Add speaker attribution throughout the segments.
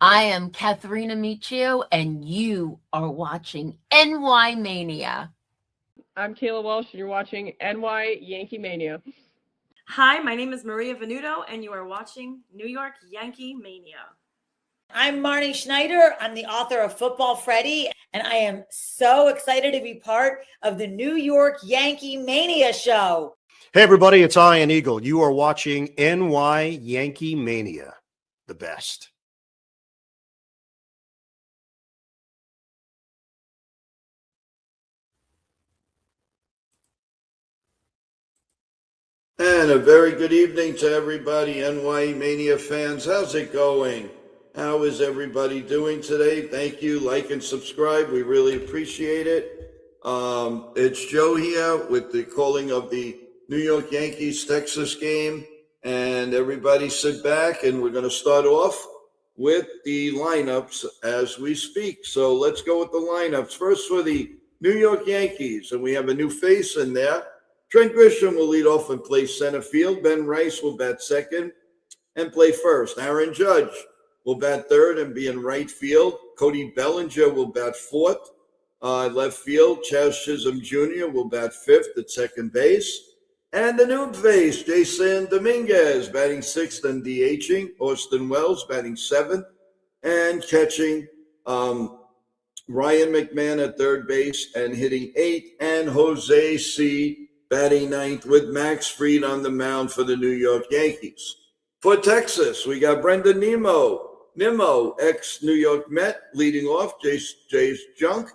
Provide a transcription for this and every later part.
Speaker 1: I am Katharina Michio, and you are watching NY-Mania.
Speaker 2: I'm Kayla Walsh, and you're watching NY-YankeeMania.
Speaker 3: Hi, my name is Maria Venuto, and you are watching New York Yankee Mania.
Speaker 4: I'm Marnie Schneider. I'm the author of Football Freddy, and I am so excited to be part of the New York Yankee Mania show.
Speaker 5: Hey, everybody, it's Ian Eagle. You are watching NY-YankeeMania, the best.
Speaker 6: And a very good evening to everybody, NY-Mania fans. How's it going? How is everybody doing today? Thank you. Like and subscribe. We really appreciate it. It's Joe here with the calling of the New York Yankees-Texas game. And everybody sit back, and we're going to start off with the lineups as we speak. So let's go with the lineups. First for the New York Yankees, and we have a new face in there. Trent Grisham will lead off and play center field. Ben Rice will bat second and play first. Aaron Judge will bat third and be in right field. Cody Bellinger will bat fourth. Left field, Chaz Chisholm Jr. will bat fifth at second base. And the new face, Jason Dominguez, batting sixth and DHing. Austin Wells batting seventh and catching. Ryan McMahon at third base and hitting eighth. And Jose C. batting ninth with Max Fried on the mound for the New York Yankees. For Texas, we got Brendan Nimmo, ex-New York Met, leading off. Jace Junk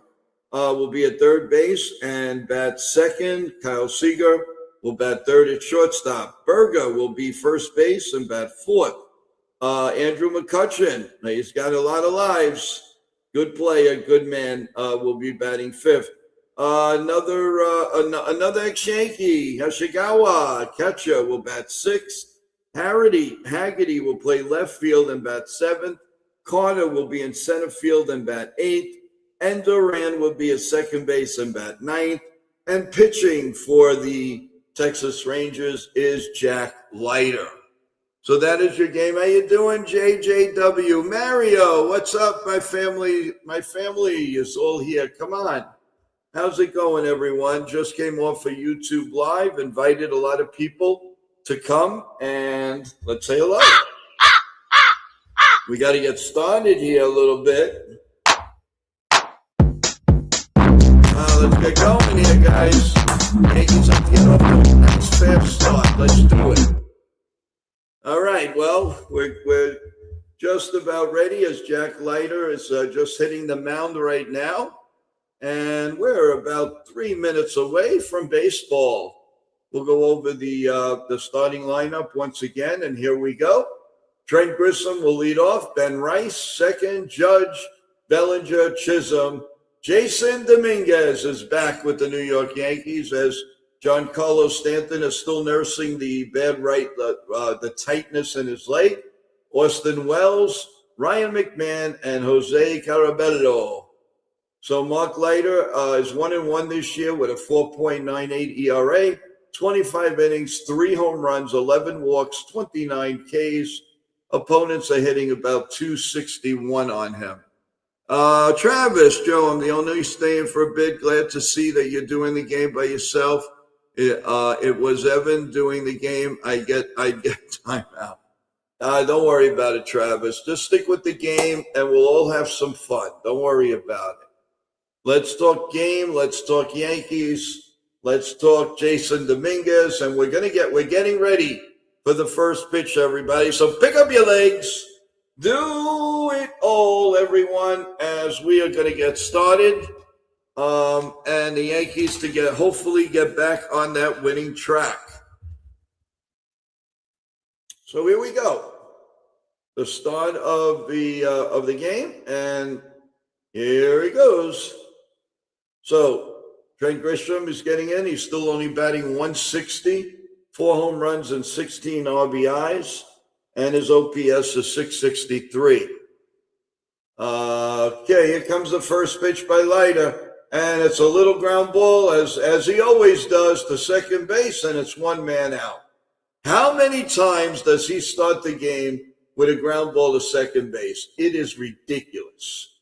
Speaker 6: will be at third base and bat second. Kyle Seager will bat third at shortstop. Berger will be first base and bat fourth. Andrew McCutchen, he's got a lot of lives. Good player, good man, will be batting fifth. Another ex-Yankee, Hashigawa, catcher, will bat sixth. Haggerty will play left field and bat seventh. Carter will be in center field and bat eighth. And Duran will be at second base and bat ninth. And pitching for the Texas Rangers is Jack Leiter. So that is your game. How you doing, JJW? Mario, what's up, my family? My family is all here. Come on. How's it going, everyone? Just came off of YouTube Live, invited a lot of people to come, and let's say hello. We got to get started here a little bit. Let's get going here, guys. Yankees have to get off to a nice fast start. Let's do it. All right, well, we're just about ready as Jack Leiter is just hitting the mound right now. And we're about 3 minutes away from baseball. We'll go over the starting lineup once again, and here we go. Trent Grisham will lead off. Ben Rice, second. Judge, Bellinger, Chisholm. Jason Dominguez is back with the New York Yankees as Giancarlo Stanton is still nursing the bad the tightness in his leg. Austin Wells, Ryan McMahon, and Jose Carabello. So Mark Leiter is 1-1 this year with a 4.98 ERA, 25 innings, 3 home runs, 11 walks, 29 Ks. Opponents are hitting about 261 on him. Travis, Joe, I'm the only staying for a bit. Glad to see that you're doing the game by yourself. It was Evan doing the game. I get time out. Don't worry about it, Travis. Just stick with the game, and we'll all have some fun. Don't worry about it. Let's talk game. Let's talk Yankees. Let's talk Jason Dominguez, and we're getting ready for the first pitch, everybody. So pick up your legs. Do it all, everyone, as we are going to get started. And the Yankees to hopefully get back on that winning track. So here we go. The start of the game, and here he goes. So Trent Grisham is getting in. He's still only batting 160, 4 home runs and 16 RBIs. And his OPS is 663. Okay, here comes the first pitch by Leiter. And it's a little ground ball, as he always does, to second base, and it's 1 man out. How many times does he start the game with a ground ball to second base. It is ridiculous.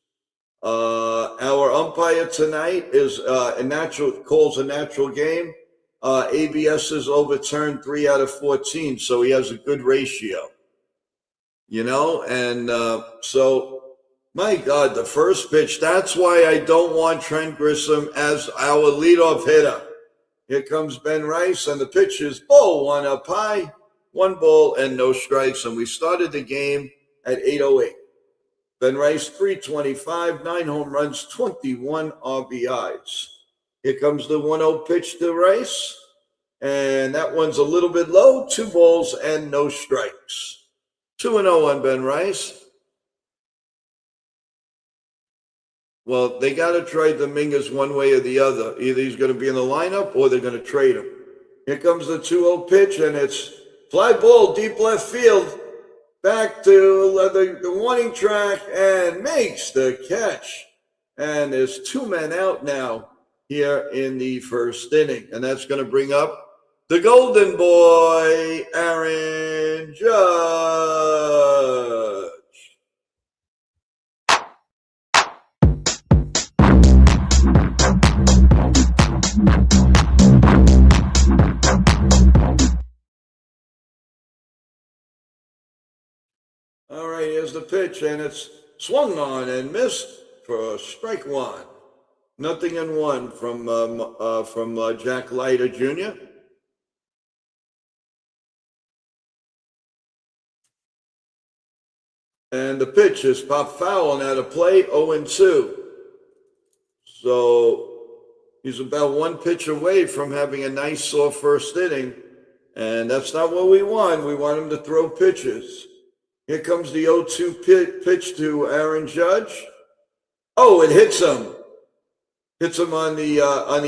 Speaker 6: Our umpire tonight is calls a natural game. ABS has overturned 3 out of 14, so he has a good ratio. And so, my God, the first pitch, that's why I don't want Trent Grissom as our leadoff hitter. Here comes Ben Rice, and the pitch is ball one up high, 1 ball and no strikes, and we started the game at 8:08. Ben Rice, 325, 9 home runs, 21 RBIs. Here comes the 1-0 pitch to Rice, and that one's a little bit low, 2 balls and no strikes. 2-0 on Ben Rice. Well, they got to trade Dominguez one way or the other. Either he's going to be in the lineup or they're going to trade him. Here comes the 2-0 pitch, and it's fly ball, deep left field. Back to the warning track and makes the catch. And there's 2 men out now here in the first inning. And that's going to bring up the golden boy, Aaron Judge. All right, here's the pitch, and it's swung on and missed for strike 1. 0-1 from Jack Leiter Jr. And the pitch is popped foul, and out of play, 0-2. So he's about 1 pitch away from having a nice soft first inning, and that's not what we want. We want him to throw pitches. Here comes the 0-2 pitch to Aaron Judge. Oh, it hits him. Hits him on the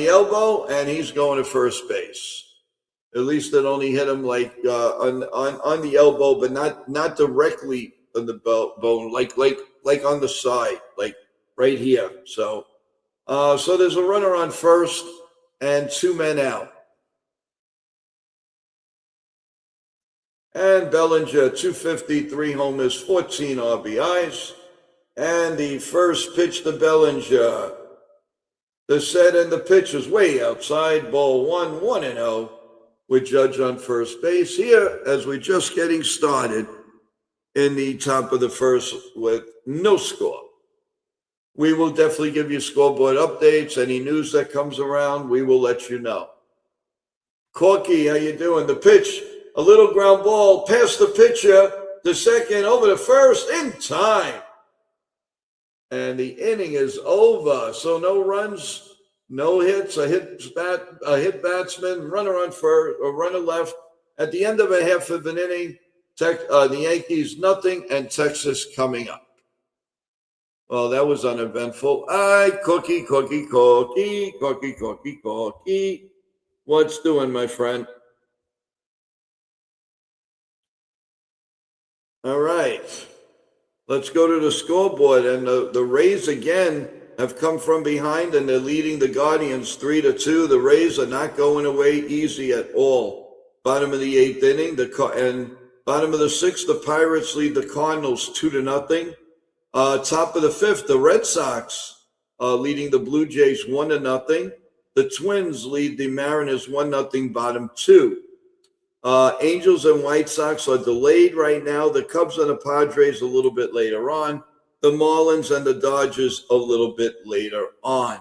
Speaker 6: elbow, and he's going to first base. At least it only hit him like on the elbow, but not directly on the bone, like on the side, like right here. So there's a runner on first and 2 men out. And Bellinger, 253 homers, 14 RBIs. And the first pitch to Bellinger. The set and the pitch is way outside. Ball 1, 1-0 with Judge on first base here as we're just getting started in the top of the first with no score. We will definitely give you scoreboard updates. Any news that comes around, we will let you know. Corky, how you doing? The pitch. A little ground ball past the pitcher, the second over to first in time. And the inning is over. So no runs, no hits, a hit batsman, runner on first, or runner left. At the end of a half of an inning, the Yankees nothing and Texas coming up. Well, that was uneventful. Corky. What's doing, my friend? All right, let's go to the scoreboard. And the Rays again have come from behind, and they're leading the Guardians 3-2. The Rays are not going away easy at all. Bottom of the 8th inning, and bottom of the 6th, the Pirates lead the Cardinals 2-0. Top of the 5th, the Red Sox leading the Blue Jays 1-0. The Twins lead the Mariners 1-0. Bottom 2. Angels and White Sox are delayed right now. The Cubs and the Padres a little bit later on. The Marlins and the Dodgers a little bit later on.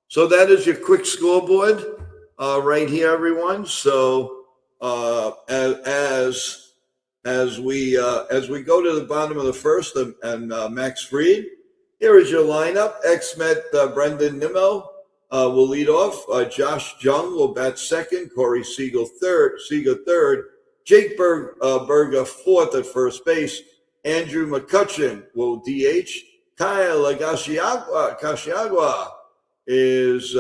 Speaker 6: So that is your quick scoreboard right here, everyone. So as we go to the bottom of the first and Max Fried, here is your lineup. Ex-Met Brendan Nimmo will lead off. Josh Jung will bat second. Corey Seager third. Jake Berger fourth at first base. Andrew McCutchen will DH. Kyle Kashiagwa is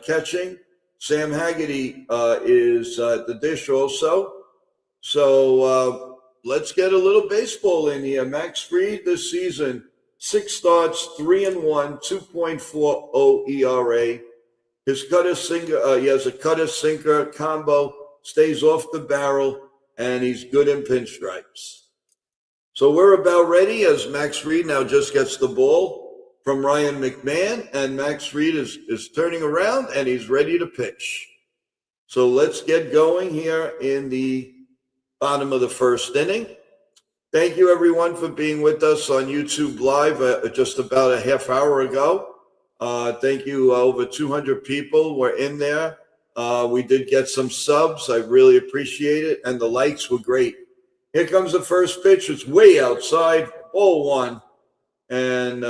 Speaker 6: catching. Sam Haggerty is the dish also. So let's get a little baseball in here. Max Fried this season, 6 starts, 3-1, 2.40 ERA. His cutter sinker, he has a cutter sinker combo, stays off the barrel, and he's good in pinstripes. So we're about ready as Max Reed now just gets the ball from Ryan McMahon, and Max Reed is turning around and he's ready to pitch. So let's get going here in the bottom of the first inning. Thank you everyone for being with us on YouTube Live just about a half hour ago. Thank you. Over 200 people were in there. We did get some subs. I really appreciate it. And the likes were great. Here comes the first pitch. It's way outside. Ball one. And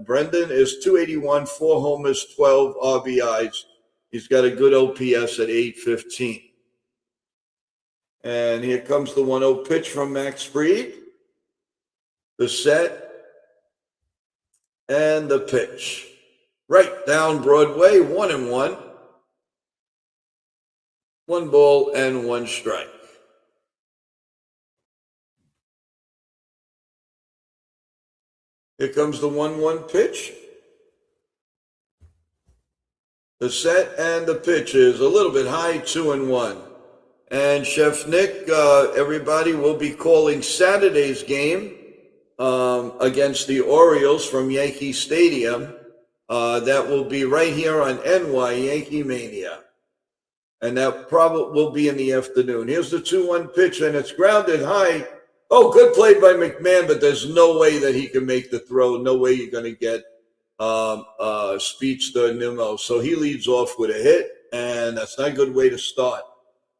Speaker 6: Brendan is 281, 4 homers, 12 RBIs. He's got a good OPS at 815. And here comes the 1-0 pitch from Max Fried. The set and the pitch. Right down Broadway, 1-1. 1 ball and 1 strike. Here comes the 1-1 pitch. The set and the pitch is a little bit high, 2-1. And Chef Nick, everybody will be calling Saturday's game against the Orioles from Yankee Stadium. That will be right here on NY-YankeeMania. And that probably will be in the afternoon. Here's the 2-1 pitch, and it's grounded high. Oh, good play by McMahon, but there's no way that he can make the throw. No way you're going to get Speedster Nimmo. So he leads off with a hit, and that's not a good way to start.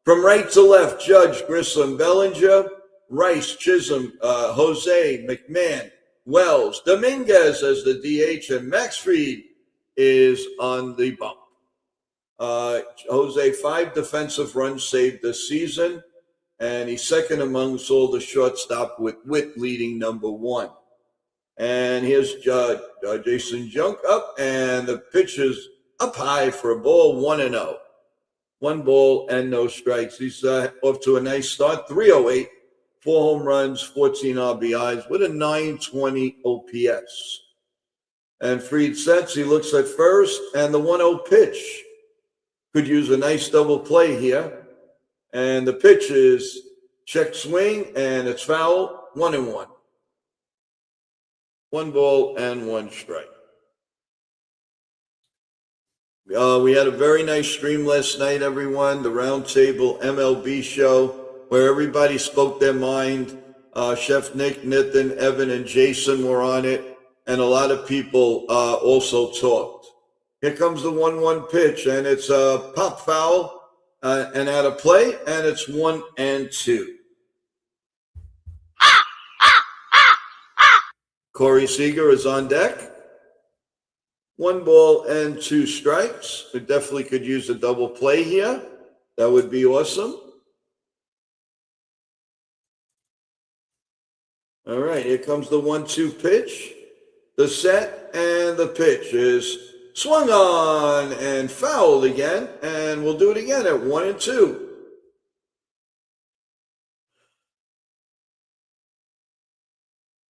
Speaker 6: From right to left, Judge, Grissom, Bellinger, Rice, Chisholm, Jose, McMahon, Wells, Dominguez as the DH, and Max Fried is on the bump. Jose, 5 defensive runs saved this season, and he's second amongst all the shortstop with Witt leading number 1. And here's Jason Junk up, and the pitch is up high for a ball, 1-0. 1 ball and no strikes. He's off to a nice start, 308, 4 home runs, 14 RBIs with a 920 OPS. And Fried sets, he looks at first, and the 1-0 pitch could use a nice double play here. And the pitch is check swing, and it's foul, 1-1. 1 ball and 1 strike. We had a very nice stream last night, everyone, the Roundtable MLB show, where everybody spoke their mind. Chef Nick, Nathan, Evan, and Jason were on it, and a lot of people also talked. Here comes the 1-1 pitch, and it's a pop foul and out of play, and it's 1-2. Corey Seager is on deck. 1 ball and 2 strikes. We definitely could use a double play here. That would be awesome. All right, here comes the 1-2 pitch. The set and the pitch is swung on and fouled again. And we'll do it again at 1-2.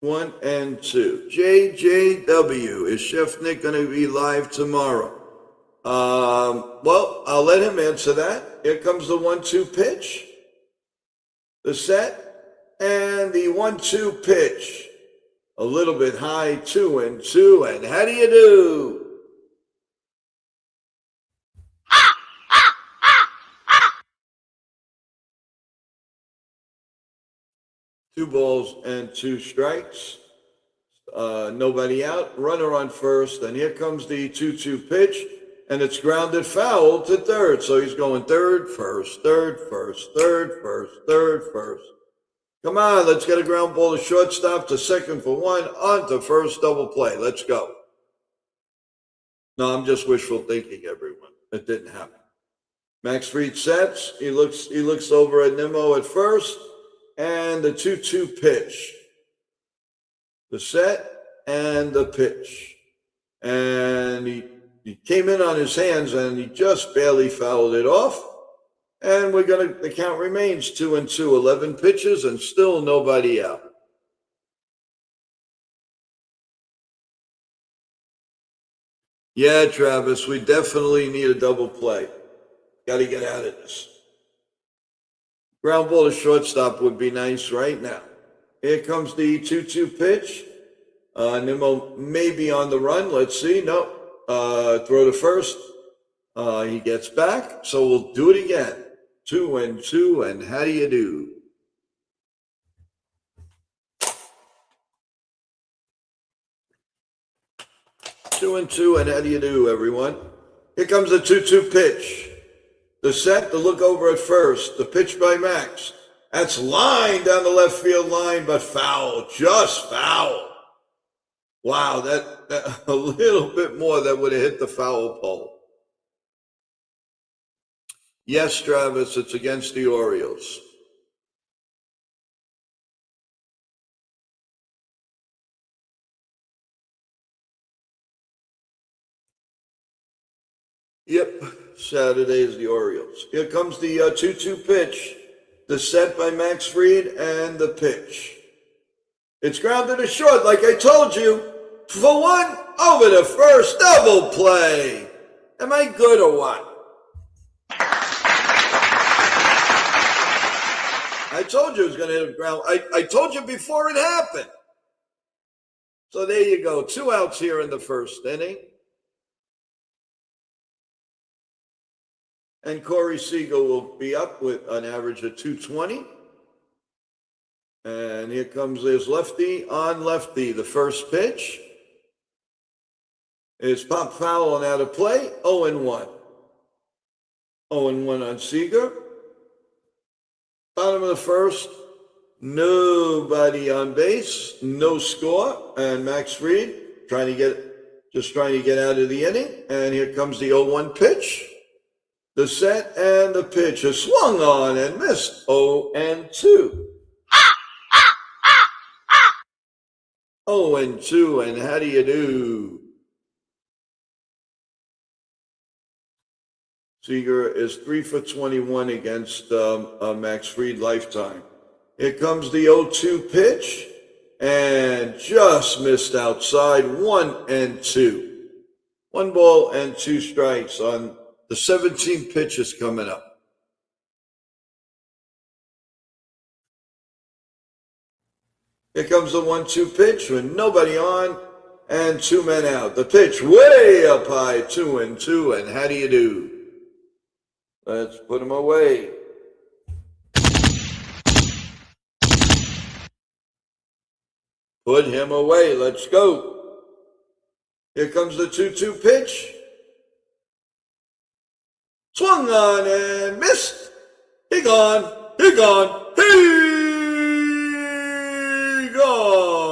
Speaker 6: 1-2. JJW, is Chef Nick going to be live tomorrow? Well, I'll let him answer that. Here comes the 1-2 pitch. The set and the 1-2 pitch. A little bit high, 2-2. And how do you do? Two balls and 2 strikes. Nobody out. Runner on first. And here comes the 2-2 pitch. And it's grounded foul to third. So he's going third, first, third, first, third, first, third, first. Come on, let's get a ground ball to shortstop, to second for 1, on to first, double play. Let's go. No, I'm just wishful thinking, everyone. It didn't happen. Max Fried sets. He looks over at Nimmo at first. And the 2-2 pitch. The set and the pitch. And he came in on his hands and he just barely fouled it off. And the count remains 2-2, 11 pitches and still nobody out. Yeah, Travis, we definitely need a double play. Got to get out of this. Ground ball to shortstop would be nice right now. Here comes the 2-2 pitch. Nimmo may be on the run. Let's see. No. Throw to first. He gets back. So we'll do it again. 2-2. And how do you do? Two and how do you do, everyone? Here comes the 2-2 pitch. The set, the look over at first. The pitch by Max. That's line down the left field line, but foul, just foul. Wow, that a little bit more that would have hit the foul pole. Yes, Travis, it's against the Orioles. Yep, Saturday is the Orioles. Here comes the 2-2 pitch. The set by Max Fried and the pitch. It's grounded to short, like I told you. For one, over the first, double play. Am I good or what? I told you it was going to hit the ground. I told you before it happened. So there you go. 2 outs here in the first inning. And Corey Seager will be up with an average of 220. And here comes his lefty on lefty. The first pitch is pop foul and out of play. 0-1. 0-1 on Seager. Bottom of the first. Nobody on base. No score. And Max Fried trying to get out of the inning. And here comes the 0-1 pitch. The set and the pitch is swung on and missed. 0-2. 0-2, and how do you do? Seager is 3 for 21 against Max Fried lifetime. Here comes the 0-2 pitch, and just missed outside. 1-2. 1 ball and 2 strikes on the 17 pitches coming up. Here comes the 1-2 pitch with nobody on and 2 men out. The pitch way up high, 2-2, and how do you do? Let's put him away. Put him away. Let's go. Here comes the 2-2 pitch. Swung on and missed. He gone. He gone. He gone.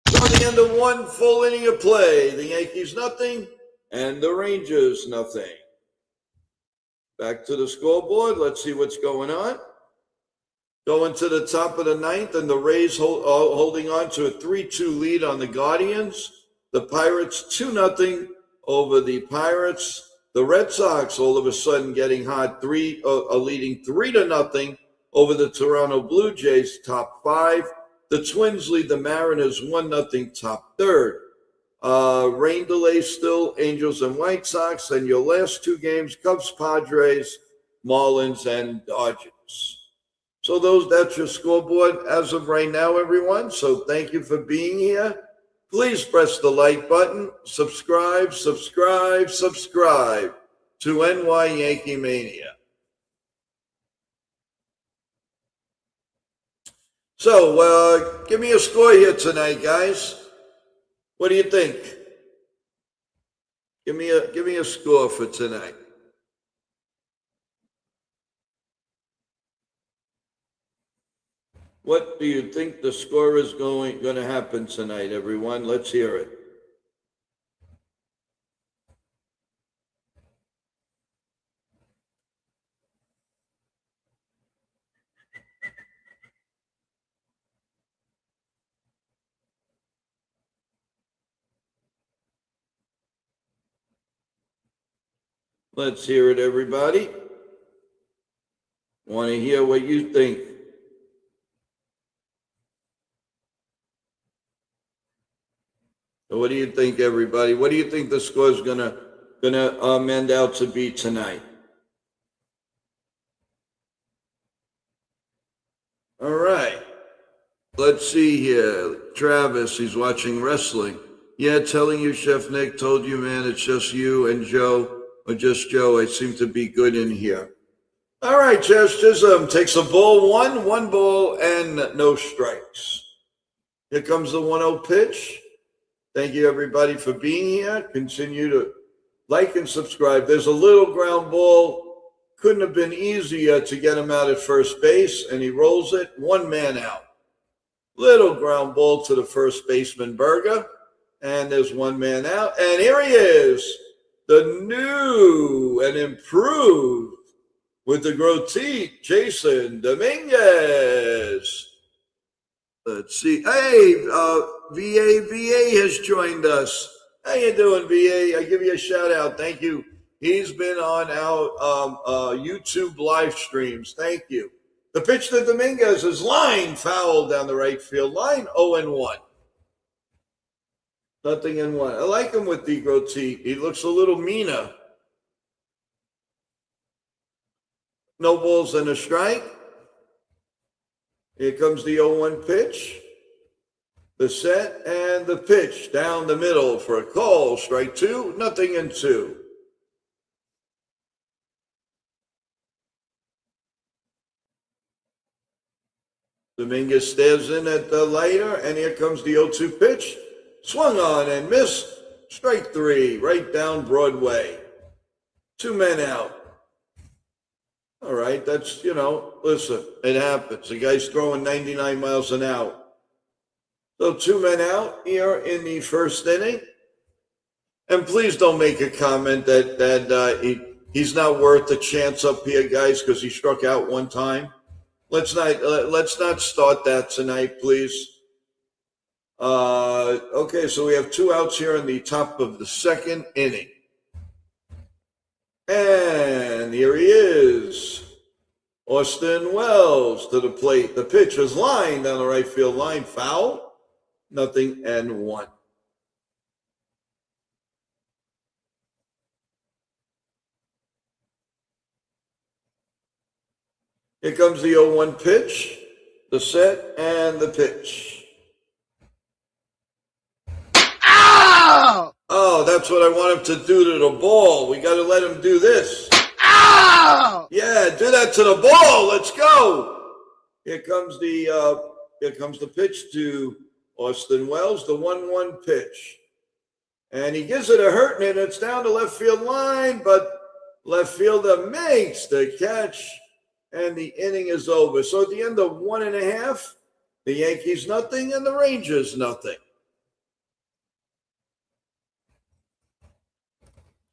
Speaker 6: So the end of 1 full inning of play. The Yankees nothing and the Rangers nothing. Back to the scoreboard. Let's see what's going on. Going to the top of the 9th, and the Rays holding on to a 3-2 lead on the Guardians. The Pirates 2-0 over the Pirates. The Red Sox all of a sudden getting hot, leading 3-0 over the Toronto Blue Jays, top 5. The Twins lead the Mariners 1-0, top 3rd. Rain delay still, Angels and White Sox. And your last 2 games, Cubs, Padres, Marlins, and Dodgers. So that's your scoreboard as of right now, everyone. So thank you for being here. Please press the like button, subscribe to NY-YankeeMania. So give me a score here tonight, guys. What do you think? Give me a score for tonight. What do you think the score is going to happen tonight, everyone? Let's hear it. Let's hear it, everybody. Want to hear what you think. So what do you think, everybody? What do you think the score is gonna end out to be tonight? All right. Let's see here. Travis, he's watching wrestling. Yeah, telling you, Chef Nick told you, man, it's just you and Joe, or just Joe. I seem to be good in here. All right, Chef Chisholm takes a ball, one ball, and no strikes. Here comes the 1-0 pitch. Thank you, everybody, for being here. Continue to like and subscribe. There's a little ground ball. Couldn't have been easier to get him out at first base, and he rolls it. 1 man out. Little ground ball to the first baseman, Berger, and there's 1 man out. And here he is, the new and improved with the goatee, Jason Dominguez. Let's see. Hey, VA has joined us. How you doing, VA? I give you a shout out. Thank you. He's been on our YouTube live streams. Thank you. The pitch to Dominguez is line foul down the right field line, 0-1. Nothing in 1. I like him with the goatee. He looks a little meaner. No balls and a strike. Here comes the 0-1 pitch. The set and the pitch down the middle for a call. Strike 2, nothing in 2. Dominguez stares in at the lighter, and here comes the 0-2 pitch. Swung on and missed. Strike 3, right down Broadway. 2 men out. All right, that's, listen, it happens. The guy's throwing 99 miles an hour. So 2 men out here in the first inning. And please don't make a comment that he's not worth a chance up here, guys, because he struck out 1 time. Let's not start that tonight, please. Okay, so we have 2 outs here in the top of the 2nd inning. And here he is, Austin Wells to the plate. The pitch is lined down the right field line, foul, nothing and 1. Here comes the 0-1 pitch, the set, and the pitch.
Speaker 5: Ow!
Speaker 6: Oh, that's what I want him to do to the ball. We got to let him do this.
Speaker 5: Ow!
Speaker 6: Yeah, do that to the ball. Let's go. Here comes the pitch to Austin Wells, the 1-1 pitch. And he gives it a hurting, and it's down the left field line, but left fielder makes the catch. And the inning is over. So at the end of 1.5, the Yankees nothing and the Rangers nothing.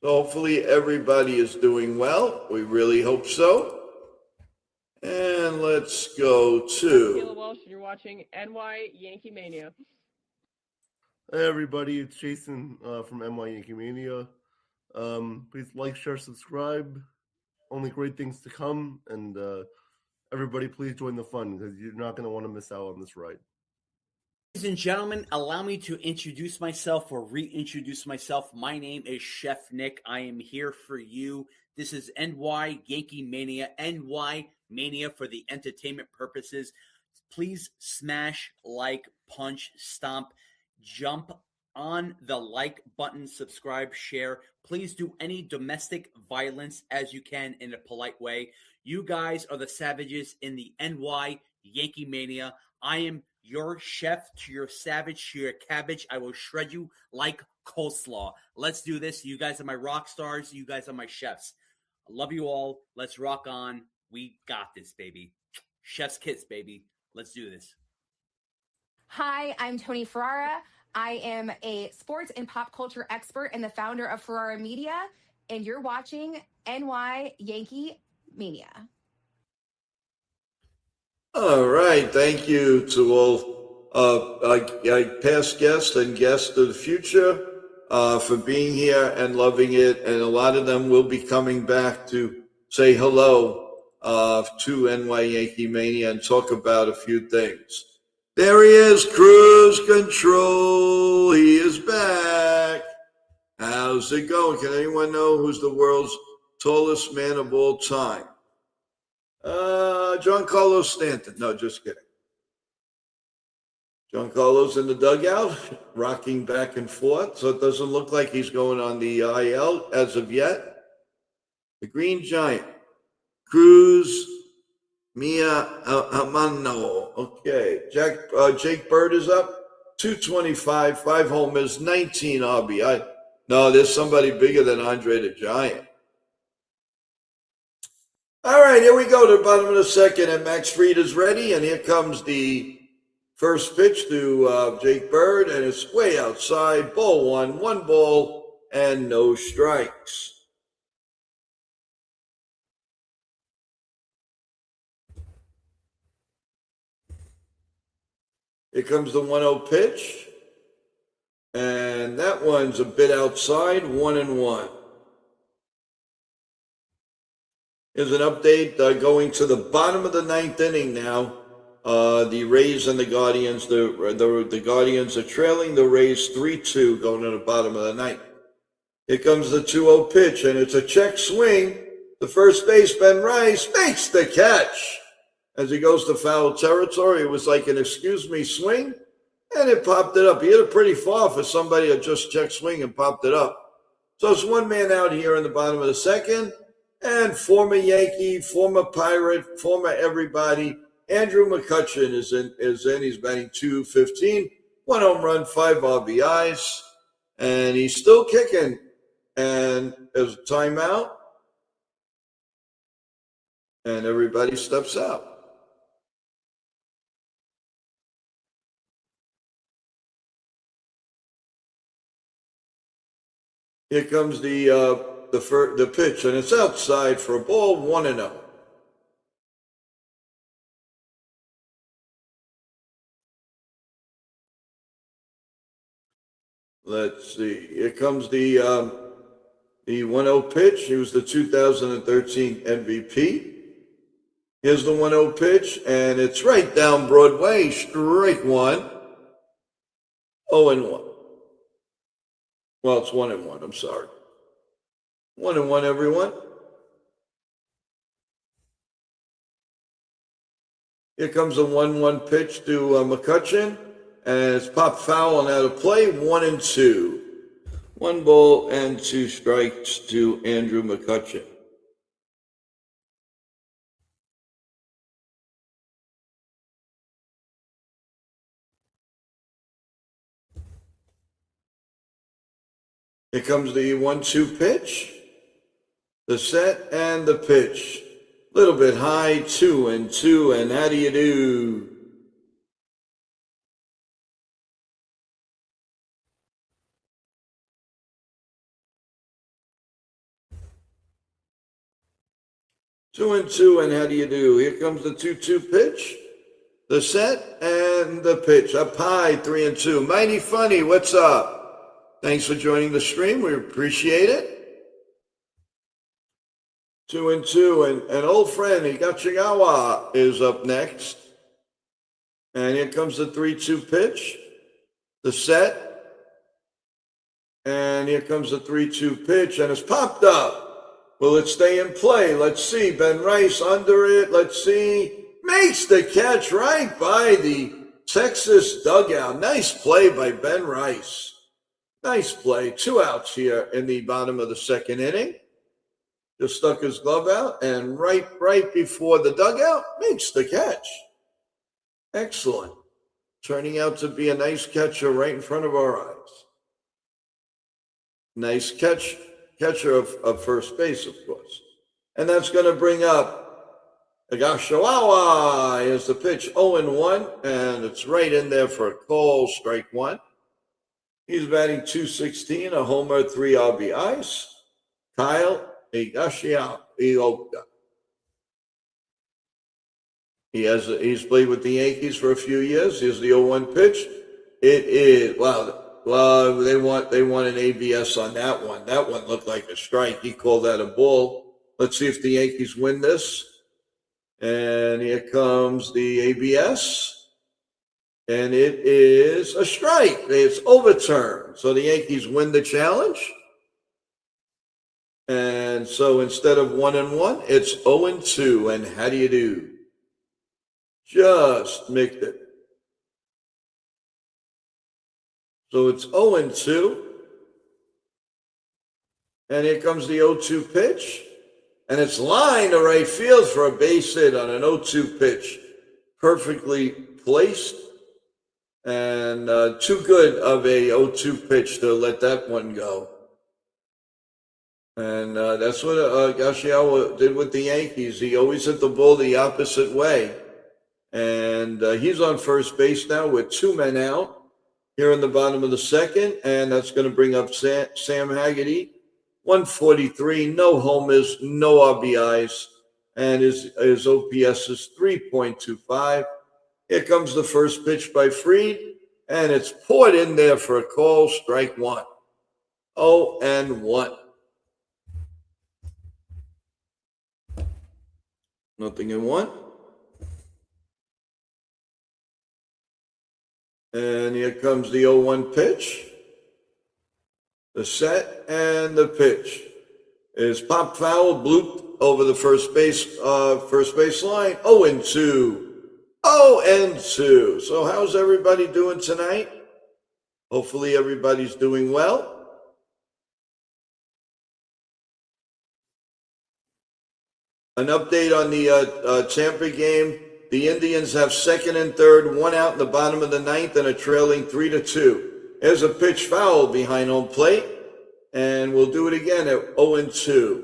Speaker 6: So hopefully everybody is doing well. We really hope so. And let's go to
Speaker 2: Taylor Walsh, and you're watching NY-YankeeMania.
Speaker 7: Hey everybody, it's Jason from NY-YankeeMania. Please like, share, subscribe. Only great things to come, and everybody please join the fun because you're not going to want to miss out on this ride.
Speaker 8: Ladies and gentlemen, allow me to introduce myself or reintroduce myself. My name is Chef Nick. I am here for you. This is NY-YankeeMania, NY-Mania for the entertainment purposes. Please smash, like, punch, stomp, jump on the like button, subscribe, share. Please do any domestic violence as you can in a polite way. You guys are the savages in the NY-YankeeMania. I am your chef to your savage to your cabbage. I will shred you like coleslaw. Let's do this. You guys are my rock stars. You guys are my chefs. I love you all. Let's rock on. We got this, baby. Chef's kiss, baby. Let's do this.
Speaker 9: Hi, I'm Tony Ferrara. I am a sports and pop culture expert and the founder of Ferrara Media, and you're watching NY-YankeeMania.
Speaker 6: All right. Thank you to all past guests and guests of the future for being here and loving it. And a lot of them will be coming back to say hello to NY-YankeeMania and talk about a few things. There he is, cruise control. He is back. How's it going? Can anyone know who's the world's tallest man of all time? Giancarlo Stanton. No, just kidding. Giancarlo's in the dugout, rocking back and forth, so it doesn't look like he's going on the IL as of yet. The Green Giant, Cruz Mia Amano. Okay, Jake Bird is up, 225, 5 homers, 19 RBI. No, there's somebody bigger than Andre the Giant. All right, here we go to the bottom of the second, and Max Fried is ready, and here comes the first pitch to Jake Bird, and it's way outside. Ball 1 ball, and no strikes. Here comes the 1-0 pitch, and that one's a bit outside, 1-1. Here's an update going to the bottom of the ninth inning now. The Rays and the Guardians, the Guardians are trailing the Rays 3-2 going to the bottom of the ninth. Here comes the 2-0 pitch, and it's a check swing. The first baseman, Rice, makes the catch. As he goes to foul territory, it was like an excuse me swing, and it popped it up. He hit it pretty far for somebody that just check swing and popped it up. So it's one man out here in the bottom of the second, and former Yankee, former Pirate, former everybody, Andrew McCutchen is in. He's batting .215, 1 home run, 5 RBIs, and he's still kicking. And there's a timeout, and everybody steps out. Here comes the pitch, and it's outside for a ball, 1-0. Let's see. Here comes the 1-0 pitch. He was the 2013 MVP. Here's the 1-0 pitch, and it's right down Broadway, strike 1. 0-1. Well, it's 1-1. I'm sorry. 1-1, everyone. Here comes a 1-1 pitch to McCutchen, and it's popped foul and out of play. 1-2. 1 ball and 2 strikes to Andrew McCutchen. Here comes the 1-2 pitch, the set and the pitch. Little bit high, 2-2, and how do you do? Two and two, and how do you do? Here comes the 2-2 pitch, the set and the pitch. Up high, 3-2. Mighty Funny, what's up? Thanks for joining the stream. We appreciate it. 2-2, and old friend Higachigawa is up next. And here comes the 3-2 pitch, the set, and here comes the 3-2 pitch, and it's popped up. Will it stay in play? Let's see. Ben Rice under it. Let's see. Makes the catch right by the Texas dugout. Nice play by Ben Rice. Nice play. 2 outs here in the bottom of the second inning. Just stuck his glove out, and right before the dugout, makes the catch. Excellent. Turning out to be a nice catcher right in front of our eyes. Nice catcher of first base, of course. And that's going to bring up Higachigawa. Here's the pitch, 0-1, and it's right in there for a call, strike 1. He's batting .216, a homer, 3 RBIs. Kyle Higachigawa. He's played with the Yankees for a few years. Here's the 0-1 pitch. It is, well, they want an ABS on that one. That one looked like a strike. He called that a ball. Let's see if the Yankees win this. And here comes the ABS. And it is a strike. It's overturned. So the Yankees win the challenge. And so instead of 1-1, it's 0-2. And how do you do? Just mixed it. So it's 0-2. And here comes the 0-2 pitch. And it's lined to right field for a base hit on an 0-2 pitch. Perfectly placed. And too good of a 0-2 pitch to let that one go. And that's what Gashiawa did with the Yankees. He always hit the ball the opposite way. And he's on first base now with 2 men out here in the bottom of the second. And that's going to bring up Sam Haggerty. 143, no homers, no RBIs. And his OPS is 3.25. Here comes the first pitch by Fried. And it's poured in there for a call, strike 1. 0-1. Nothing in 1. And here comes the 0-1 pitch. The set and the pitch is pop foul, blooped over the first base line. 0-2. 0-2. So how's everybody doing tonight? Hopefully everybody's doing well. An update on the Tampa game. The Indians have second and third, 1 out in the bottom of the 9th, and are trailing 3-2. There's a pitch foul behind home plate, and we'll do it again at 0-2.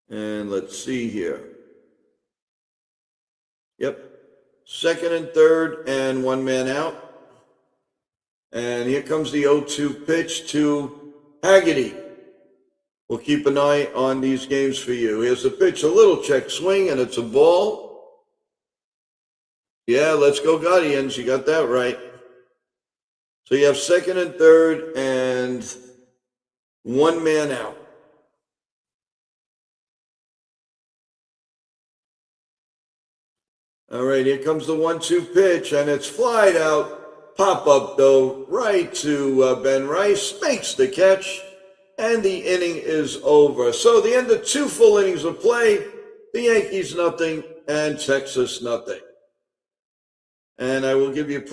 Speaker 6: And let's see here. Yep. Second and third, and 1 man out. And here comes the 0-2 pitch to Haggerty. We'll keep an eye on these games for you. Here's the pitch, a little check swing, and it's a ball. Yeah, let's go Guardians. You got that right. So you have second and third and 1 man out. All right, here comes the 1-2 pitch, and it's flied out. Pop up, though, right to Ben Rice. Makes the catch. And the inning is over. So the end of 2 full innings of play, the Yankees nothing and Texas nothing. And I will give you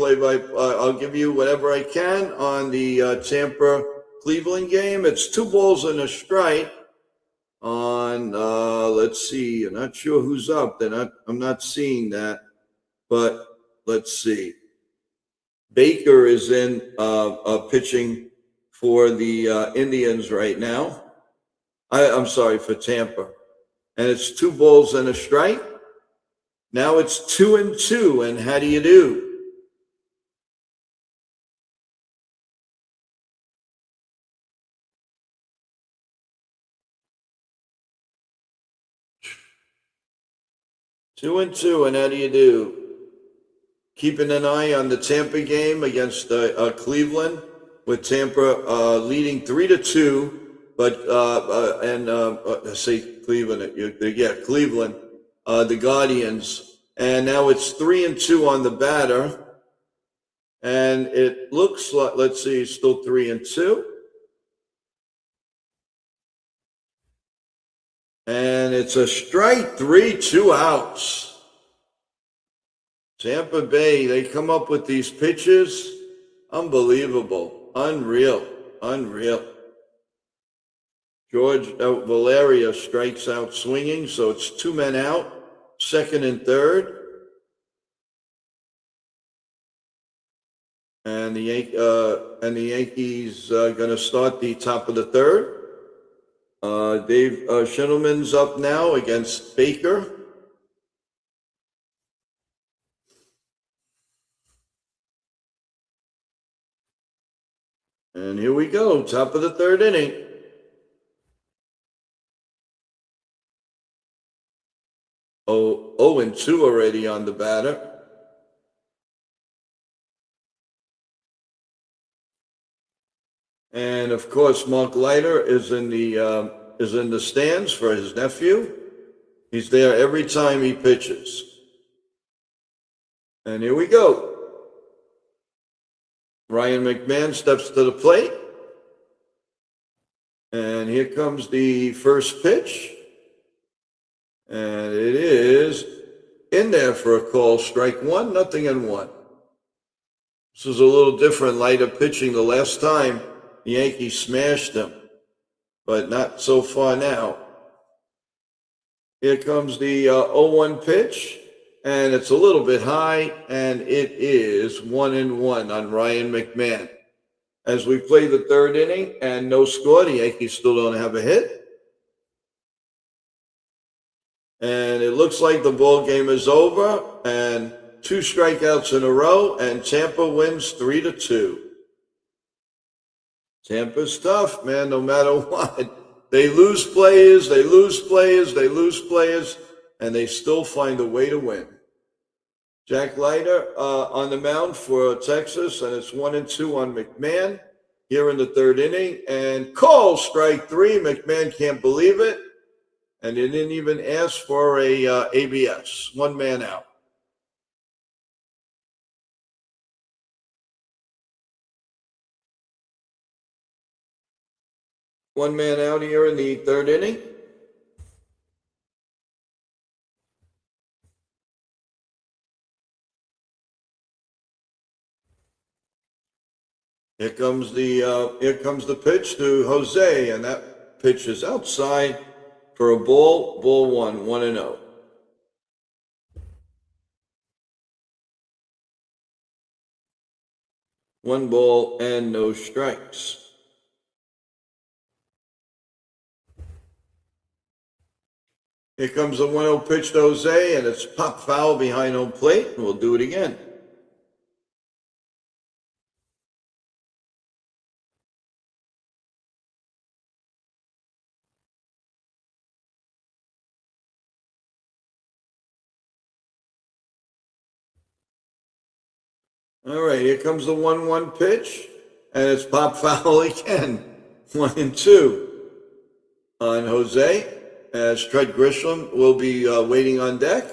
Speaker 6: I'll give you whatever I can on the Tampa Cleveland game. It's 2 balls and a strike on, let's see, I'm not sure who's up. I'm not seeing that, but let's see. Baker is in pitching for the Indians right now. I'm sorry, for Tampa. And it's 2 balls and a strike. Now it's 2-2, and how do you do? Two and two, and how do you do? Keeping an eye on the Tampa game against Cleveland, with Tampa leading 3-2, but let's say Cleveland, Cleveland, the Guardians, and now it's 3-2 on the batter, and it looks like, let's see, it's still 3-2, and it's a strike 3, 2 outs. Tampa Bay, they come up with these pitches, unbelievable, unreal. George Valeria strikes out swinging, so it's 2 men out, second and third. And the Yankees going to start the top of the third. Dave Schindelman's up now against Baker. And here we go, top of the 3rd inning. Oh, 0-2 already on the batter. And of course, Mark Leiter is in the stands for his nephew. He's there every time he pitches. And here we go. Ryan McMahon steps to the plate. And here comes the first pitch. And it is in there for a call. Strike one, 0-1. This is a little different, lighter pitching. The last time the Yankees smashed them, but not so far now. Here comes the 0-1 pitch, and it's a little bit high, and it is 1-1 on Ryan McMahon. As we play the third inning and no score, the Yankees still don't have a hit. And it looks like the ball game is over, and 2 strikeouts in a row, and Tampa wins 3-2. Tampa's tough, man, no matter what. They lose players, they lose players, they lose players, and they still find a way to win. Jack Leiter on the mound for Texas, and it's 1-2 on McMahon here in the third inning. And call strike 3. McMahon can't believe it, and he didn't even ask for a ABS. 1 man out. One man out here in the third inning. Here comes the pitch to Jose, and that pitch is outside for a ball. Ball 1, 1-0. One ball and no strikes. Here comes the 1-0 pitch to Jose, and it's pop foul behind home plate, and we'll do it again. All right, here comes the 1-1 pitch, and it's pop foul again. 1-2 on Jose, as Trent Grisham will be waiting on deck.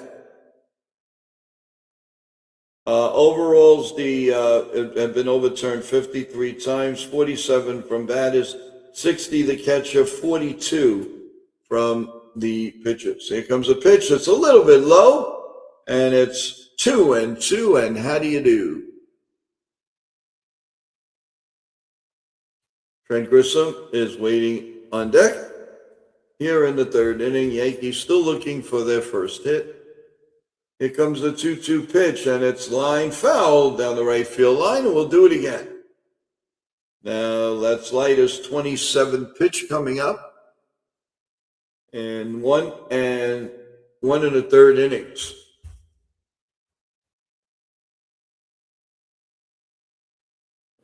Speaker 6: Overalls have been overturned 53 times, 47 from batters, 60 the catcher, 42 from the pitchers. Here comes a pitch that's a little bit low, and it's 2-2, and how do you do? Trent Grisham is waiting on deck. Here in the third inning, Yankees still looking for their first hit. Here comes the 2-2 pitch, and it's line foul down the right field line, and we'll do it again. Now, that's Leiter's 27th pitch coming up. And one in the third innings.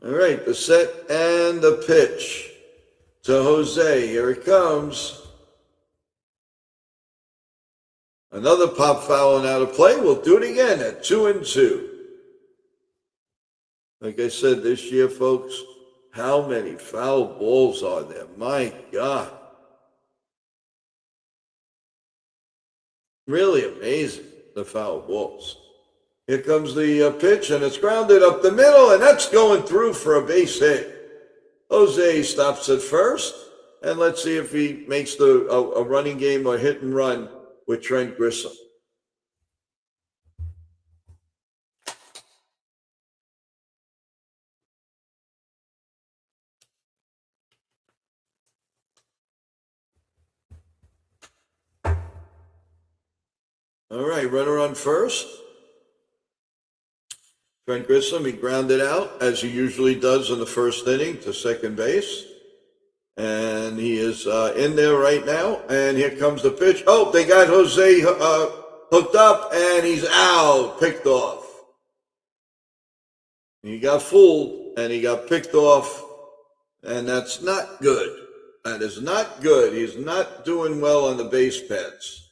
Speaker 6: All right, the set and the pitch to Jose. Here it comes. Another pop foul and out of play. We'll do it again at 2-2. Like I said, this year, folks, how many foul balls are there? My God. Really amazing, the foul balls. Here comes the pitch, and it's grounded up the middle, and that's going through for a base hit. Jose stops at first, and let's see if he makes a running game or hit and run with Trent Grisham. All right, runner on first. Trent Grisham, he grounded out, as he usually does in the first inning, to second base. And he is in there right now. And here comes the pitch. Oh, they got Jose hooked up, and he's out, picked off. He got fooled, and he got picked off, and that's not good. That is not good. He's not doing well on the base paths.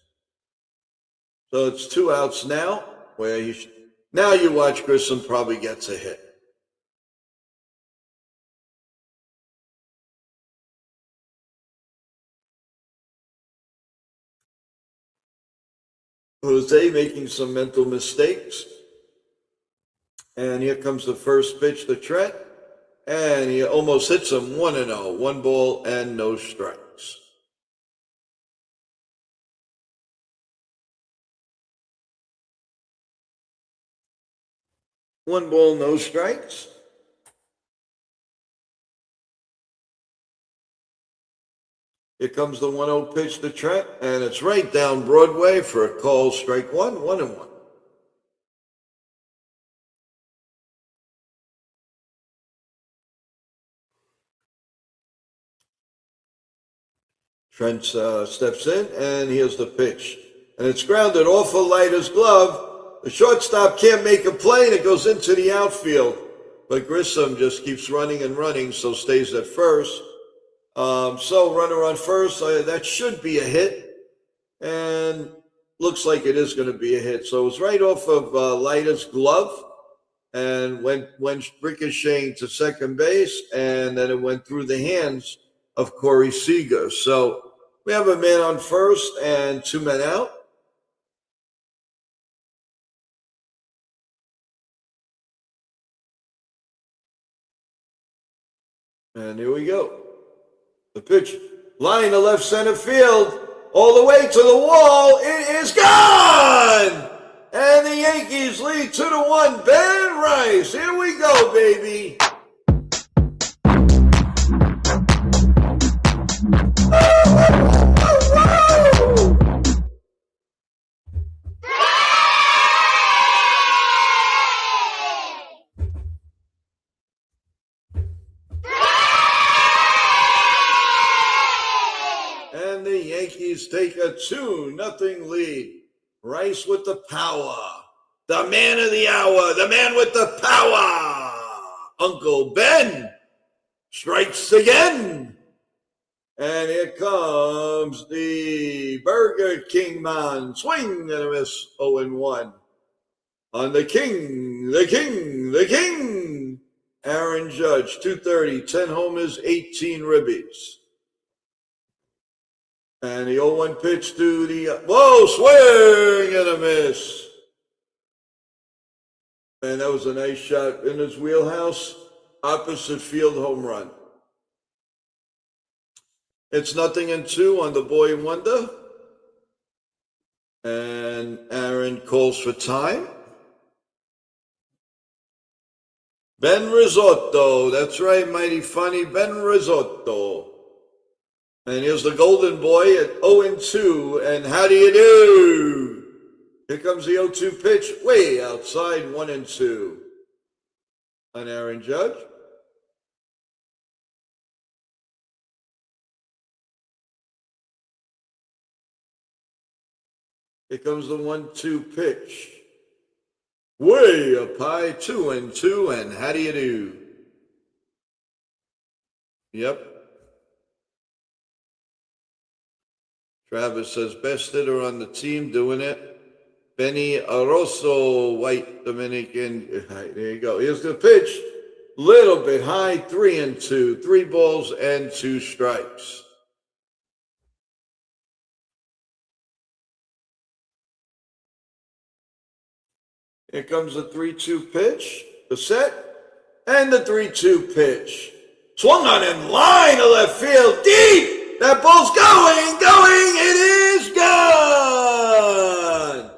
Speaker 6: So it's 2 outs now, where he should. Now you watch Grisham probably gets a hit. Jose making some mental mistakes. And here comes the first pitch to Trent. And he almost hits him 1-0. 1 ball and no strikes. 1 ball, no strikes. Here comes the 1-0 pitch to Trent, and it's right down Broadway for a call, strike 1, 1-1. Trent steps in, and here's the pitch. And it's grounded off of Leiter's glove. The shortstop can't make a play, and it goes into the outfield. But Grissom just keeps running and running, so stays at first. So runner on first, that should be a hit. And looks like it is going to be a hit. So it was right off of Leiter's glove and went ricocheting to second base, and then it went through the hands of Corey Seager. So we have a man on first and 2 men out. And here we go. The pitch, line to left center field, all the way to the wall. It is gone! And the Yankees lead 2-1. Ben Rice, here we go, baby. And the Yankees take a 2-0 lead. Rice with the power. The man of the hour. The man with the power. Uncle Ben strikes again. And here comes the Burger King man. Swing and a miss. 0-1. On the king. Aaron Judge, 230, 10 homers, 18 ribbies. And the 0-1 pitch to the, swing and a miss. And that was a nice shot in his wheelhouse. Opposite field home run. It's 0-2 on the boy wonder. And Aaron calls for time. Ben Risotto, that's right, mighty funny, Ben Risotto. And here's the golden boy at 0-2, and how do you do? Here comes the 0-2 pitch, way outside, 1-2. On Aaron Judge. Here comes the 1-2 pitch. Way up high, 2-2, and how do you do? Yep. Travis says, best hitter on the team doing it. Benny Aroso, white Dominican. Right, there you go. Here's the pitch. Little bit high, 3-2. 3 balls and 2 strikes. Here comes the 3-2 pitch, the set, and the 3-2 pitch. Swung on in line to left field, deep. That ball's going. It is gone.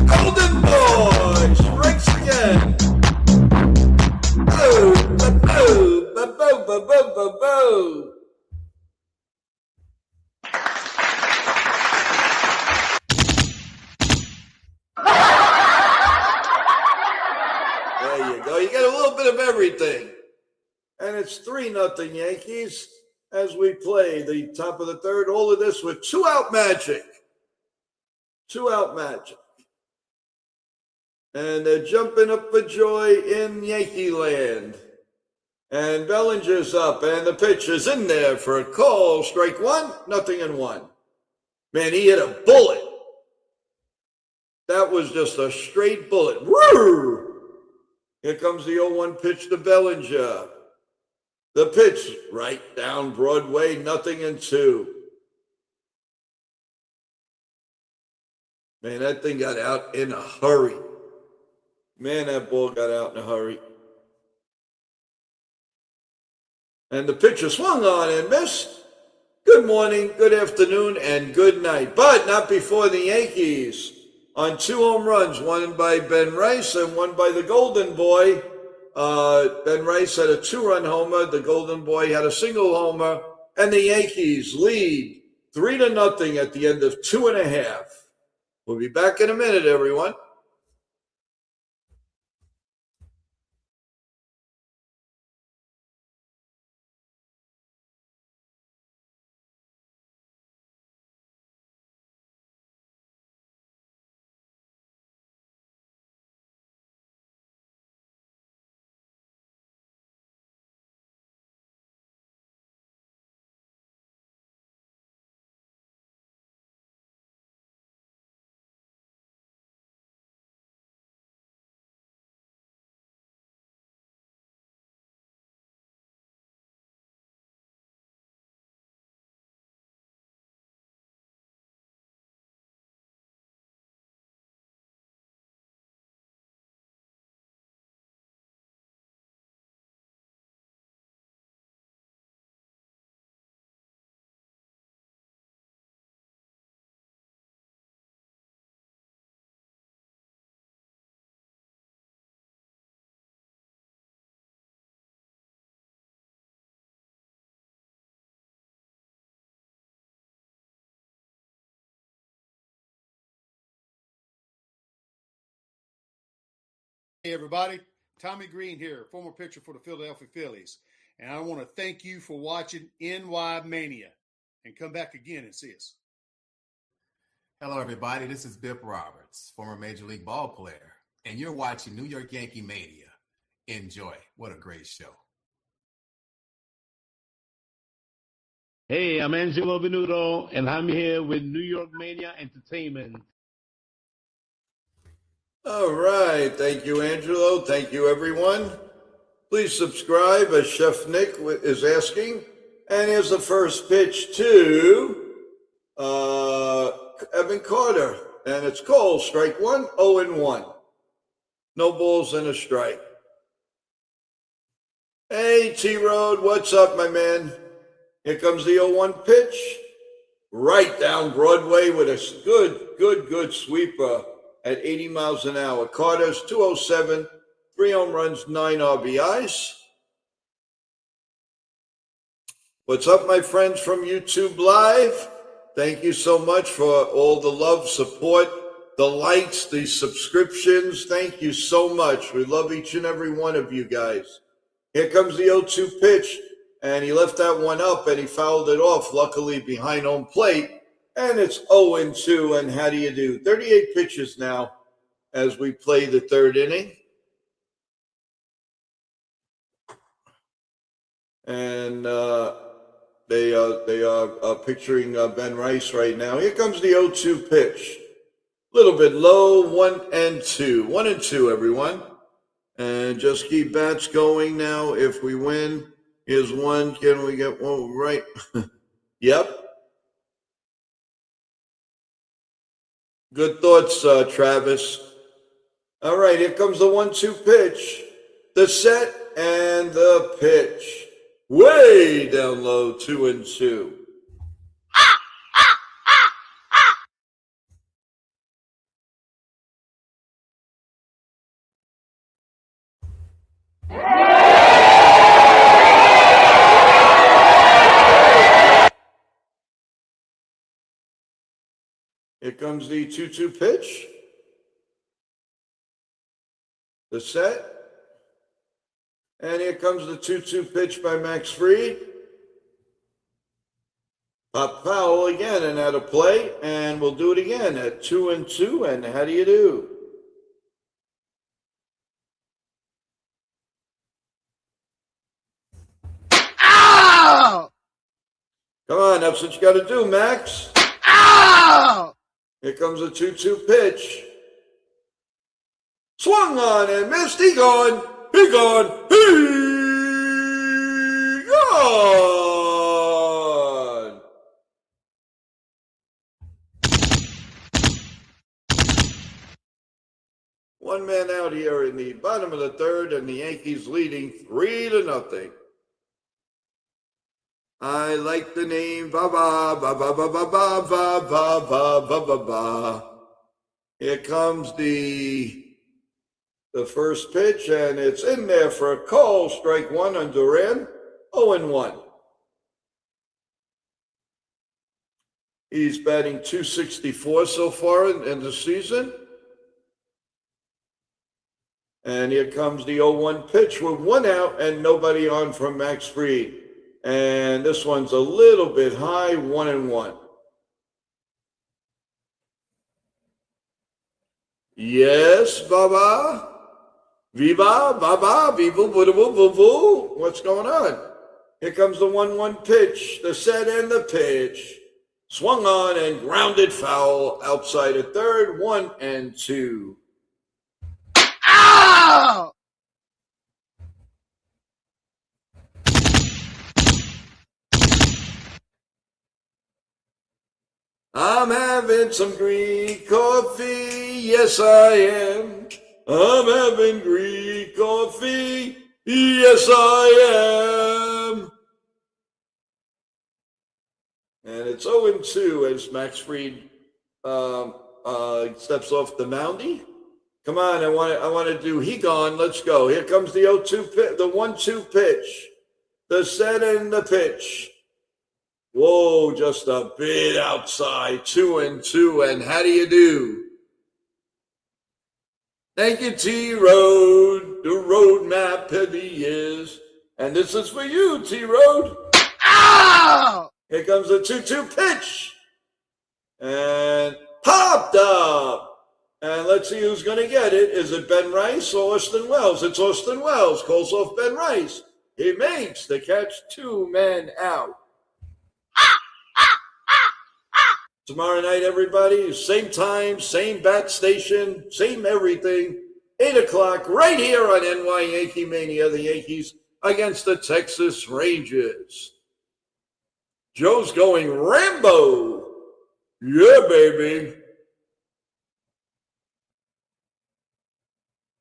Speaker 6: Golden boy strikes again. Boo. There you go. You get a little bit of everything. And it's 3-0 Yankees as we play the top of the third. All of this with 2-out magic. 2-out magic. And they're jumping up for joy in Yankee land. And Bellinger's up, and the pitch is in there for a call. Strike 1, 0-1. Man, he hit a bullet. That was just a straight bullet. Woo! Here comes the 0-1 pitch to Bellinger. The pitch right down Broadway, 0-2. Man, that thing got out in a hurry. Man, that ball got out in a hurry. And the pitcher swung on and missed. Good morning, good afternoon, and good night. But not before the Yankees on 2 home runs, one by Ben Rice and one by the Golden Boy. Ben Rice had a 2-run homer. The Golden Boy had a single homer. And the Yankees lead 3-0 at the end of 2.5. We'll be back in a minute, everyone.
Speaker 5: Hey everybody, Tommy Green here, former pitcher for the Philadelphia Phillies. And I want to thank you for watching NY-Mania. And come back again and see us.
Speaker 10: Hello everybody, this is Bip Roberts, former Major League ball player. And you're watching New York Yankee Mania. Enjoy. What a great show.
Speaker 11: Hey, I'm Angelo Venuto, and I'm here with New York Mania Entertainment.
Speaker 6: All right. Thank you, Angelo. Thank you, everyone. Please subscribe, as Chef Nick is asking. And here's the first pitch to Evan Carter. And it's called strike 1, 0-1. No balls and a strike. Hey, T-Road, what's up, my man? Here comes the 0-1 pitch. Right down Broadway with a good sweeper at 80 miles an hour. Carter's 207, 3 home runs, 9 RBIs. What's up, my friends from YouTube Live? Thank you so much for all the love, support, the likes, the subscriptions. Thank you so much. We love each and every one of you guys. Here comes the 0-2 pitch, and he left that one up, and he fouled it off, luckily behind home plate. And it's 0-2, and how do you do? 38 pitches now as we play the 3rd inning. And they are picturing Ben Rice right now. Here comes the 0-2 pitch. A little bit low, 1-2. 1-2, everyone. And just keep bats going now. If we win, here's one. Can we get one right? Yep. Good thoughts, Travis. All right, here comes the 1-2 pitch. The set and the pitch. Way down low, 2-2. Here comes the 2-2 pitch. The set. And here comes the 2-2 pitch by Max Fried. Pop foul again and out of play. And we'll do it again at 2-2. And how do you do?
Speaker 5: Ow!
Speaker 6: Come on, that's what you got to do, Max.
Speaker 5: Ow!
Speaker 6: Here comes the 2-2 pitch. Swung on and missed. He gone. He gone. He gone. One man out here in the bottom of the 3rd, and the Yankees leading 3-0. I like the name ba ba ba ba ba ba ba ba ba ba ba ba ba. Here comes the first pitch, and it's in there for a call. Strike one on Duran. 0-1. He's batting .264 so far in the season. And here comes the 0-1 pitch with one out and nobody on from Max Fried. And this one's a little bit high, 1-1. Yes, Baba. Viva, Baba, viva, vuvu. What's going on? Here comes the 1-1 pitch, the set and the pitch. Swung on and grounded foul outside at third, 1-2.
Speaker 11: Ow!
Speaker 6: I'm having some Greek coffee, yes I am. I'm having Greek coffee, yes I am. And it's 0-2 as Max Fried steps off the moundy. Come on, I want to do he gone. Let's go. Here comes the 0-2 pitch, the 1-2 pitch, the set and the pitch. Whoa, just a bit outside, 2-2. And how do you do? Thank you, T-Road. The road map he is. And this is for you, T-Road.
Speaker 11: Ow!
Speaker 6: Here comes the 2-2 pitch. And popped up. And let's see who's going to get it. Is it Ben Rice or Austin Wells? It's Austin Wells. Calls off Ben Rice. He makes the catch, 2 men out. Tomorrow night, everybody, same time, same bat station, same everything. 8 o'clock right here on NY-YankeeMania, the Yankees against the Texas Rangers. Joe's going Rambo. Yeah, baby.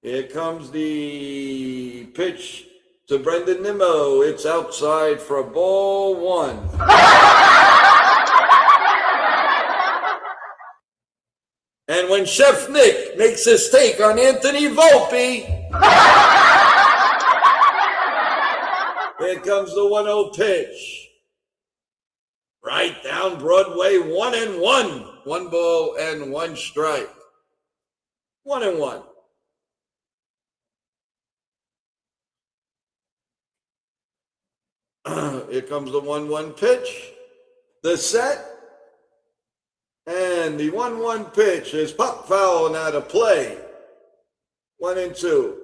Speaker 6: Here comes the pitch to Brendan Nimmo. It's outside for a ball 1. And when Chef Nick makes his take on Anthony Volpe, here comes the 1-0 pitch. Right down Broadway, 1-1. 1 ball and 1 strike. 1-1. Here comes the 1-1 pitch. The set. And the 1-1 pitch is pop foul and out of play. 1-2. Do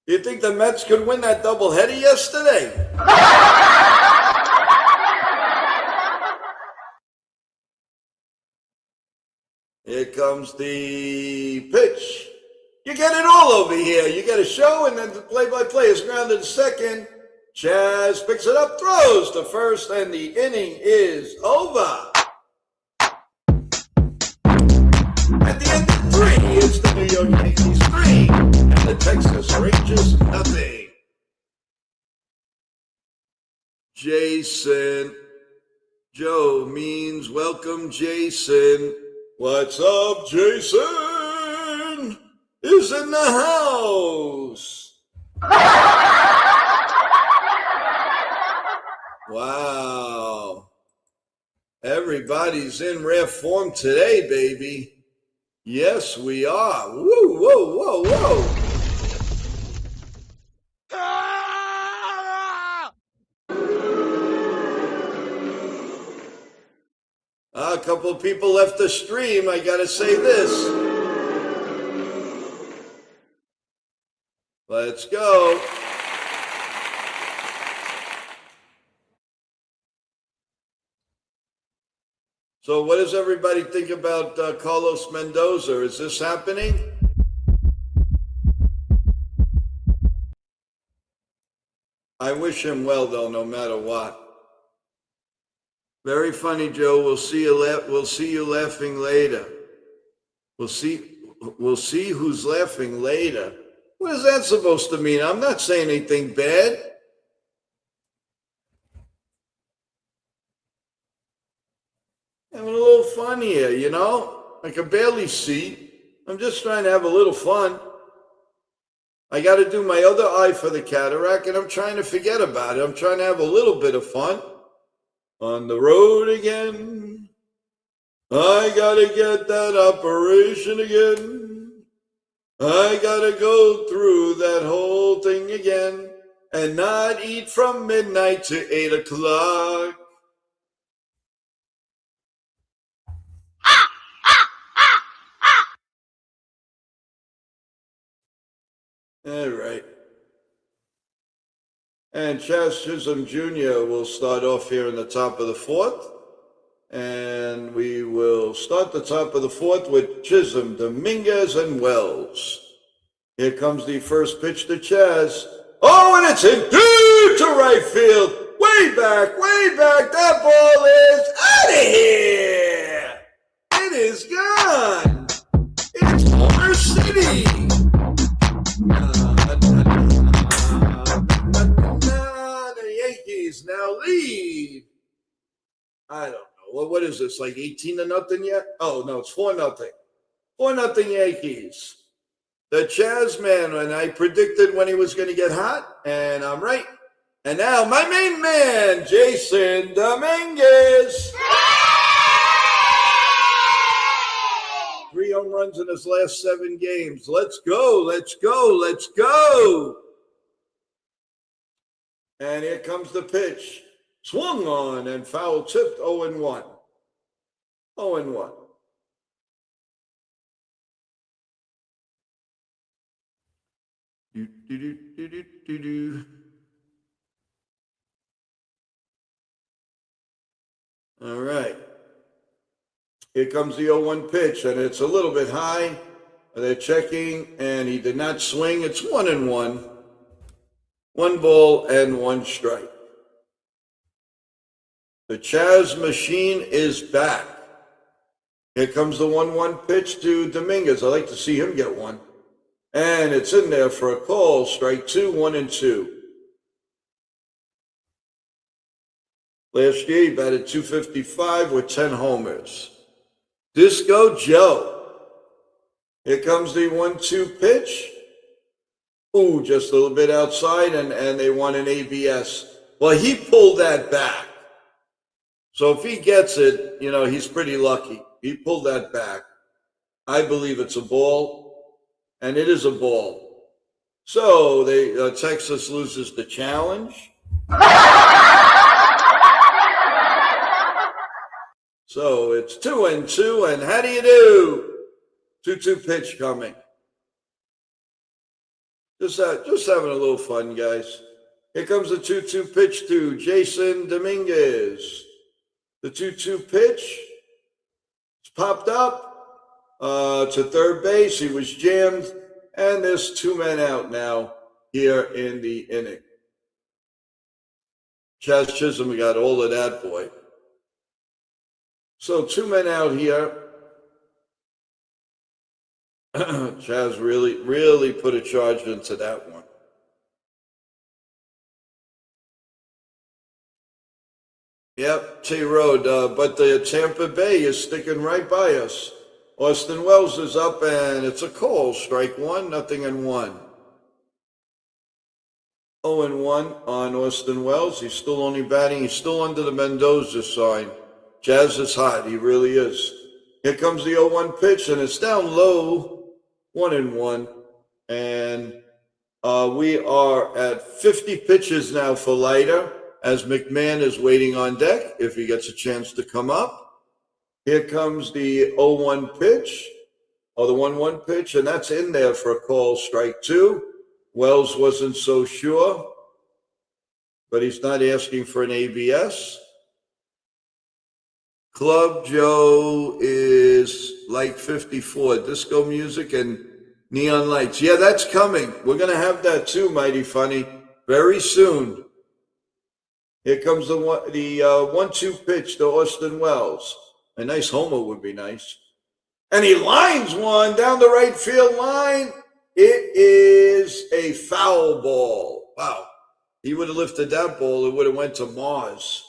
Speaker 6: you think the Mets could win that doubleheader yesterday? Here comes the pitch. You get it all over here. You get a show, and then the play-by-play is grounded to second. Chaz picks it up, throws to first, and the inning is over. At the end of 3, it's the New York Yankees 3 and the Texas Rangers nothing. Jason. Joe means welcome, Jason. What's up, Jason? Is in the house. Wow. Everybody's in rare form today, baby. Yes, we are. Woo, whoa, whoa, whoa. A couple of people left the stream. I got to say this. Let's go. So what does everybody think about Carlos Mendoza? Is this happening? I wish him well, though, no matter what. Very funny, Joe. We'll see you laughing later. We'll see who's laughing later. What is that supposed to mean? I'm not saying anything bad. Having a little fun here, you know? I can barely see. I'm just trying to have a little fun. I got to do my other eye for the cataract, and I'm trying to forget about it. I'm trying to have a little bit of fun. On the road again. I got to get that operation again. I got to go through that whole thing again and not eat from midnight to 8 o'clock. All right. And Chaz Chisholm Jr. will start off here in the top of the fourth. And we will start the top of the fourth with Chisholm, Dominguez, and Wells. Here comes the first pitch to Chaz. Oh, and it's hit deep to right field. Way back, way back. That ball is out of here. It is gone. It's Homer City. The Yankees now lead. I don't know. What is this, like 18-0 yet? Oh, no, it's 4-0. 4-0 Yankees. The Chaz man, and I predicted when he was going to get hot, and I'm right. And now my main man, Jason Dominguez. 3 home runs in his last 7 games. Let's go, let's go, let's go. And here comes the pitch. Swung on and foul tipped, 0-1. 0-1. All right. Here comes the 0-1 pitch, and it's a little bit high. They're checking, and he did not swing. It's 1-1. 1 ball and 1 strike. The Chaz machine is back. Here comes the 1-1 pitch to Dominguez. I'd like to see him get one. And it's in there for a call. Strike 2, 1-2. Last year, he batted .255 with 10 homers. Disco Joe. Here comes the 1-2 pitch. Ooh, just a little bit outside, and they want an ABS. Well, he pulled that back. So if he gets it, you know, he's pretty lucky. He pulled that back. I believe it's a ball, and it is a ball. So Texas loses the challenge. So it's 2-2, and how do you do? 2-2 pitch coming. Just having a little fun, guys. Here comes the 2-2 pitch to Jason Dominguez. The 2-2 pitch. It's popped up to third base. He was jammed, and there's 2 men out now here in the inning. Chaz Chisholm got all of that, boy. So 2 men out here. Chaz really put a charge into that one. Yep, T-Road, but the Tampa Bay is sticking right by us. Austin Wells is up, and it's a call. Strike 1, 0-1. 0-1 on Austin Wells. He's still only batting. He's still under the Mendoza sign. Chaz is hot. He really is. Here comes the 0-1 pitch, and it's down low, 1-1. And we are at 50 pitches now for Leiter, as McMahon is waiting on deck if he gets a chance to come up. Here comes the 0-1 pitch, or the 1-1 pitch, and that's in there for a call. Strike 2. Wells wasn't so sure, but he's not asking for an ABS. Club Joe is like 54. Disco music and neon lights. Yeah, that's coming. We're going to have that too, Mighty Funny, very soon. Here comes the 1-2 pitch to Austin Wells. A nice homer would be nice. And he lines one down the right field line. It is a foul ball. Wow. He would have lifted that ball. It would have went to Mars.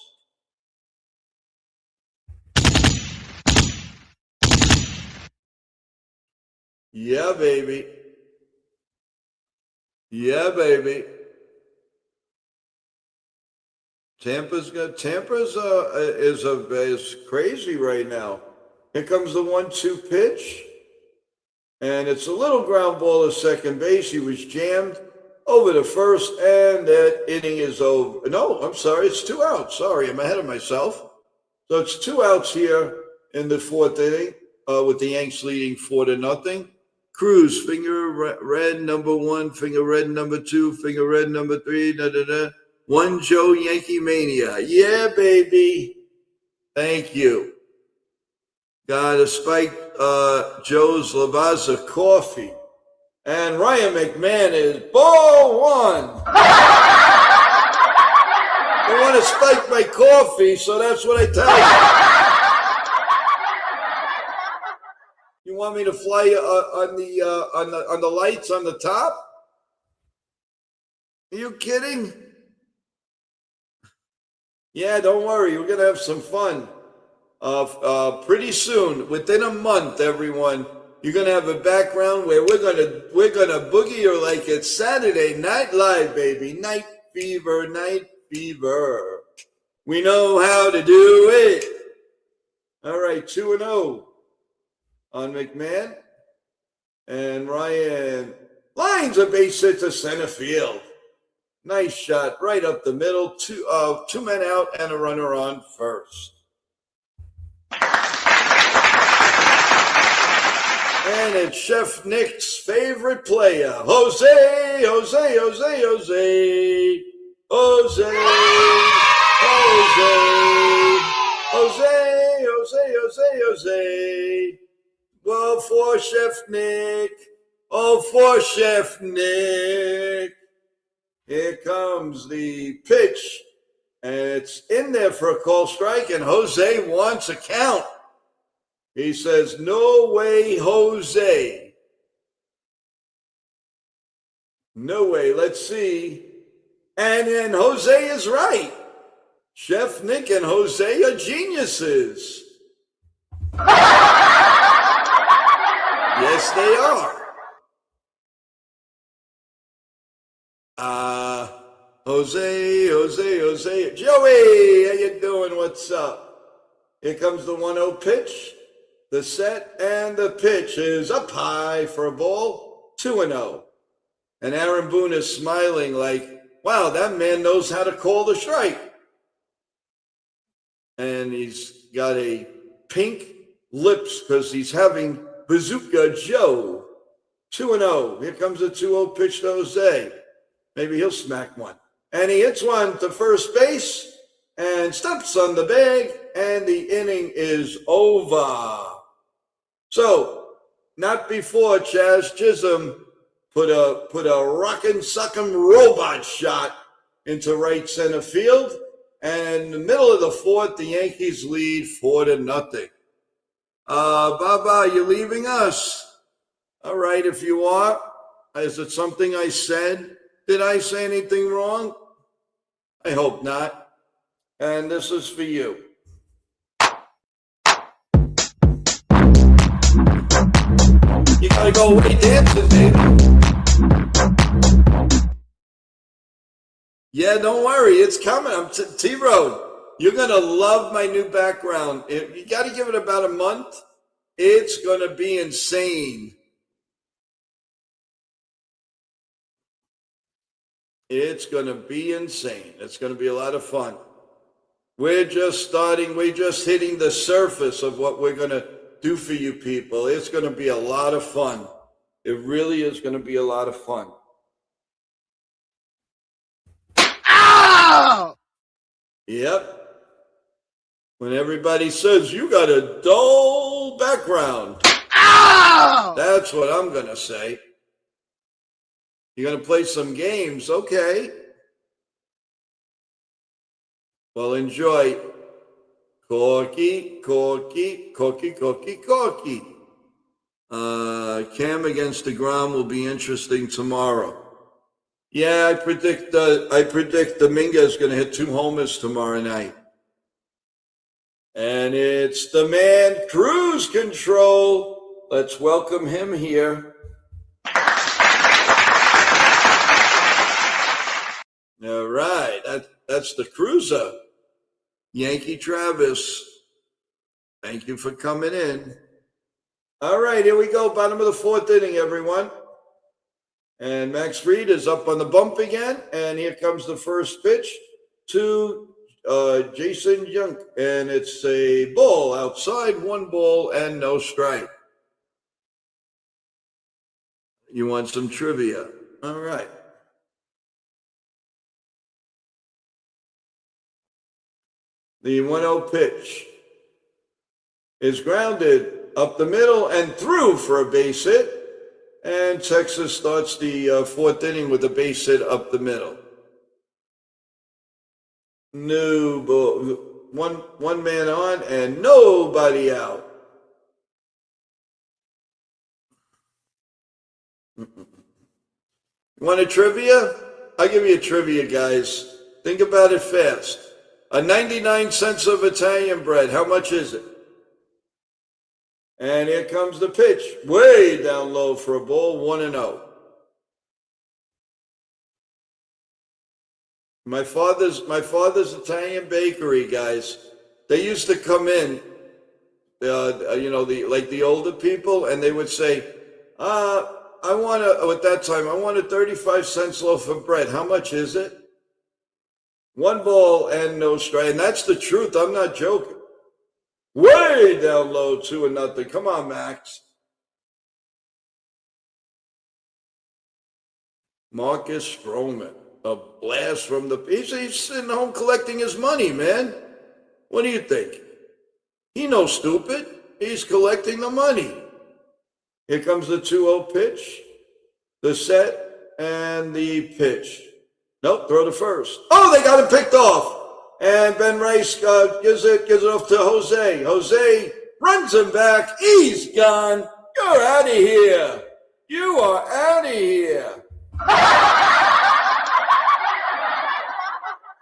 Speaker 6: Yeah, baby. Yeah, baby. Tampa's is crazy right now. Here comes the 1-2 pitch, and it's a little ground ball to second base. He was jammed over to first, and that inning is over. No, I'm sorry, it's 2 outs. Sorry, I'm ahead of myself. So it's 2 outs here in the 4th inning, with the Yanks leading 4-0. Cruz, finger red number 1, finger red number 2, finger red number 3, One Joe Yankee Mania. Yeah, baby. Thank you. Got a spiked Joe's Lavazza coffee. And Ryan McMahon is ball 1. They want to spike my coffee, so that's what I tell you. You want me to fly on the lights on the top? Are you kidding? Yeah, don't worry. We're gonna have some fun. Pretty soon, within a month, everyone, you're gonna have a background where we're gonna boogie you like it's Saturday Night Live, baby. Night fever, night fever. We know how to do it. All right, 2-0 on McMahon. And Ryan lines a base hit to center field. Nice shot right up the middle. Two men out and a runner on first. And it's Chef Nick's favorite player, Jose, Jose, Jose, Jose, Jose, Jose, Jose, Jose, Jose, Jose. Well, for Chef Nick, oh, for Chef Nick. Here comes the pitch, and it's in there for a call strike, and Jose wants a count. He says, no way, Jose. No way. Let's see. And then Jose is right. Chef Nick and Jose are geniuses. Yes, they are. Jose, Jose, Jose. Joey, how you doing? What's up? Here comes the 1-0 pitch. The set and the pitch is up high for a ball, 2-0. And Aaron Boone is smiling like, wow, that man knows how to call the strike. And he's got a pink lips because he's having Bazooka Joe. 2-0. Here comes a 2-0 pitch to Jose. Maybe he'll smack one. And he hits one to first base and stumps on the bag, and the inning is over. So, not before Chaz Chisholm put a rockin' suckin' robot shot into right center field, and in the middle of the 4th, the Yankees lead 4-0. Baba, you leaving us? All right, if you are. Is it something I said? Did I say anything wrong? I hope not. And this is for you. You gotta go away dancing, baby. Yeah, don't worry. It's coming. I'm T-Road. You're gonna love my new background. You gotta give it about a month. It's gonna be insane. It's going to be insane. It's going to be a lot of fun. We're just starting. We're just hitting the surface of what we're going to do for you people. It's going to be a lot of fun. It really is going to be a lot of fun. Ow! Yep. When everybody says, you got a dull background. Ow! That's what I'm going to say. You're going to play some games, okay. Well, enjoy. Corky, Corky, Corky, Corky, Corky. Cam against DeGrom will be interesting tomorrow. Yeah, I predict Dominguez is going to hit 2 homers tomorrow night. And it's the man, Cruise Control. Let's welcome him here. All right, that's the cruiser, Yankee Travis. Thank you for coming in. All right, here we go. Bottom of the fourth inning, everyone. And Max Fried is up on the bump again. And here comes the first pitch to Jason Junk. And it's a ball outside, 1 ball and no strike. You want some trivia? All right. The 1-0 pitch is grounded up the middle and through for a base hit. And Texas starts the fourth inning with a base hit up the middle. No ball, one man on and nobody out. Want a trivia? I'll give you a trivia, guys. Think about it fast. A 99 cents of Italian bread, how much is it? And here comes the pitch, way down low for a ball, 1-0. My father's Italian bakery, guys. They used to come in, like the older people, and they would say, at that time, I want a 35 cents loaf of bread. How much is it? 1 ball and no strike. And that's the truth. I'm not joking. Way down low, 2-0. Come on, Max. Marcus Stroman, a blast from the... He's sitting home collecting his money, man. What do you think? He no stupid. He's collecting the money. Here comes the 2-0 pitch, the set, and the pitch. Nope, throw to first. Oh, they got him picked off. And Ben Rice gives it off to Jose. Jose runs him back. He's gone. You're out of here. You are out of here.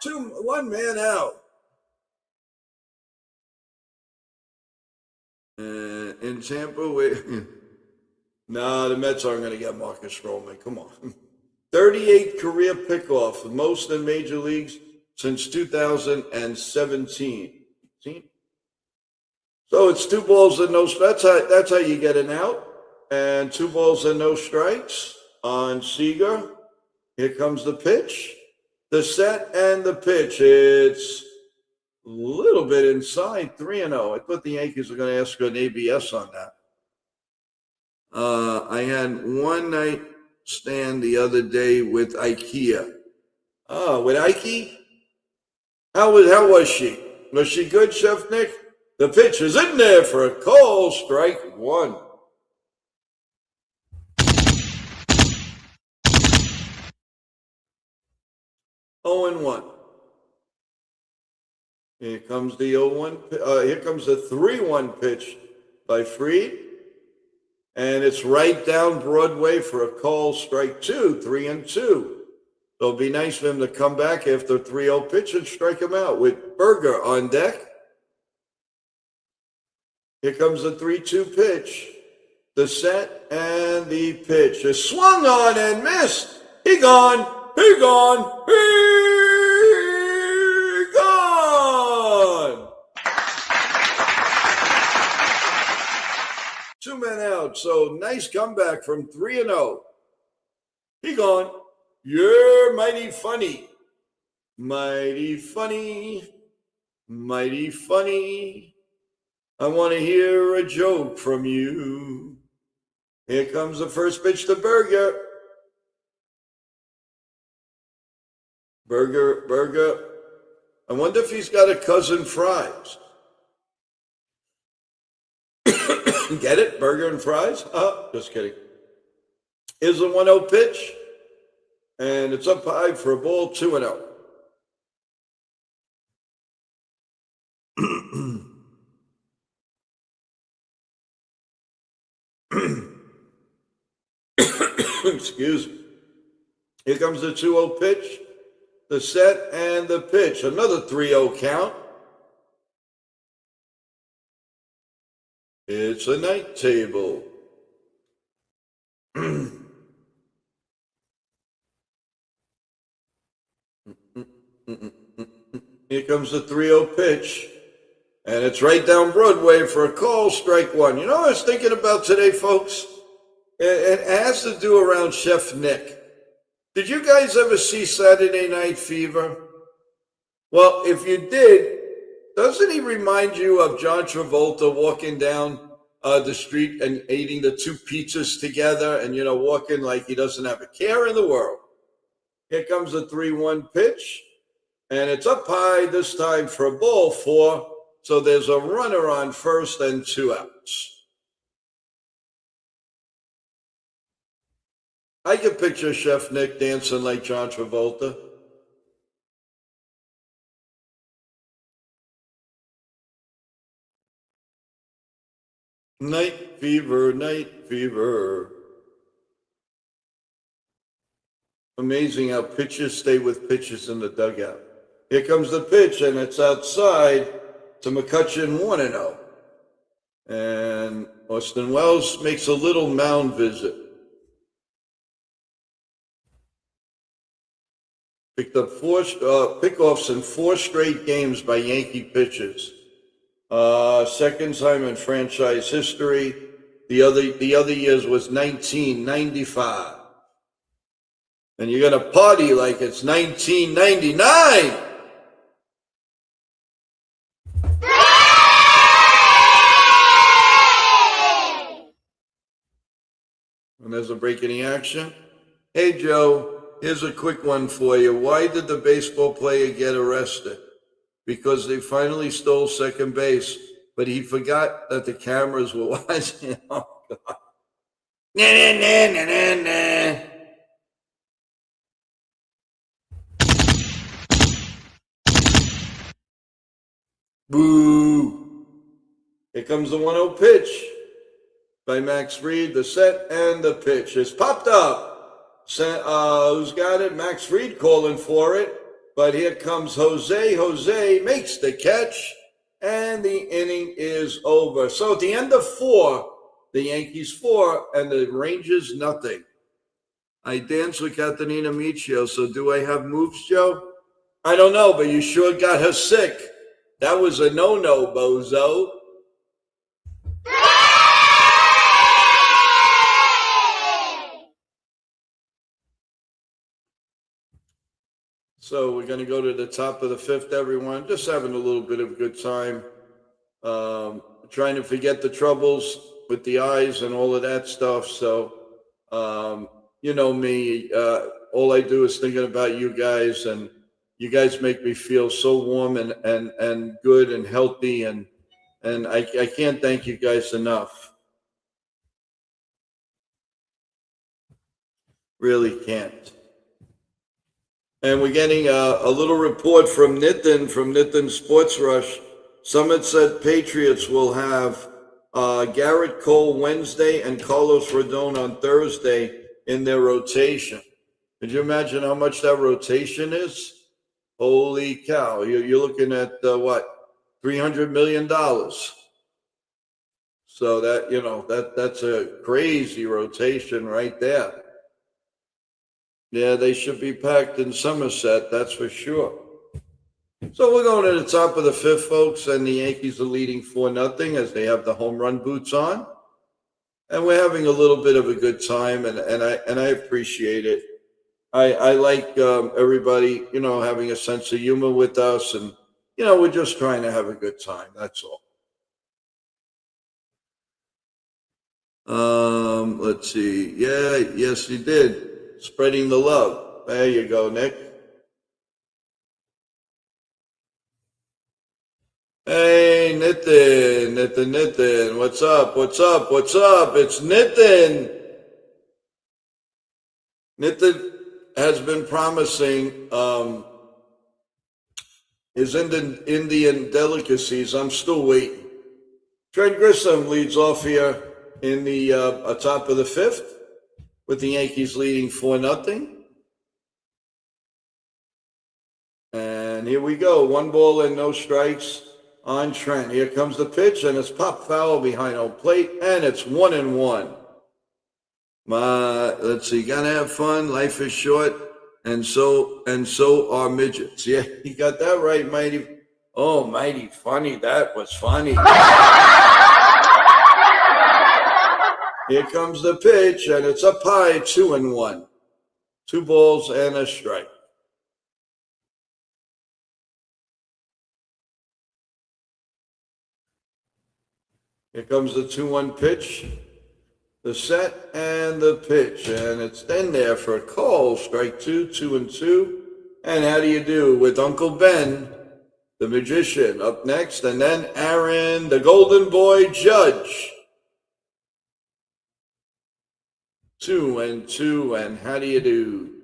Speaker 6: 1 man out. In Tampa, the Mets aren't going to get Marcus Stroman. Come on. 38 career pickoffs, the most in major leagues since 2017. So it's 2 balls and no strikes. That's how you get an out. And 2 balls and no strikes on Seager. Here comes the pitch, the set, and the pitch. It's a little bit inside, 3-0. I thought the Yankees were going to ask for an ABS on that. I had one night stand the other day with IKEA. Oh, with Ike? How was she? Was she good, Chef Nick? The pitch is in there for a call, strike 1. Oh and 1. Here comes the 0-1. Here comes the 3-1 pitch by Fried. And it's right down Broadway for a call, strike 2, 3-2. So it'll be nice for him to come back after a 3-0 pitch and strike him out with Berger on deck. Here comes the 3-2 pitch. The set and the pitch is swung on and missed. He gone. 2 men out. So nice comeback from 3-0. He gone. You're mighty funny. Mighty funny. Mighty funny. I want to hear a joke from you. Here comes the first pitch to Berger. Berger. I wonder if he's got a cousin Fries. Get it? Burger and fries? Oh, just kidding. Here's a 1-0 pitch. And it's up high for a ball, 2-0. Excuse me. Here comes the 2-0 pitch, the set, and the pitch. Another 3-0 count. It's a night table. Here comes the 3-0 pitch. And it's right down Broadway for a call, strike one. You know what I was thinking about today, folks? It has to do around Chef Nick. Did you guys ever see Saturday Night Fever? Well, if you did, doesn't he remind you of John Travolta walking down the street and eating the two pizzas together and, walking like he doesn't have a care in the world? Here comes the 3-1 pitch, and it's up high this time for a ball 4. So there's a runner on first and 2 outs. I can picture Chef Nick dancing like John Travolta. Night fever, night fever. Amazing how pitchers stay with pitchers in the dugout. Here comes the pitch, and it's outside to McCutcheon 1-0. And Austin Wells makes a little mound visit. Picked up 4 pickoffs in 4 straight games by Yankee pitchers. Second time in franchise history. The other years was 1995. And you're going to party like it's 1999. And there's a break in the action. Hey, Joe, here's a quick one for you. Why did the baseball player get arrested? Because they finally stole second base, but he forgot that the cameras were watching. Oh, God. Nah, nah, nah, nah, nah. Boo. Here comes the 1-0 pitch by Max Fried. The set and the pitch is popped up. Who's got it? Max Fried calling for it. But here comes Jose. Jose makes the catch, and the inning is over. So at the end of 4, the Yankees 4, and the Rangers nothing. I dance with Catanina Michio, so do I have moves, Joe? I don't know, but you sure got her sick. That was a no-no, bozo. So we're going to go to the top of the 5th, everyone. Just having a little bit of a good time. Trying to forget the troubles with the eyes and all of that stuff. So, you know me, all I do is thinking about you guys, and you guys make me feel so warm and good and healthy. And I can't thank you guys enough. Really can't. And we're getting a little report from Nitin Sports Rush. Summit said Patriots will have Garrett Cole Wednesday and Carlos Rodon on Thursday in their rotation. Could you imagine how much that rotation is? Holy cow. You're looking at what? $300 million. So that's a crazy rotation right there. Yeah, they should be packed in Somerset, that's for sure. So we're going to the top of the 5th, folks, and the Yankees are leading 4-0 as they have the home run boots on. And we're having a little bit of a good time, and I appreciate it. I like everybody, having a sense of humor with us, and, we're just trying to have a good time, that's all. Let's see. Yeah, yes, you did. Spreading the love. There you go, Nick. Hey, Nitin. What's up? It's Nitin. Nitin has been promising his Indian delicacies. I'm still waiting. Trent Grissom leads off here in the top of the 5th. With the Yankees leading 4-0. And here we go. 1 ball and no strikes on Trent. Here comes the pitch, and it's popped foul behind home plate, and it's 1-1. Let's see. Gotta have fun. Life is short. and so are midgets. Yeah, you got that right, Mighty. Oh, Mighty funny. That was funny. Here comes the pitch, and it's up high, 2-1. 2 balls and a strike. Here comes the 2-1 pitch, the set, and the pitch. And it's in there for a call. Strike 2, 2-2. And how do you do with Uncle Ben, the magician, up next? And then Aaron, the golden boy, Judge. 2-2. And how do you do?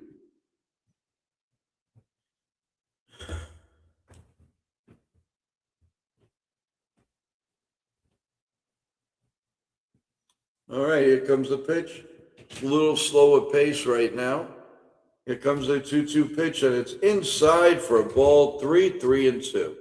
Speaker 6: All right, here comes the pitch. It's a little slower pace right now. Here comes the 2-2 pitch, and it's inside for a ball, 3-2.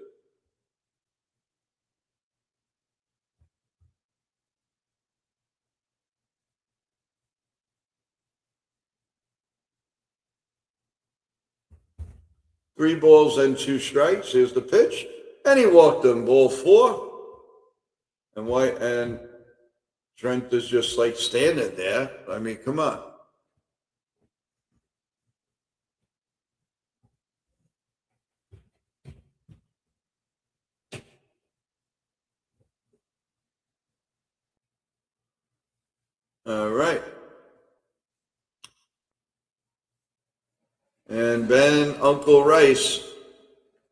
Speaker 6: Three balls and 2 strikes. Here's the pitch, and he walked him, ball 4. And Trent is just like standing there. I mean, come on. All right. And Ben Uncle Rice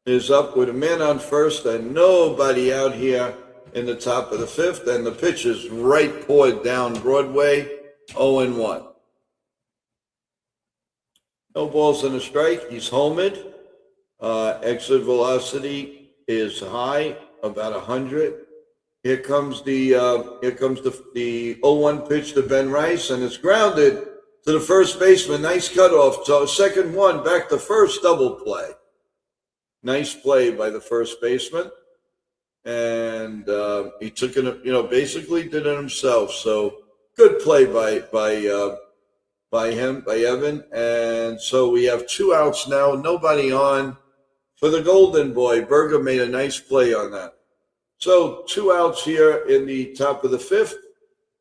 Speaker 6: is up with a man on first and nobody out here in the top of the 5th. And the pitch is right poured down Broadway, 0-1. No balls and a strike. He's homered. Exit velocity is high, about 100. Here comes the 0-1 pitch to Ben Rice, and it's grounded to the first baseman. Nice cutoff. So second one, back to first, double play. Nice play by the first baseman, and he took it. Basically did it himself. So good play by Evan, and so we have 2 outs now. Nobody on for the Golden Boy. Berger made a nice play on that. So 2 outs here in the top of the 5th,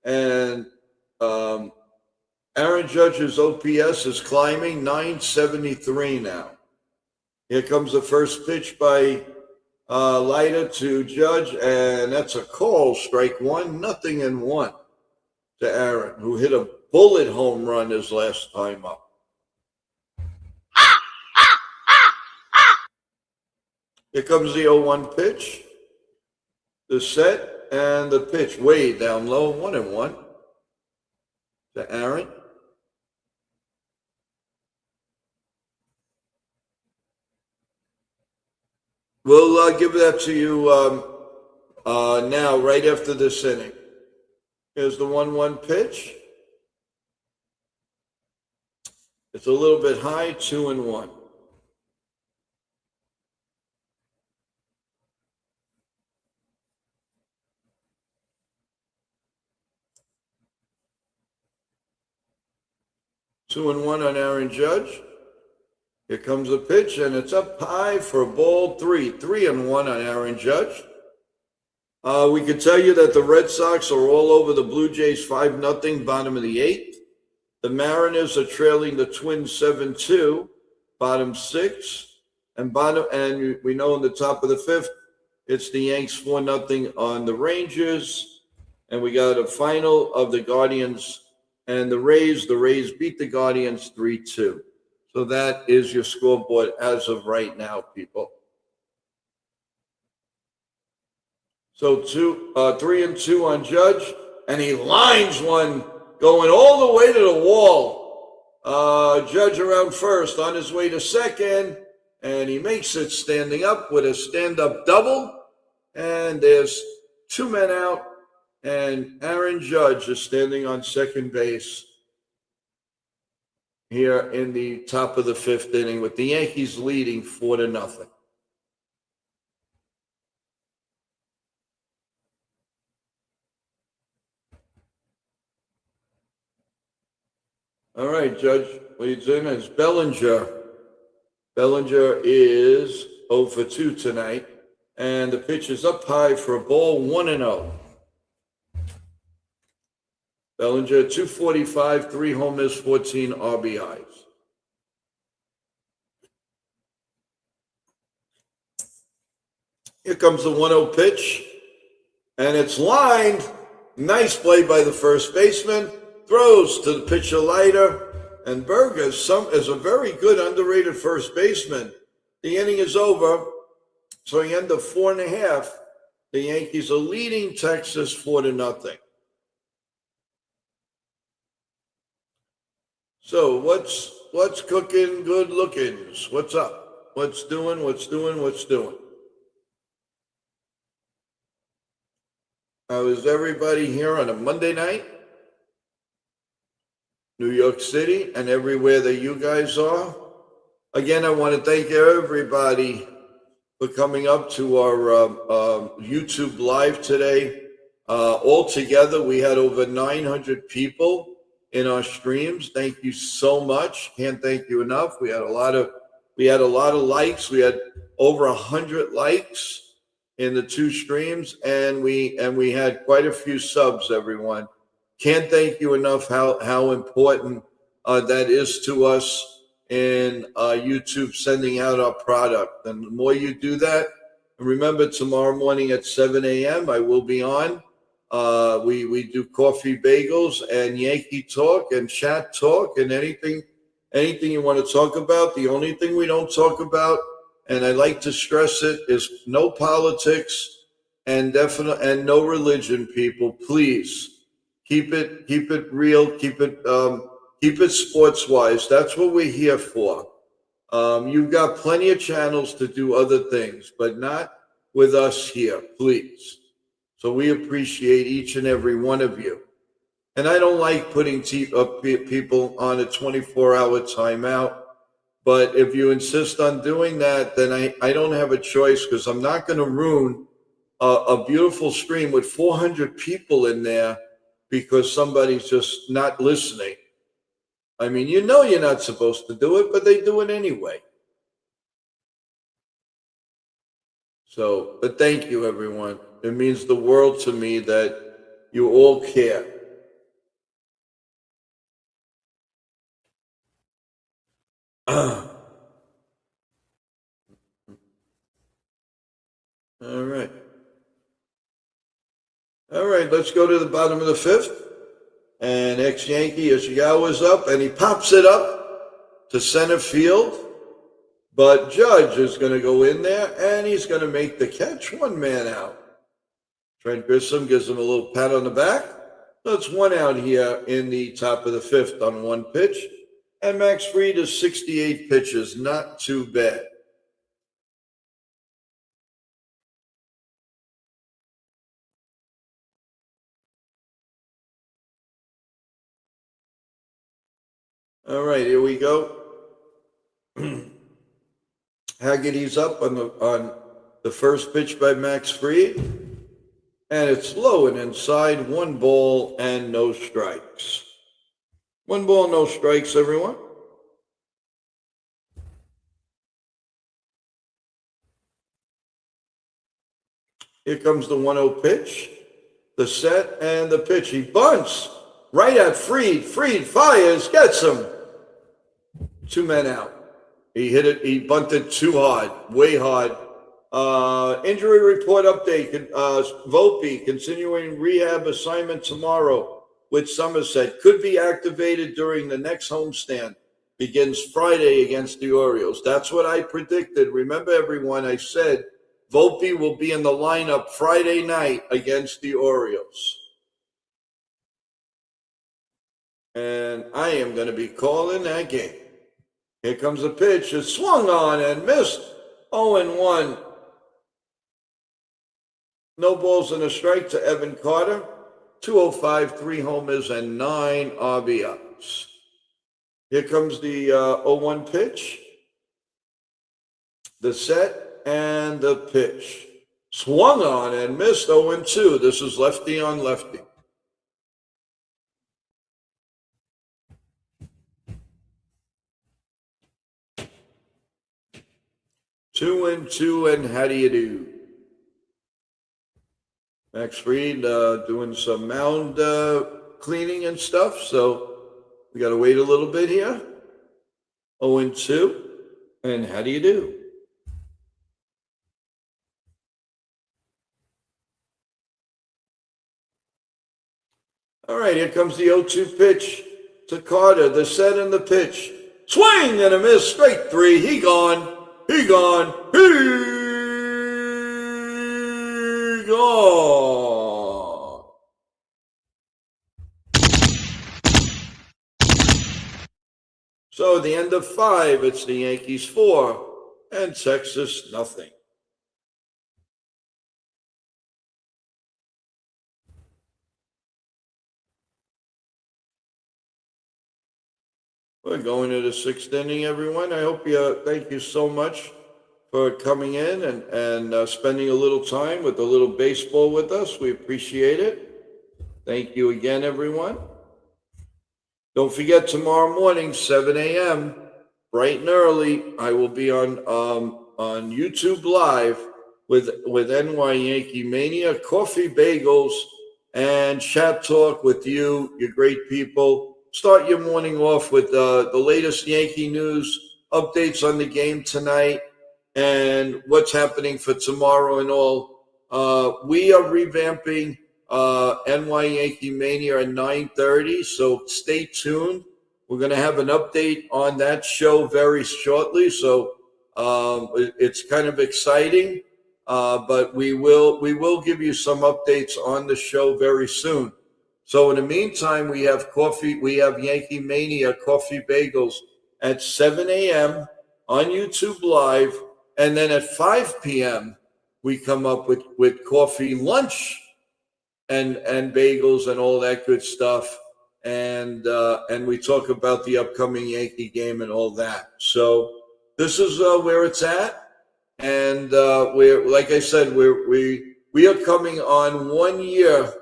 Speaker 6: and Aaron Judge's OPS is climbing, 973 now. Here comes the first pitch by Leiter to Judge, and that's a call, strike 1, 0-1 to Aaron, who hit a bullet home run his last time up. Here comes the 0-1 pitch. The set and the pitch way down low, 1-1 to Aaron. We'll give that to you now, right after this inning. Here's the 1-1 pitch. It's a little bit high, 2-1. Two and one on Aaron Judge. Here comes the pitch, and it's up high for ball 3. 3-1 on Aaron Judge. We can tell you that the Red Sox are all over the Blue Jays 5-0, bottom of the 8th. The Mariners are trailing the Twins 7-2, bottom 6. And we know in the top of the 5th, it's the Yanks 4-0 on the Rangers. And we got a final of the Guardians and the Rays. The Rays beat the Guardians 3-2. So that is your scoreboard as of right now, people. So 3-2 on Judge, and he lines one going all the way to the wall. Judge around first, on his way to second, and he makes it standing up with a stand-up double. And there's 2 men out, and Aaron Judge is standing on second base here in the top of the 5th inning with the Yankees leading 4-0. All right, Judge leads in as Bellinger. Bellinger is 0 for 2 tonight. And the pitch is up high for a ball, 1-0. Bellinger, 245, 3 homers, 14 RBIs. Here comes the 1-0 pitch, and it's lined. Nice play by the first baseman. Throws to the pitcher Leiter, and Berger is a very good underrated first baseman. The inning is over, so he ended up 4.5. The Yankees are leading Texas 4-0. So what's cooking? Good lookings. What's up? What's doing? How is everybody here on a Monday night? New York City and everywhere that you guys are. Again, I want to thank everybody for coming up to our YouTube Live today. Altogether, we had over 900 people in our streams. Thank you so much. Can't thank you enough. We had a lot of likes. We had over 100 likes in the two streams, and we had quite a few subs, everyone. Can't thank you enough how important that is to us in YouTube sending out our product. And the more you do that, remember tomorrow morning at 7 a.m. I will be on. We do coffee bagels and Yankee talk and chat talk and anything you want to talk about. The only thing we don't talk about, and I like to stress it, is no politics and no religion, people. Please keep it real, keep it sports wise. That's what we're here for. You've got plenty of channels to do other things, but not with us here, please. So we appreciate each and every one of you. And I don't like putting people on a 24-hour timeout. But if you insist on doing that, then I don't have a choice, because I'm not going to ruin a beautiful stream with 400 people in there because somebody's just not listening. I mean, you're not supposed to do it, but they do it anyway. So, but thank you, everyone. It means the world to me that you all care. All right, let's go to the bottom of the fifth. And ex-Yankee Ishikawa's up, and he pops it up to center field. But Judge is going to go in there, and he's going to make the catch. 1 man out. Trent Grissom gives him a little pat on the back. That's 1 out here in the top of the fifth on 1 pitch. And Max Fried is 68 pitches. Not too bad. All right, here we go. Haggerty's up on the first pitch by Max Fried. And it's low and inside. 1 ball and no strikes. 1 ball, no strikes, everyone. Here comes the 1-0 pitch. The set and the pitch. He bunts right at Fried. Fried fires, gets him. 2 men out. He hit it. He bunted too hard, way hard. Injury report update. Volpe continuing rehab assignment tomorrow with Somerset. Could be activated during the next homestand. Begins Friday against the Orioles. That's what I predicted. Remember, everyone, I said Volpe will be in the lineup Friday night against the Orioles. And I am going to be calling that game. Here comes the pitch. It's swung on and missed. 0-1. No balls and a strike to Evan Carter. 205, 3 homers, and 9 RBIs. Here comes the 0-1 pitch. The set and the pitch. Swung on and missed. 0-2. This is lefty on lefty. 2-2, and how do you do? Max Reed doing some mound cleaning and stuff, so we got to wait a little bit here. 0-2, and how do you do? All right, here comes the 0-2 pitch to Carter. The set and the pitch. Swing and a miss, straight three. He gone. He gone. He gone. So at the end of 5, it's the Yankees 4 and Texas nothing. We're going to the 6th inning, everyone. I hope thank you so much for coming in and spending a little time with a little baseball with us. We appreciate it. Thank you again, everyone. Don't forget, tomorrow morning, 7 a.m., bright and early, I will be on YouTube Live with NY-YankeeMania, coffee, bagels, and chat talk with you great people. Start your morning off with the latest Yankee news, updates on the game tonight, and what's happening for tomorrow and all. We are revamping NY-YankeeMania at 9:30, so stay tuned. We're going to have an update on that show very shortly, so it's kind of exciting, but we will give you some updates on the show very soon. So in the meantime, we have coffee. We have Yankee Mania coffee bagels at 7 a.m. on YouTube Live, and then at 5 p.m. we come up with coffee lunch and bagels and all that good stuff, and we talk about the upcoming Yankee game and all that. So this is where it's at, and we're, like I said, we are coming on 1 year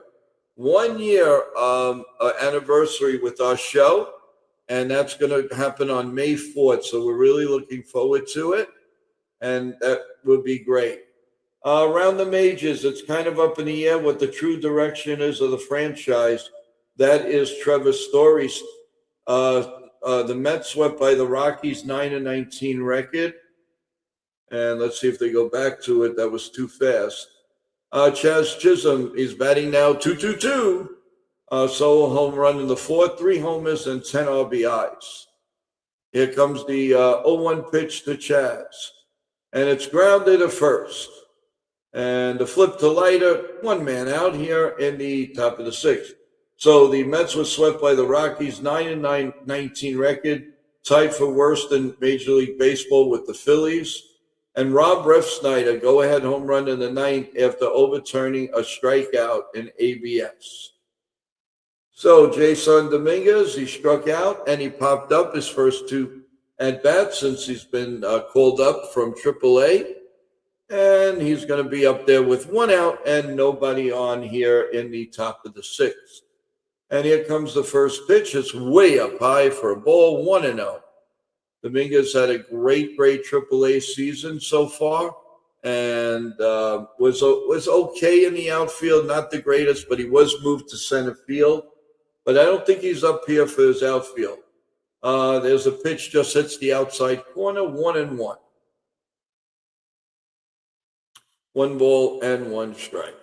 Speaker 6: anniversary with our show, and that's going to happen on May 4th. So we're really looking forward to it, and that would be great. Around the majors, it's kind of up in the air what the true direction is of the franchise. That is Trevor Story's. The Mets swept by the Rockies, 9-19 record. And let's see if they go back to it. That was too fast. Chaz Chisholm is batting now 2-2-2. Solo home run in the 4th, 3 homers and 10 RBIs. Here comes the 0-1 pitch to Chaz. And it's grounded at first. And the flip to Leiter, 1 man out here in the top of the 6th. So the Mets were swept by the Rockies, 9-19 record, tied for worst in Major League Baseball with the Phillies. And Rob Refsnyder, go-ahead home run in the 9th after overturning a strikeout in ABS. So Jason Dominguez, he struck out and he popped up his first 2 at-bats since he's been called up from AAA. And he's going to be up there with 1 out and nobody on here in the top of the 6th. And here comes the first pitch. It's way up high for a ball, 1-0. Dominguez had a great AAA season so far, and was okay in the outfield, not the greatest, but he was moved to center field. But I don't think he's up here for his outfield. There's a pitch just hits the outside corner, 1-1. 1 ball and 1 strike.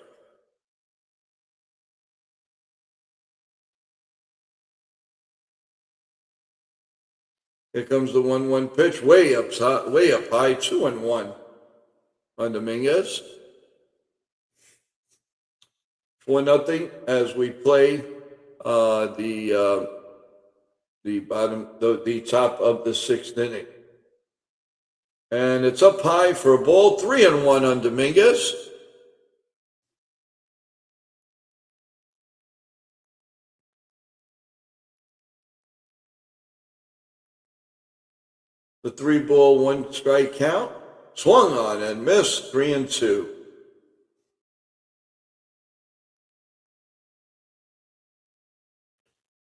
Speaker 6: Here comes the 1-1 pitch, way up high, 2-1 on Dominguez. 4-0 as we play the top of the 6th inning. And it's up high for a ball, 3-1 on Dominguez. The 3-ball, 1 strike count. Swung on and missed, 3-2.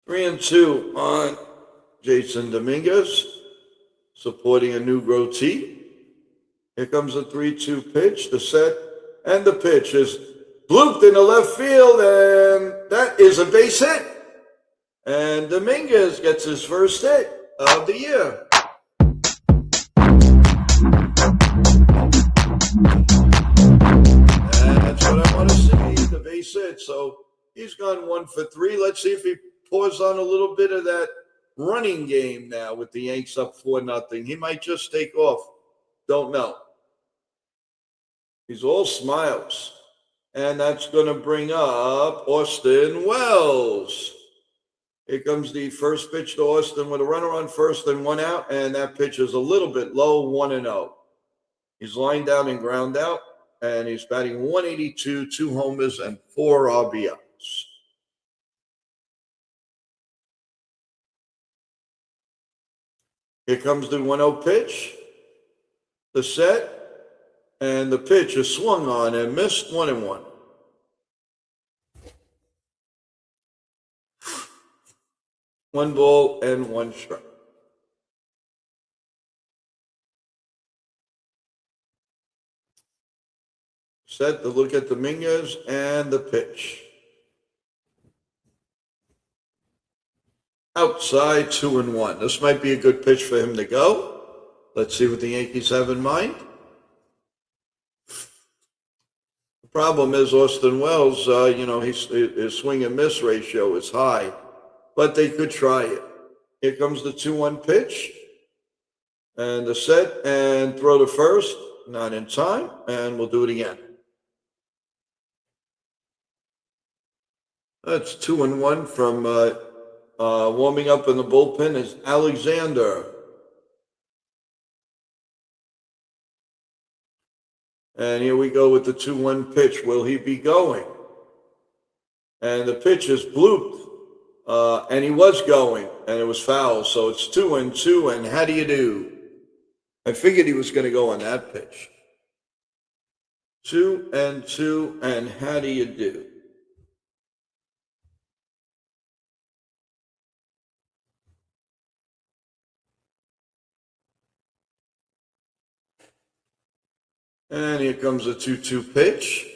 Speaker 6: Three and two on Jason Dominguez, supporting a new goatee. Here comes the 3-2 pitch, the set, and the pitch is blooped in the left field, and that is a base hit. And Dominguez gets his first hit of the year. And that's what I want to see, the base hit. So he's gone 1 for 3. Let's see if he pours on a little bit of that running game now with the Yanks up 4-0. He might just take off. Don't know. He's all smiles. And that's going to bring up Austin Wells. Here comes the first pitch to Austin with a runner on first and 1 out. And that pitch is a little bit low, 1-0. He's lined down and ground out. And he's batting 182, 2 homers, and 4 RBIs. Here comes the 1-0 pitch. The set. And the pitch is swung on and missed, 1-1. One ball and 1 strike. Set to look at Dominguez and the pitch. Outside, 2-1. This might be a good pitch for him to go. Let's see what the Yankees have in mind. The problem is Austin Wells, his swing and miss ratio is high, but they could try it. Here comes the 2-1 pitch. And the set and throw to first. Not in time, and we'll do it again. That's 2-1 from warming up in the bullpen is Alexander. And here we go with the 2-1 pitch. Will he be going? And the pitch is blooped. And he was going, and it was foul. So it's 2-2, and how do you do? I figured he was going to go on that pitch. 2-2, and how do you do? And here comes a 2-2 pitch.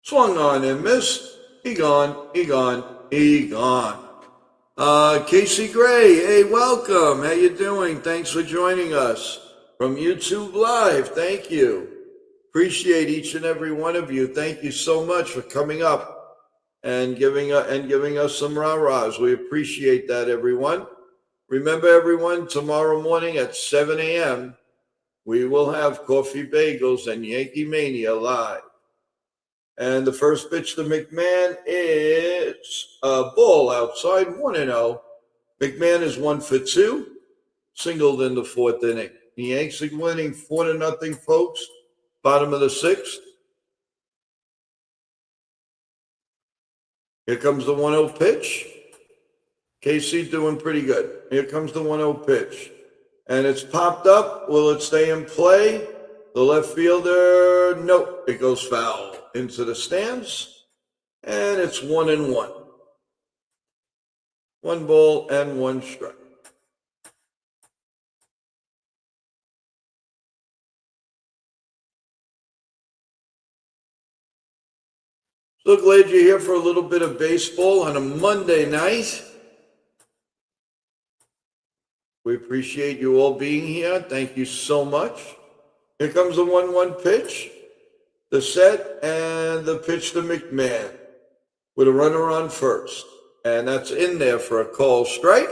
Speaker 6: Swung on and missed. He gone. Casey Gray, hey, welcome. How you doing? Thanks for joining us from YouTube Live. Thank you. Appreciate each and every one of you. Thank you so much for coming up and giving us some rah-rahs. We appreciate that, everyone. Remember, everyone, tomorrow morning at 7 a.m., we will have Coffee Bagels and Yankee Mania live. And the first pitch to McMahon is a ball outside, 1-0. McMahon is 1 for 2, singled in the 4th inning. The Yanks are winning 4-0, folks. Bottom of the 6th. Here comes the 1-0 pitch. KC doing pretty good. Here comes the 1-0 pitch. And it's popped up. Will it stay in play? The left fielder, nope. It goes foul into the stands. And it's 1-1. 1 ball and 1 strike. So glad you're here for a little bit of baseball on a Monday night. We appreciate you all being here. Thank you so much. Here comes the 1-1 pitch, the set, and the pitch to McMahon with a runner on first. And that's in there for a called strike.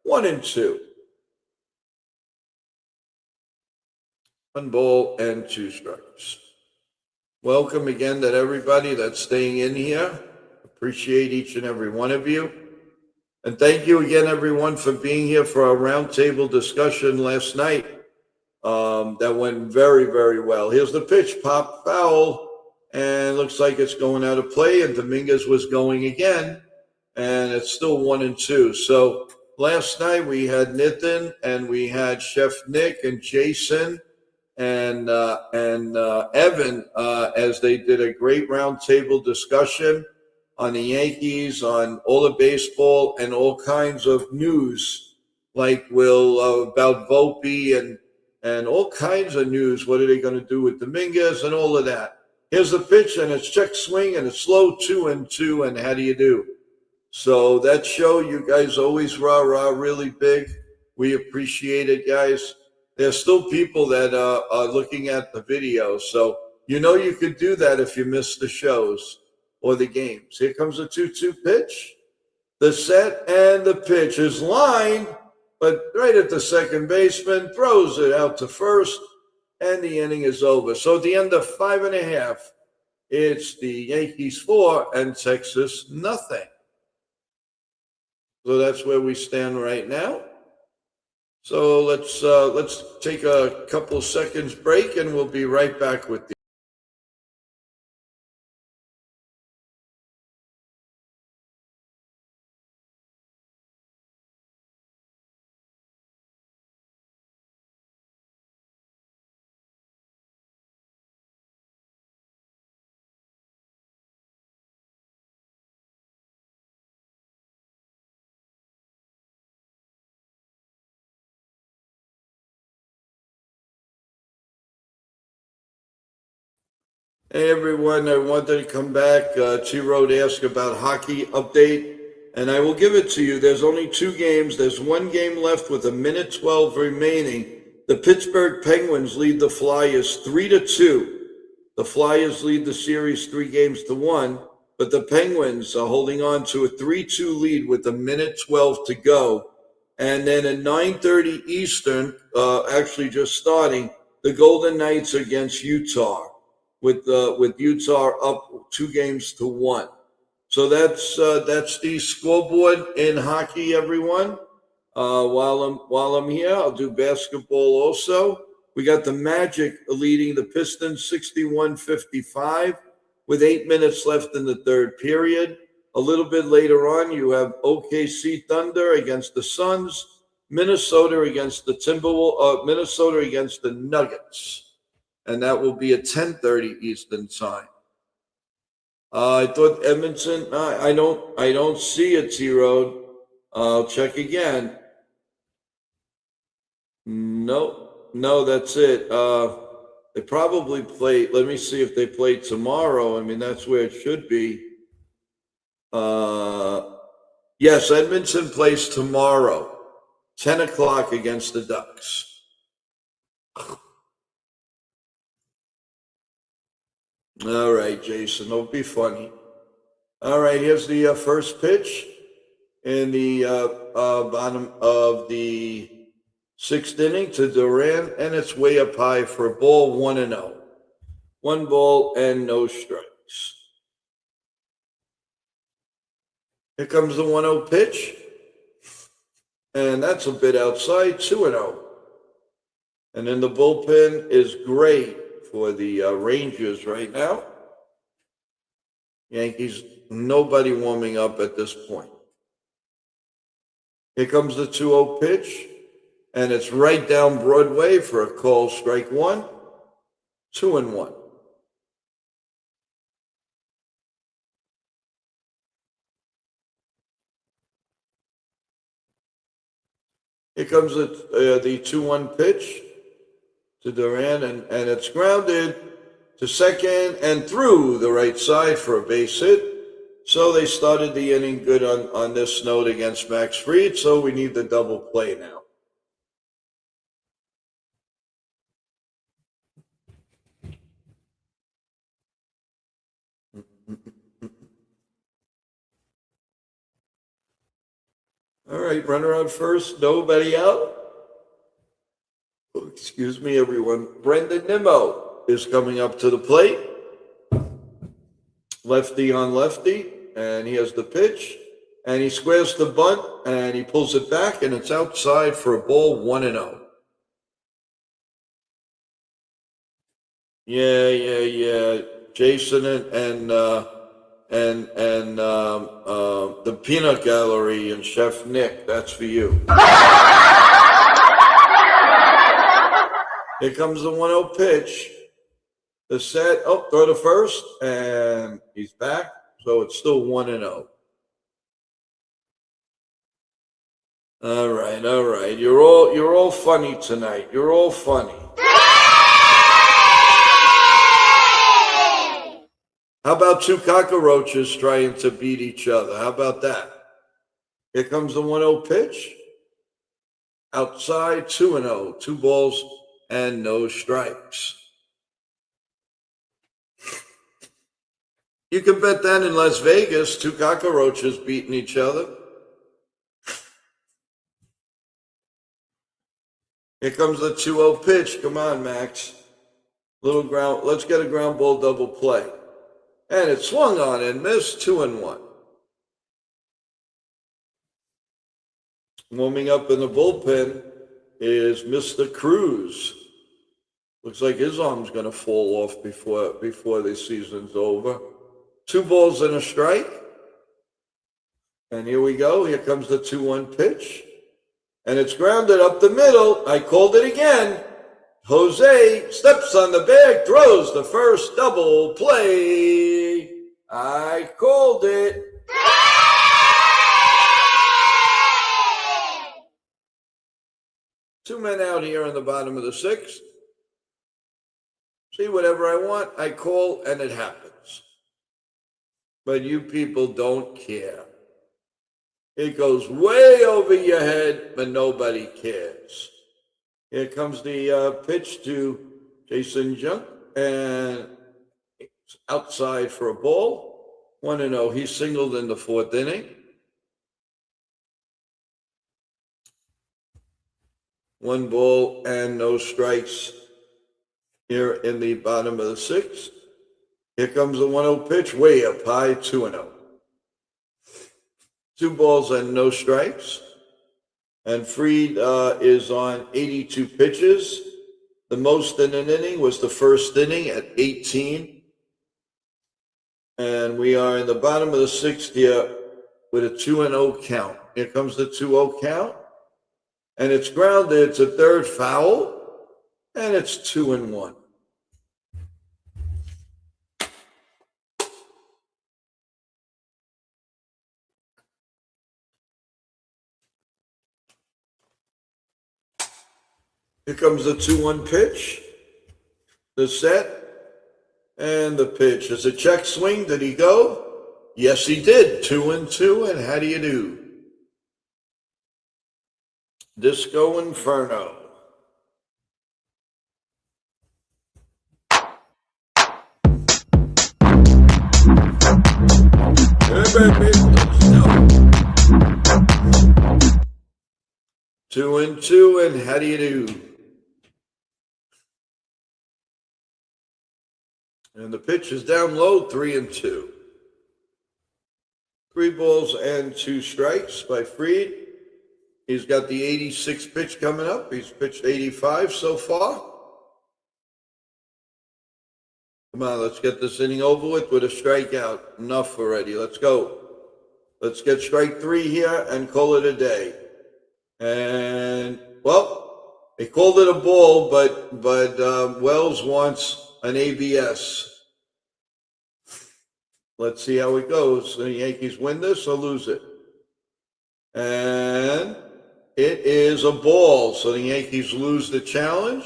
Speaker 6: 1-2. 1 ball and 2 strikes. Welcome again to everybody that's staying in here. Appreciate each and every one of you. And thank you again, everyone, for being here for our roundtable discussion last night. That went very, very well. Here's the pitch, pop foul, and looks like it's going out of play, and Dominguez was going again, and it's still 1-2. So last night we had Nathan, and we had Chef Nick and Jason and Evan as they did a great roundtable discussion on the Yankees, on all the baseball and all kinds of news like about Volpe and all kinds of news. What are they going to do with Dominguez and all of that? Here's the pitch, and it's check swing, and it's slow 2-2, and how do you do? So that show, you guys always rah-rah really big. We appreciate it, guys. There's still people that are looking at the video, so you know you could do that if you miss the shows or the games. Here comes a 2-2 pitch. The set and the pitch is lined, but right at the second baseman, throws it out to first, and the inning is over. So at the end of 5.5, it's the Yankees 4 and Texas nothing. So that's where we stand right now. So let's take a couple seconds break, and we'll be right back with you. Hey everyone, I wanted to come back. T-Road asked about hockey update, and I will give it to you. There's only 2 games. There's 1 game left with 1:12 remaining. The Pittsburgh Penguins lead the Flyers 3-2. The Flyers lead the series 3-1, but the Penguins are holding on to a 3-2 lead with 1:12 to go. And then at 9:30 Eastern, actually just starting, the Golden Knights against Utah, with Utah up 2-1. So that's the scoreboard in hockey, everyone. While I'm here, I'll do basketball also. We got the Magic leading the Pistons 61-55 with 8 minutes left in the third period. A little bit later on, you have OKC Thunder against the Suns, Minnesota against the Minnesota against the Nuggets. And that will be at 10:30 Eastern time. I thought Edmonton. I don't see it. T-Road. I'll check again. No, that's it. They probably play. Let me see if they play tomorrow. I mean, that's where it should be. Yes, Edmonton plays tomorrow, 10 o'clock against the Ducks. All right, Jason, don't be funny. All right, here's the first pitch in the bottom of the 6th inning to Duran, and it's way up high for a ball, 1-0. 1 ball and no strikes. Here comes the 1-0 pitch, and that's a bit outside, 2-0. And then the bullpen is great for the Rangers right now. Yankees, nobody warming up at this point. Here comes the 2-0 pitch, and it's right down Broadway for a call, strike 1, 2-1. Here comes the 2-1 pitch to Duran, and it's grounded to second and through the right side for a base hit. So they started the inning good on this note against Max Fried, so we need the double play now. All right, runner on first, nobody out. Oh, excuse me, everyone. Brendan Nimmo is coming up to the plate. Lefty on lefty, and he has the pitch, and he squares the bunt, and he pulls it back, and it's outside for a ball, 1-0. Yeah. Jason and the Peanut Gallery and Chef Nick, that's for you. Here comes the 1-0 pitch. The set, throw to first, and he's back, so it's still 1-0. All right, all right. You're all funny tonight. You're all funny. How about two cockroaches trying to beat each other? How about that? Here comes the 1-0 pitch. Outside, 2-0. 2 balls and no strikes. You can bet that in Las Vegas, two cockroaches beating each other. Here comes the 2-0 pitch. Come on, Max. Little ground. Let's get a ground ball double play. And it swung on and missed, 2-1. Warming up in the bullpen is Mr. Cruz. Looks like his arm's going to fall off before the season's over. 2 balls and a strike. And here we go. Here comes the 2-1 pitch. And it's grounded up the middle. I called it again. Jose steps on the bag, throws the first double play. I called it. Two men out here in the bottom of the 6th. See, whatever I want, I call, and it happens. But you people don't care. It goes way over your head, but nobody cares. Here comes the pitch to Jason Junk, and it's outside for a ball. 1-0. He singled in the 4th inning. 1 ball and no strikes here in the bottom of the 6th. Here comes the 1-0 pitch, way up high, 2-0. 2 balls and no strikes. And Fried is on 82 pitches. The most in an inning was the 1st inning at 18. And we are in the bottom of the 6th here with a 2-0 count. Here comes the 2-0 count. And it's grounded. It's a 3rd foul. And it's 2-1. Here comes the 2-1 pitch, the set, and the pitch. Is a check swing? Did he go? Yes, he did. 2-2, and how do you do? Disco Inferno. Hey, baby, let's go. 2-2, and how do you do? And the pitch is down low, 3-2. 3 balls and 2 strikes by Fried. He's got the 86 pitch coming up. He's pitched 85 so far. Come on, let's get this inning over with a strikeout. Enough already. Let's go. Let's get strike 3 here and call it a day. And, well, they called it a ball, but Wells wants an ABS. Let's see how it goes. The Yankees win this or lose it. And it is a ball. So the Yankees lose the challenge.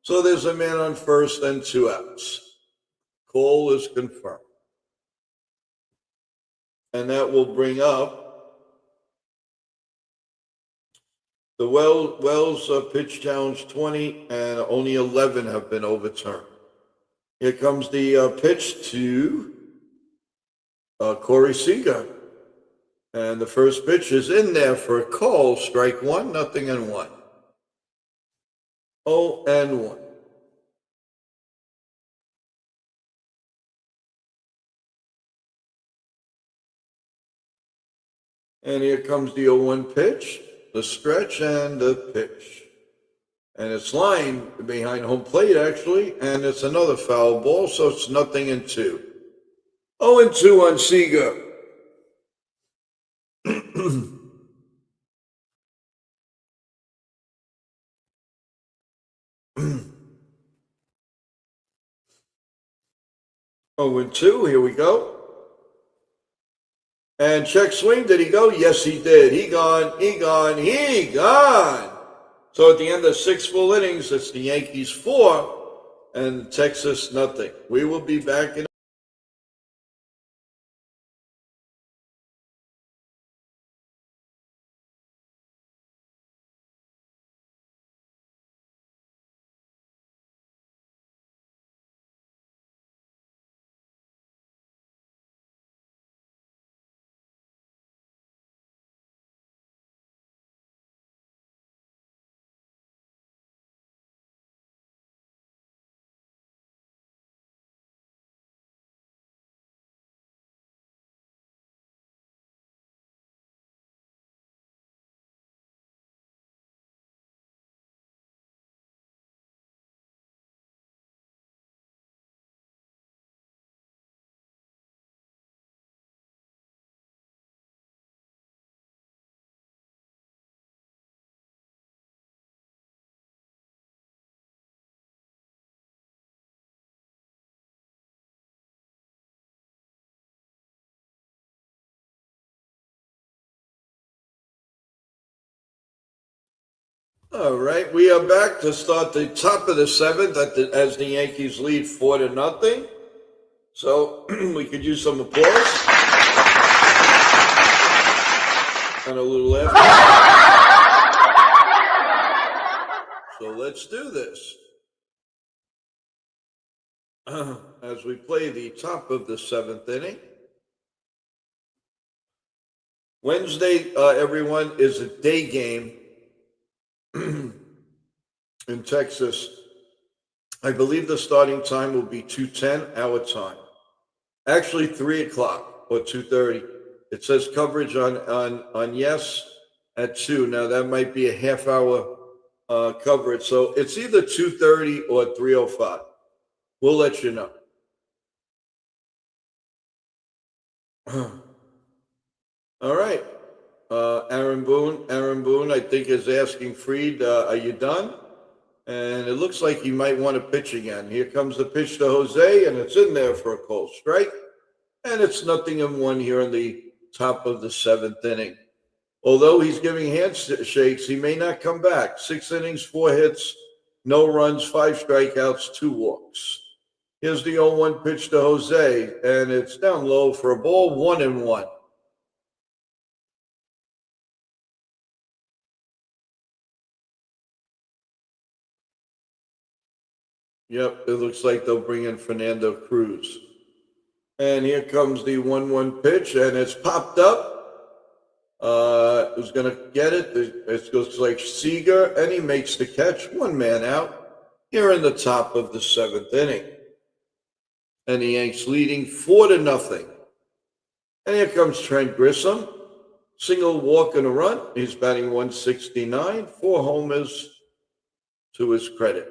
Speaker 6: So there's a man on first and 2 outs. Call is confirmed. And that will bring up the Wells pitch challenge 20, and only 11 have been overturned. Here comes the pitch to Corey Seager. And the first pitch is in there for a call. Strike 1, 0-1. 0-1. And here comes the 0-1 pitch, the stretch, and the pitch. And it's lined behind home plate, actually, and it's another foul ball, so it's 0-2. 0-2 on Seager. Oh, and 2, here we go. And check swing, did he go? Yes, he did. He gone. So at the end of 6 full innings, it's the Yankees 4 and Texas nothing. We will be back in. All right, we are back to start the top of the 7th as the Yankees lead 4-0. So we could use some applause and a little laughter. So let's do this. As we play the top of the 7th inning. Wednesday, everyone, is a day game in Texas. I believe the starting time will be 2:10 our time. Actually, 3 o'clock or 2:30. It says coverage on Yes at 2. Now that might be a half hour coverage. So it's either 2:30 or 3:05. We'll let you know. All right. Aaron Boone, I think, is asking Fried, are you done? And it looks like he might want to pitch again. Here comes the pitch to Jose, and it's in there for a cold strike. And it's 0-1 here in the top of the 7th inning. Although he's giving handshakes, he may not come back. 6 innings, 4 hits, no runs, 5 strikeouts, 2 walks. Here's the 0-1 pitch to Jose, and it's down low for a ball, 1-1. Yep, it looks like they'll bring in Fernando Cruz. And here comes the 1-1 pitch, and it's popped up. Who's going to get it? It looks like Seager, and he makes the catch. 1 man out here in the top of the 7th inning. And the Yanks leading 4-0. And here comes Trent Grissom. Single walk and a run. He's batting 169. 4 homers to his credit.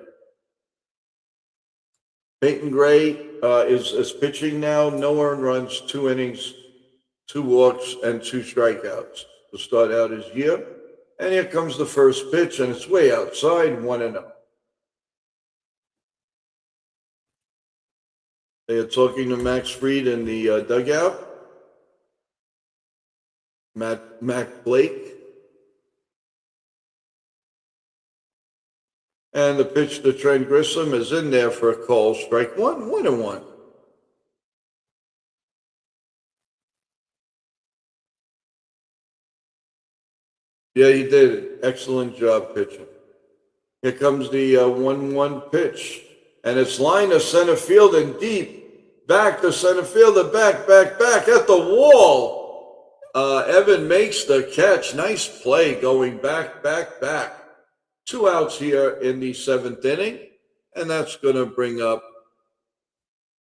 Speaker 6: Peyton Gray is pitching now. No earned runs, 2 innings, 2 walks, and 2 strikeouts to start out his year. And here comes the first pitch, and it's way outside, 1-0. They are talking to Max Fried in the dugout. Mac Blake. And the pitch to Trent Grissom is in there for a call. Strike 1, 1-1. Yeah, he did. Excellent job pitching. Here comes the 1-1 pitch. And it's line to center field and deep. Back to center fielder, back at the wall. Evan makes the catch. Nice play going back. 2 outs here in the 7th inning, and that's going to bring up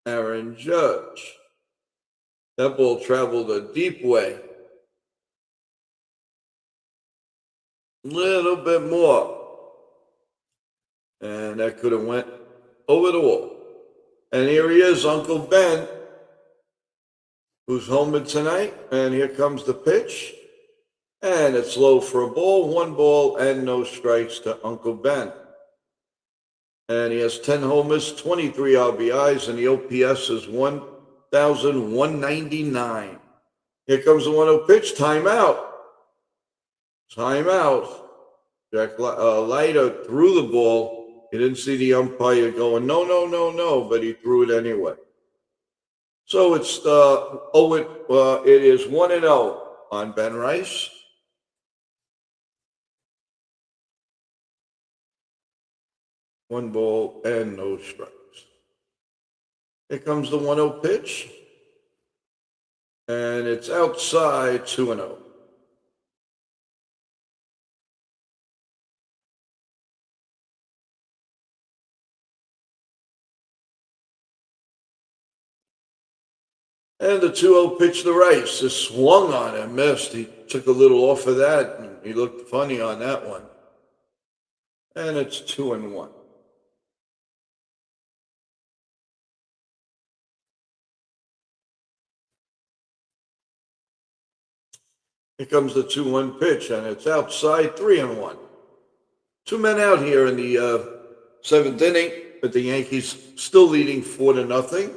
Speaker 6: Aaron Judge. That ball traveled a deep way. Little bit more. And that could have went over the wall. And here he is, Uncle Ben, who's homered tonight. And here comes the pitch. And it's low for a ball, 1 ball, and no strikes to Uncle Ben. And he has 10 homers, 23 RBIs, and the OPS is 1,199. Here comes the 1-0 pitch. Timeout. Timeout. Jack Leiter threw the ball. He didn't see the umpire going, no, no, no, no, but he threw it anyway. So it's it is 1-0 on Ben Rice. One ball and no strikes. Here comes the 1-0 pitch. And it's outside 2-0. And the 2-0 pitch to Rice is swung on and missed. He took a little off of that, and he looked funny on that one. And it's 2-1. Here comes the 2-1 pitch, and it's outside 3-1. 2 men out here in the seventh inning, but the Yankees still leading 4-0.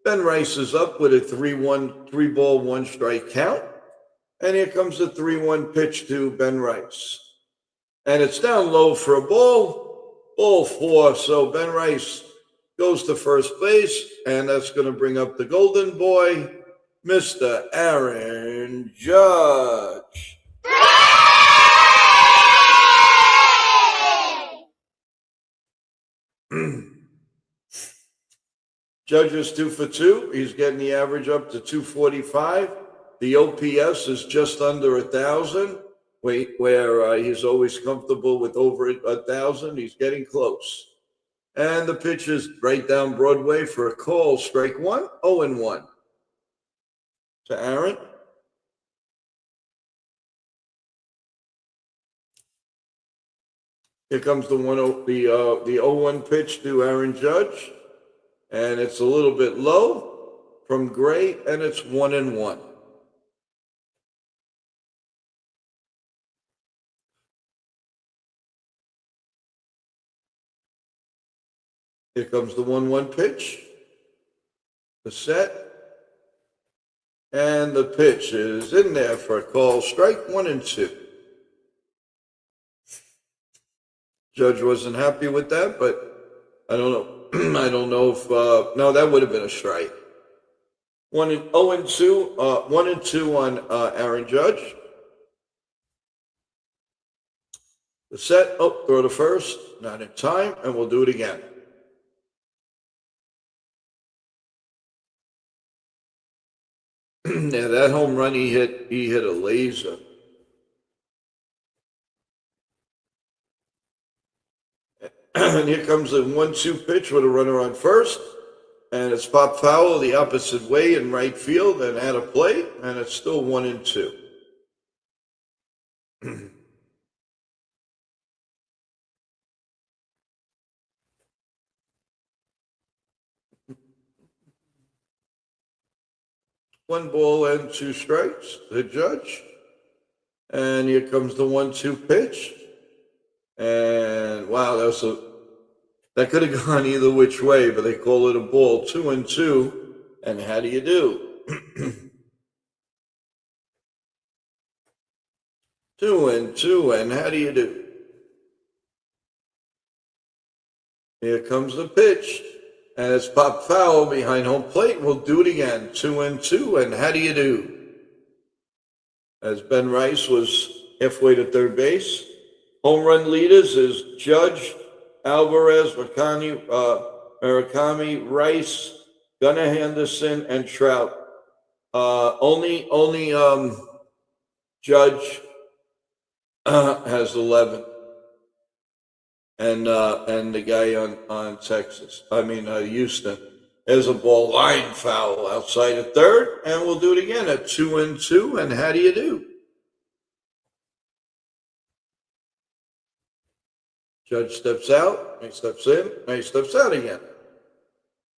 Speaker 6: Ben Rice is up with a 3-1, 3-ball, 1-strike count. And here comes the 3-1 pitch to Ben Rice. And it's down low for a ball 4. So Ben Rice goes to first base, and that's going to bring up the golden boy, Mr. Aaron Judge. Judge is 2 for 2. He's getting the average up to 245. The OPS is just under 1,000, where he's always comfortable with over 1,000. He's getting close. And the pitch is right down Broadway for a call. Strike 1, 0-1. To Aaron. Here comes the 0-1 pitch to Aaron Judge. And it's a little bit low from Gray, and it's 1-1. Here comes the 1-1 pitch. The set. And the pitch is in there for a call. Strike 1-2. Judge wasn't happy with that, but I don't know. I don't know if no, that would have been a strike. 1-2 on Aaron Judge. The set. Oh, throw to first. Not in time, and we'll do it again. Yeah, that home run he hit a laser. And here comes the 1-2 pitch with a runner on first. And it's popped foul the opposite way in right field and out of play. And it's still 1-2. One ball and 2 strikes, the Judge. And here comes the 1-2 pitch. And wow, that could have gone either which way, but they call it a ball. 2-2. And how do you do? 2-2. And how do you do? Here comes the pitch. And it's popped foul behind home plate. We'll do it again. 2-2. And how do you do? As Ben Rice was halfway to third base. Home run leaders is Judge, Alvarez, Murakami, Rice, Gunnar Henderson, and Trout. Only Judge has 11. And the guy on Houston. There's a ball line foul outside of third, and we'll do it again at 2-2. And how do you do? Judge steps out, he steps in, and he steps out again.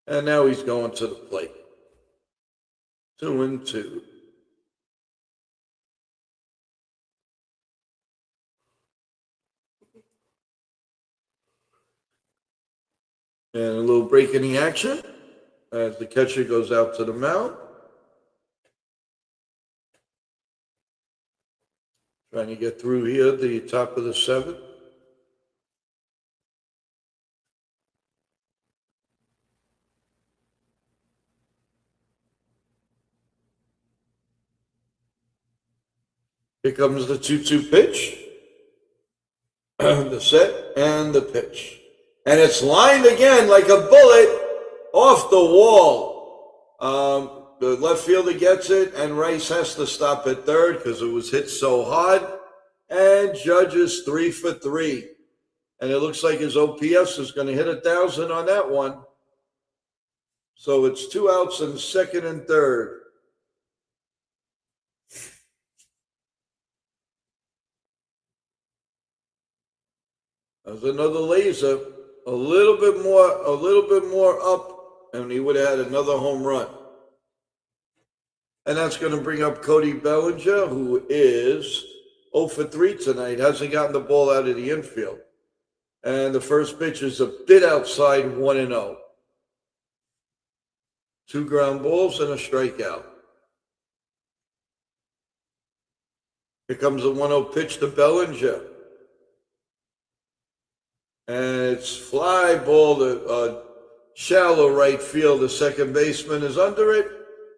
Speaker 6: And now he's going to the plate. 2-2. And a little break in the action as the catcher goes out to the mound. Trying to get through here, the top of the seventh. Here comes the 2-2 pitch. The set and the pitch. And it's lined again like a bullet off the wall. The left fielder gets it, and Rice has to stop at third because it was hit so hard. And Judge is 3 for 3. And it looks like his OPS is going to hit 1,000 on that one. So it's 2 outs in second and third. There's another laser, a little bit more up, and he would have had another home run. And that's going to bring up Cody Bellinger, who is 0 for 3 tonight, hasn't gotten the ball out of the infield. And the first pitch is a bit outside, 1-0. 2 ground balls and a strikeout. Here comes the 1-0 pitch to Bellinger. And it's fly ball to shallow right field. The second baseman is under it,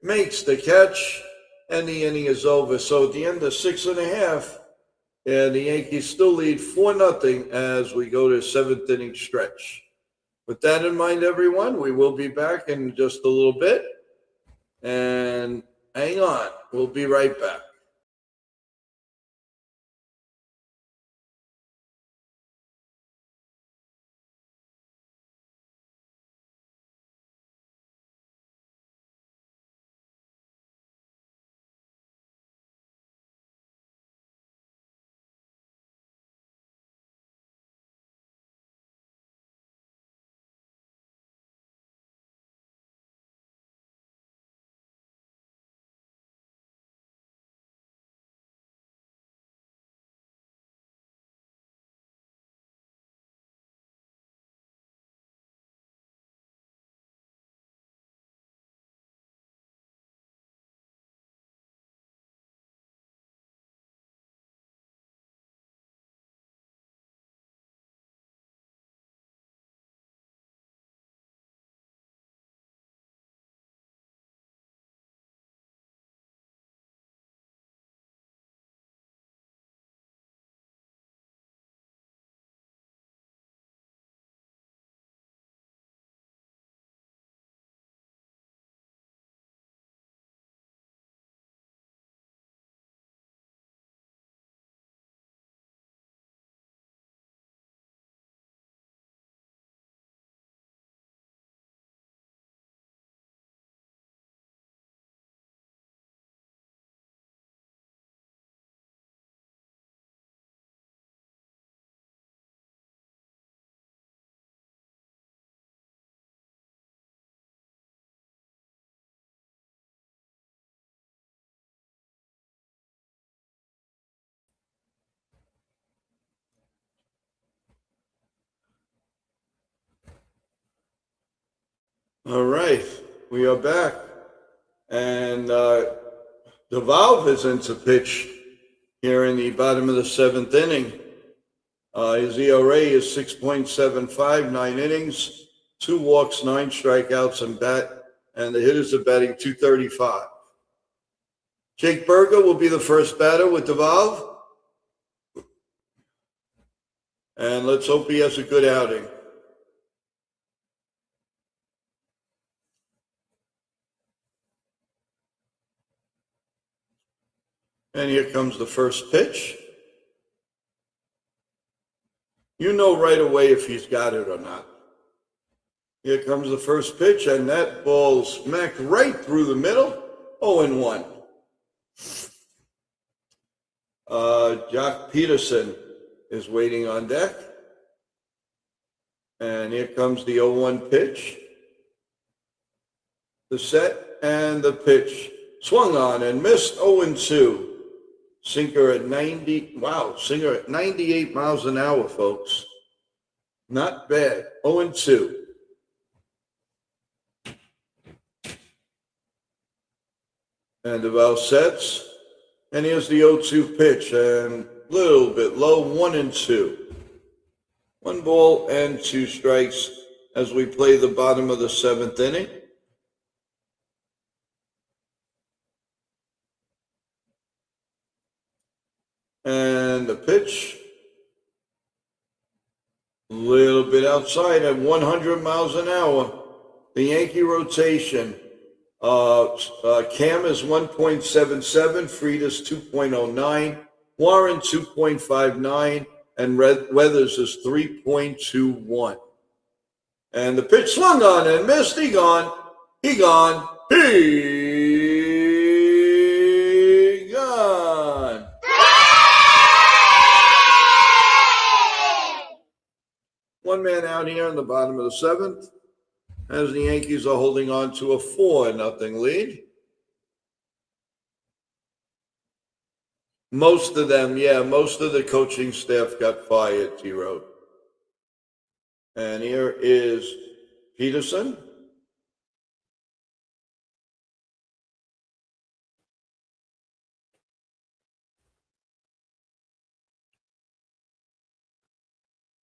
Speaker 6: makes the catch, and the inning is over. So at the end of 6.5, and the Yankees still lead 4-0 as we go to 7th inning stretch. With that in mind, everyone, we will be back in just a little bit. And hang on, we'll be right back. All right, we are back. And the valve is into pitch here in the bottom of the 7th inning. His ERA is 6.75, 9 innings, 2 walks, 9 strikeouts, and the hitters are batting .235. Jake Berger will be the first batter with the valve. And let's hope he has a good outing. And here comes the first pitch. You know right away if he's got it or not. Here comes the first pitch, and that ball smacked right through the middle. 0-1. Jock Peterson is waiting on deck. And here comes the 0-1 pitch. The set and the pitch. Swung on and missed. 0-2. Sinker at 90. Wow, sinker at 98 miles an hour, folks. Not bad. 0-2. And the valve sets. And here's the 0-2 pitch, and a little bit low, 1-2. 1 ball and 2 strikes as we play the bottom of the 7th inning. And the pitch, a little bit outside at 100 miles an hour. The Yankee rotation, Cam is 1.77, Frida's 2.09, Warren 2.59, and Weathers is 3.21. And the pitch swung on and missed. He gone. He gone. He gone. One man out here in the bottom of the 7th as the Yankees are holding on to a 4-0 lead. Most of them, most of the coaching staff got fired, T-Road. And here is Peterson.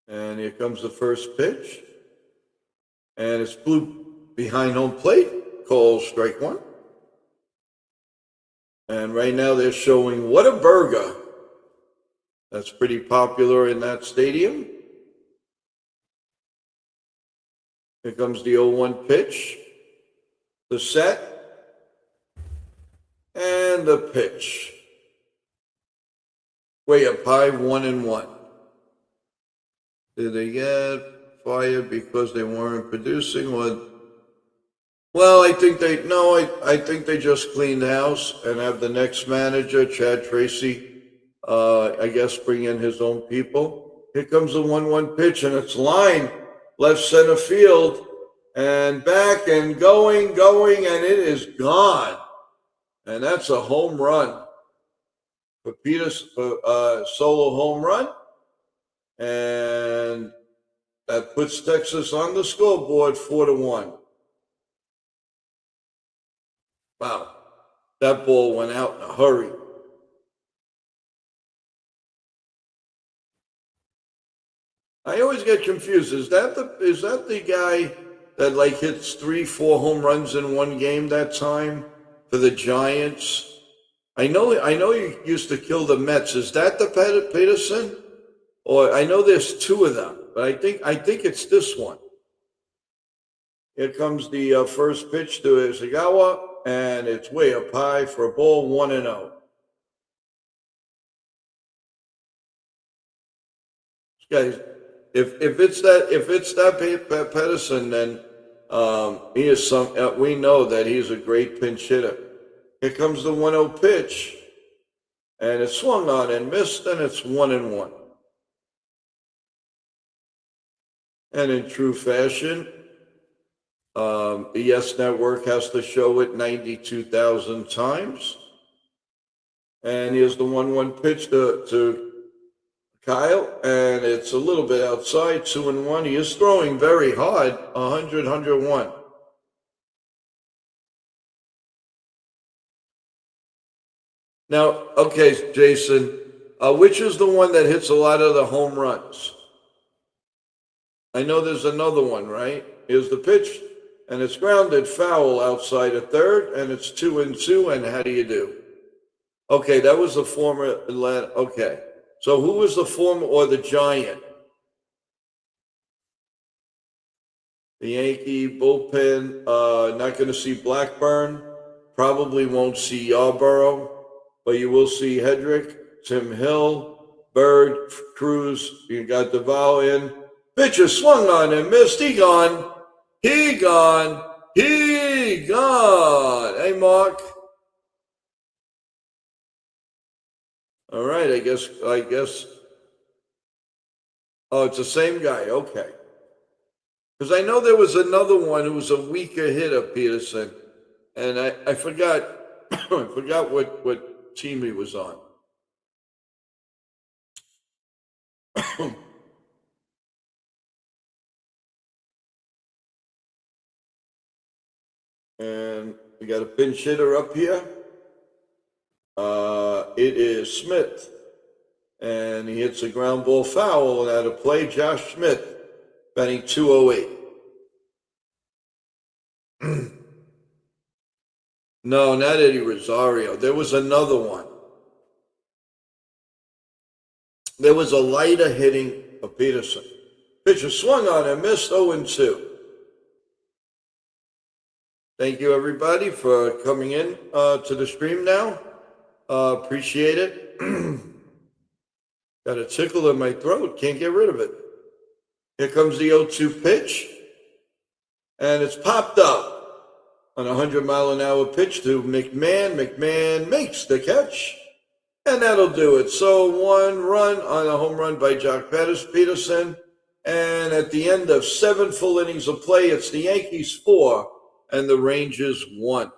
Speaker 6: And here comes the first pitch. And it's blue behind home plate. Call strike 1. And right now they're showing What a Burger. That's pretty popular in that stadium. Here comes the 0-1 pitch. The set. And the pitch. Way up high, 1-1. Did they get fired because they weren't producing? Well, I think they just cleaned house and have the next manager, Chad Tracy, I guess bring in his own people. Here comes the 1-1 pitch, and it's line left center field and back and going, and it is gone. And that's a home run for Peters, solo home run. And that puts Texas on the scoreboard 4-1. Wow, that ball went out in a hurry. I always get confused. Is that the guy that like hits 3-4 home runs in one game that time for the Giants? I know he used to kill the Mets. Is that the Peterson? Or I know there's 2 of them, but I think it's this one. Here comes the first pitch to Ishikawa, and it's way up high for a ball, 1-0. Guys, if it's that Pedersen, then he is we know that he's a great pinch hitter. Here comes the 1-0 pitch, and it's swung on and missed, and it's 1-1. And in true fashion, the Yes Network has to show it 92,000 times. And here's the 1-1 pitch to Kyle, and it's a little bit outside, 2-1. He is throwing very hard, 101. Now, okay, Jason, which is the one that hits a lot of the home runs? I know there's another one, right? Here's the pitch, and it's grounded foul outside of third, and it's 2-2, and how do you do? Okay, that was the former Atlanta. Okay, so who was the former or the Giant? The Yankee bullpen, not going to see Blackburn, probably won't see Yarborough, but you will see Hedrick, Tim Hill, Bird, Cruz, you got Duval in. Pitcher swung on and missed. He gone. He gone. He gone. Hey, Mark. All right, I guess. Oh, it's the same guy. Okay. Because I know there was another one who was a weaker hitter, Peterson, and I forgot. I forgot what team he was on. And we got a pinch hitter up here. It is Smith. And he hits a ground ball foul. And out of play, Josh Smith, batting 208. No, not Eddie Rosario. There was another one. There was a lighter hitting of Peterson. Pitcher swung on and missed 0-2. Thank you, everybody, for coming in to the stream now. Appreciate it. Got a tickle in my throat. Can't get rid of it. Here comes the 0-2 pitch. And it's popped up on a 100-mile-an-hour pitch to McMahon. McMahon makes the catch. And that'll do it. So 1 run on a home run by Jock Peterson. And at the end of 7 full innings of play, it's the Yankees 4 and the Rangers 1.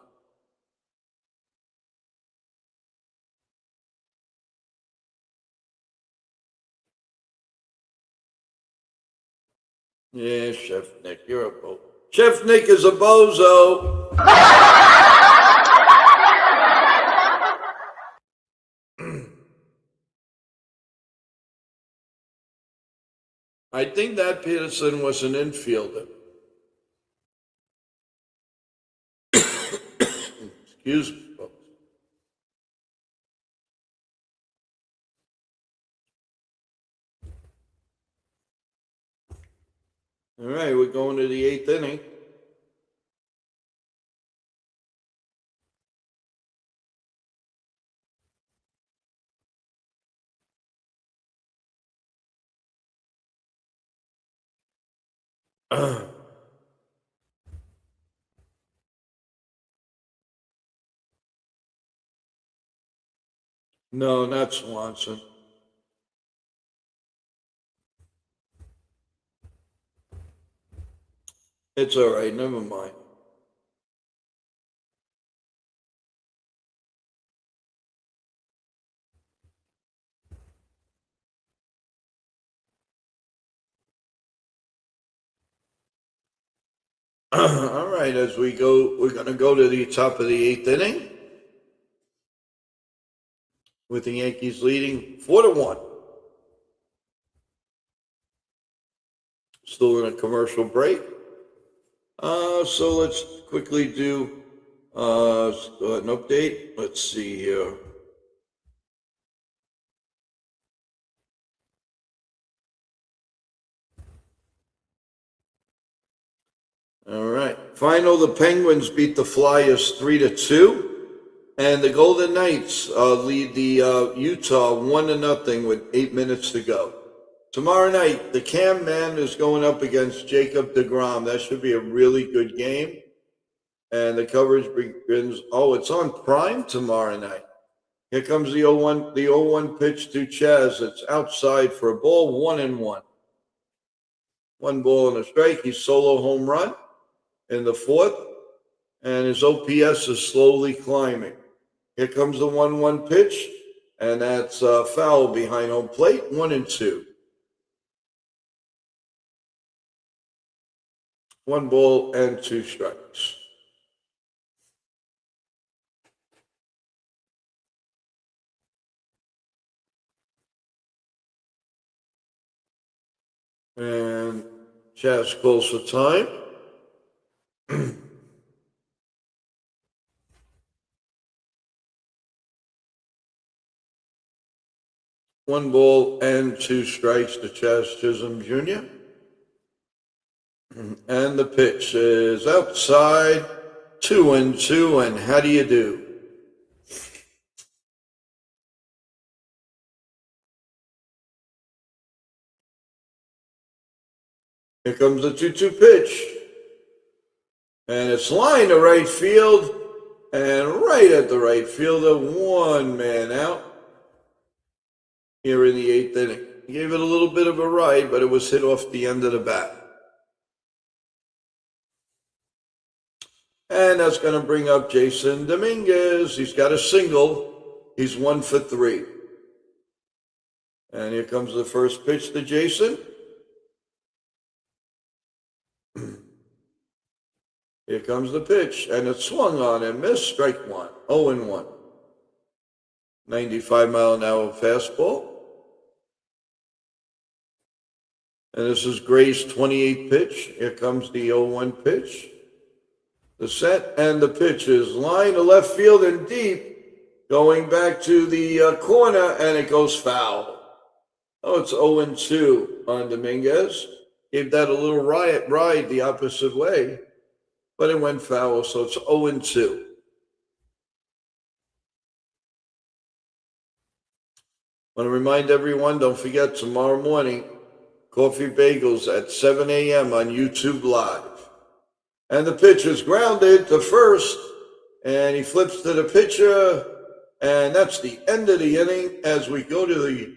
Speaker 6: Yeah, Chef Nick, you're a bozo. Chef Nick is a bozo. I think that Peterson was an infielder. Excuse me, folks. All right, we're going to the 8th inning. No, not Swanson. It's all right, never mind. All right, as we go, we're going to go to the top of the 8th inning with the Yankees leading 4-1. Still in a commercial break. So let's quickly do an update. Let's see here. All right. Final, the Penguins beat the Flyers 3-2. And the Golden Knights lead the Utah 1-0 with 8 minutes to go. Tomorrow night, the Cam Man is going up against Jacob deGrom. That should be a really good game. And the coverage begins. Oh, it's on Prime tomorrow night. Here comes the 0-1 pitch to Chaz. It's outside for a ball, 1-1. 1 ball and a strike. He's solo home run in the 4th. And his OPS is slowly climbing. Here comes the 1-1 pitch. And that's foul behind home plate, 1-2. 1 ball and 2 strikes. And Chaz calls for time. One ball and 2 strikes to Chaz Chisholm Jr. And the pitch is outside, 2-2, and how do you do? Here comes the 2-2 pitch. And it's lined to right field, and right at the right fielder, 1 man out here in the 8th inning. He gave it a little bit of a ride, but it was hit off the end of the bat. And that's going to bring up Jason Dominguez. He's got a single. He's 1 for 3. And here comes the first pitch to Jason. Here comes the pitch, and it swung on and missed, strike 1, 0-1. 95-mile-an-hour fastball. And this is Gray's 28th pitch. Here comes the 0-1 pitch. The set and the pitch is line to left field and deep, going back to the corner, and it goes foul. Oh, it's 0-2 on Dominguez. Gave that a little ride the opposite way, but it went foul, so it's 0-2. I want to remind everyone, don't forget, tomorrow morning, Coffee Bagels at 7 a.m. on YouTube Live. And the pitch is grounded to first, and he flips to the pitcher, and that's the end of the inning as we go to the,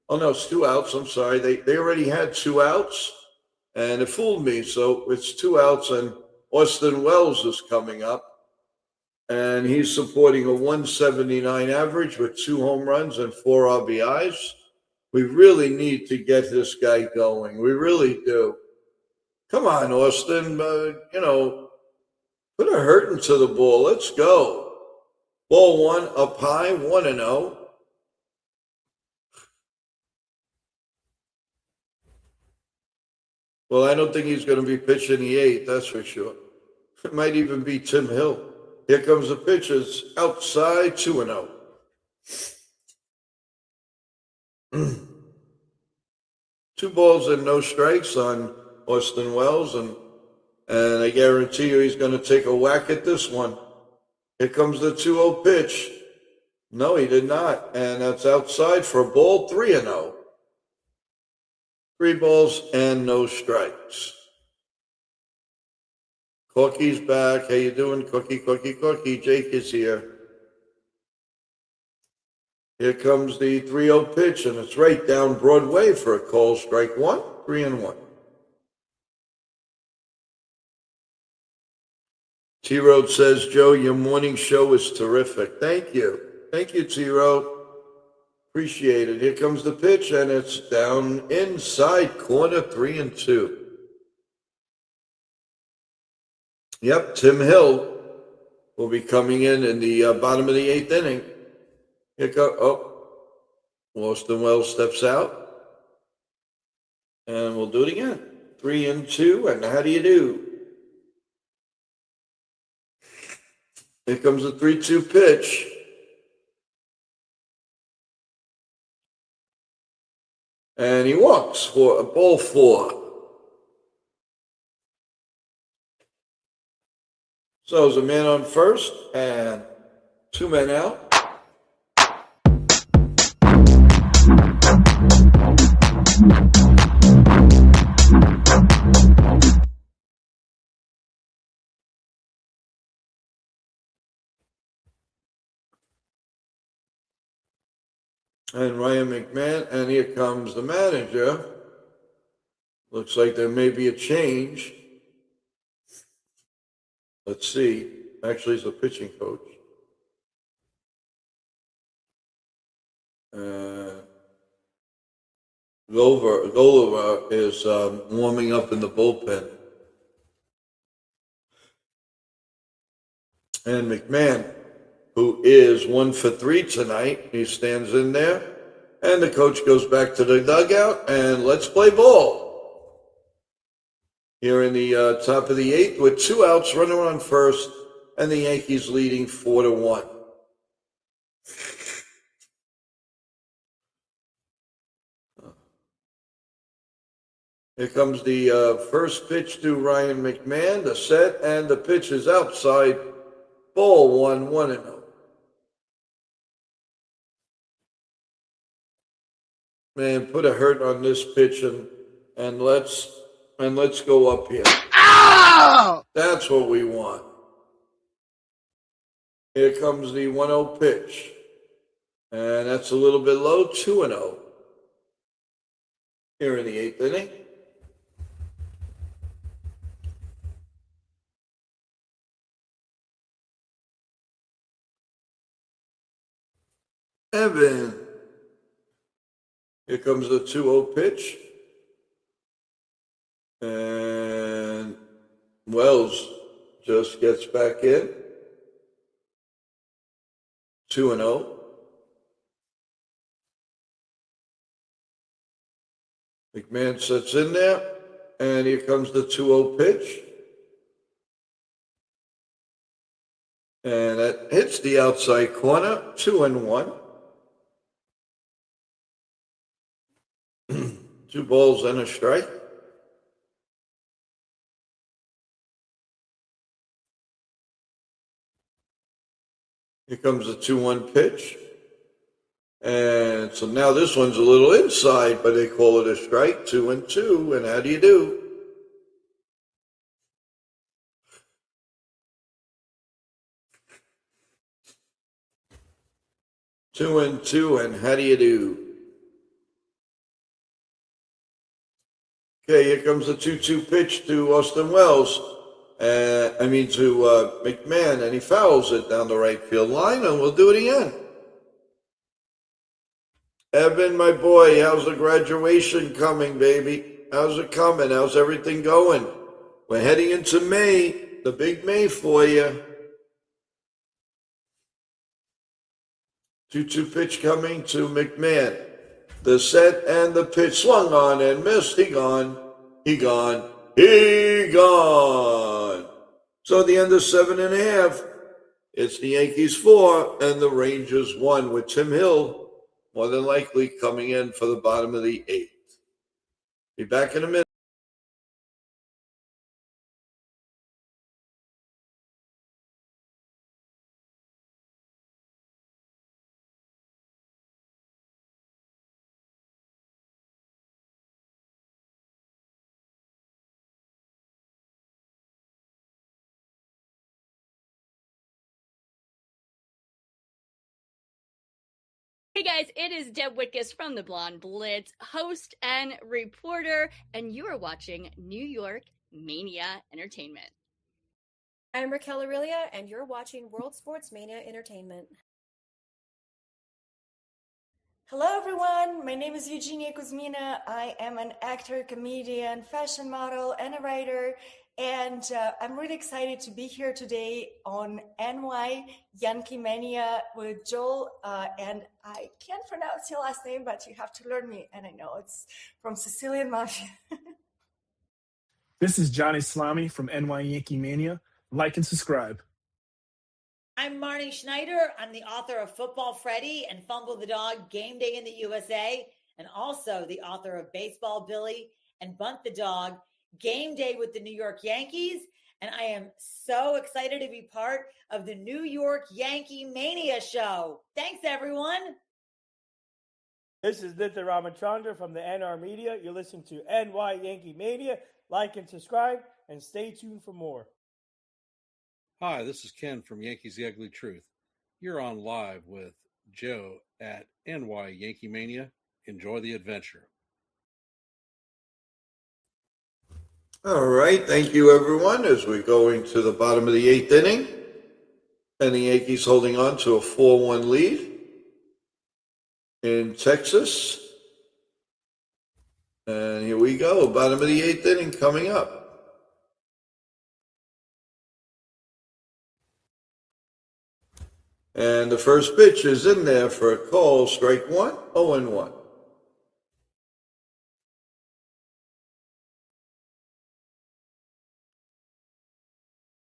Speaker 6: oh no, it's 2 outs, I'm sorry. They already had 2 outs, and it fooled me, so it's 2 outs, and Austin Wells is coming up, and he's supporting a 179 average with 2 home runs and 4 RBIs. We really need to get this guy going. We really do. Come on, Austin, put a hurt into the ball. Let's go. Ball 1 up high, 1-0. Well, I don't think he's going to be pitching the 8th, that's for sure. It might even be Tim Hill. Here comes the pitch. It's outside, 2-0. 2 balls and no strikes on Austin Wells, and I guarantee you he's going to take a whack at this one. Here comes the 2-0 pitch. No, he did not, and that's outside for a ball, 3-0. 3 balls and no strikes. Cookie's back. How you doing, Cookie? Jake is here. Here comes the 3-0 pitch, and it's right down Broadway for a call. Strike 1, 3-1. T-Road says, Joe, your morning show is terrific. Thank you. Thank you, T-Road. Appreciate it. Here comes the pitch, and it's down inside corner, 3-2. Yep, Tim Hill will be coming in the bottom of the 8th inning. Here Austin Wells steps out, and we'll do it again. 3-2, and how do you do? Here comes the 3-2 pitch. And he walks for a ball 4. So there's a man on first and 2 men out. And Ryan McMahon, and here comes the manager. Looks like there may be a change. Let's see. Actually, he's a pitching coach. Golova is warming up in the bullpen. And McMahon, who is 1 for 3 tonight, he stands in there. And the coach goes back to the dugout, and let's play ball. Here in the top of the 8th with 2 outs, runner on first, and the Yankees leading 4-1. Here comes the first pitch to Ryan McMahon, the set, and the pitch is outside. Ball 1, 1-0. Man, put a hurt on this pitch and let's go up here. Ow! That's what we want. Here comes the 1-0 pitch. And that's a little bit low, 2-0. Here in the 8th inning. Evan. Here comes the 2-0 pitch. And Wells just gets back in. 2-0. McMahon sets in there, and here comes the 2-0 pitch. And that hits the outside corner, 2-1. 2 balls and a strike. Here comes the 2-1 pitch. And so now this one's a little inside, but they call it a strike, 2-2. And how do you do? Two and two, and how do you do? Okay, here comes the 2-2 pitch to Austin Wells. To McMahon, and he fouls it down the right field line, and we'll do it again. Evan, my boy, how's the graduation coming, baby? How's it coming? How's everything going? We're heading into May, the big May for you. 2-2 pitch coming to McMahon. The set and the pitch swung on and missed. He gone. He gone. He gone. So at the end of 7.5, it's the Yankees 4 and the Rangers 1 with Tim Hill more than likely coming in for the bottom of the 8th. Be back in a minute.
Speaker 12: Hey guys, it is Deb Wickus from the Blonde Blitz, host and reporter, and you are watching New York Mania Entertainment.
Speaker 13: I'm Raquel Aurelia, and you're watching World Sports Mania Entertainment. Hello everyone, my name is Eugenia Kuzmina. I am an actor, comedian, fashion model, and a writer, and I'm really excited to be here today on NY-YankeeMania with Joel, and I can't pronounce your last name, but you have to learn me, and I know it's from Sicilian Mafia.
Speaker 14: This is Johnny Salami from NY-YankeeMania. Like and subscribe.
Speaker 4: I'm Marnie Schneider. I'm the author of Football Freddy and Fumble the Dog, Game Day in the USA, and also the author of Baseball Billy and Bunt the Dog, Game Day with the New York Yankees. And I am so excited to be part of the New York Yankee Mania show. Thanks, everyone.
Speaker 15: This is Nitya Ramachandra from the NR Media. You're listening to NY Yankee Mania. Like and subscribe, and stay tuned for more.
Speaker 16: Hi, this is Ken from Yankees The Ugly Truth. You're on live with Joe at NY Yankee Mania. Enjoy the adventure.
Speaker 6: All right, thank you everyone as we're going to the bottom of the 8th inning. And the Yankees holding on to a 4-1 lead in Texas. And here we go, bottom of the 8th inning coming up. And the first pitch is in there for a call, strike 1, 0-1.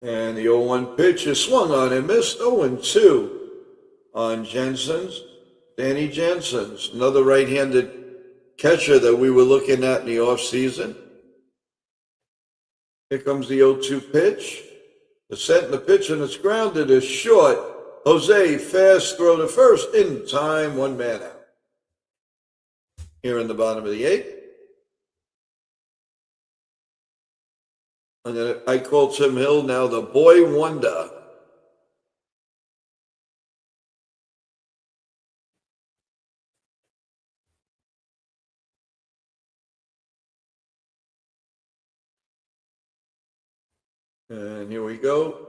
Speaker 6: And the 0-1 pitch is swung on and missed, 0-2 on Danny Jansen's, another right-handed catcher that we were looking at in the offseason. Here comes the 0-2 pitch. The set and the pitch, and it's grounded is short. Jose, fast throw to first, in time, 1 man out. Here in the bottom of the 8th. I call Tim Hill now the boy wonder. And here we go.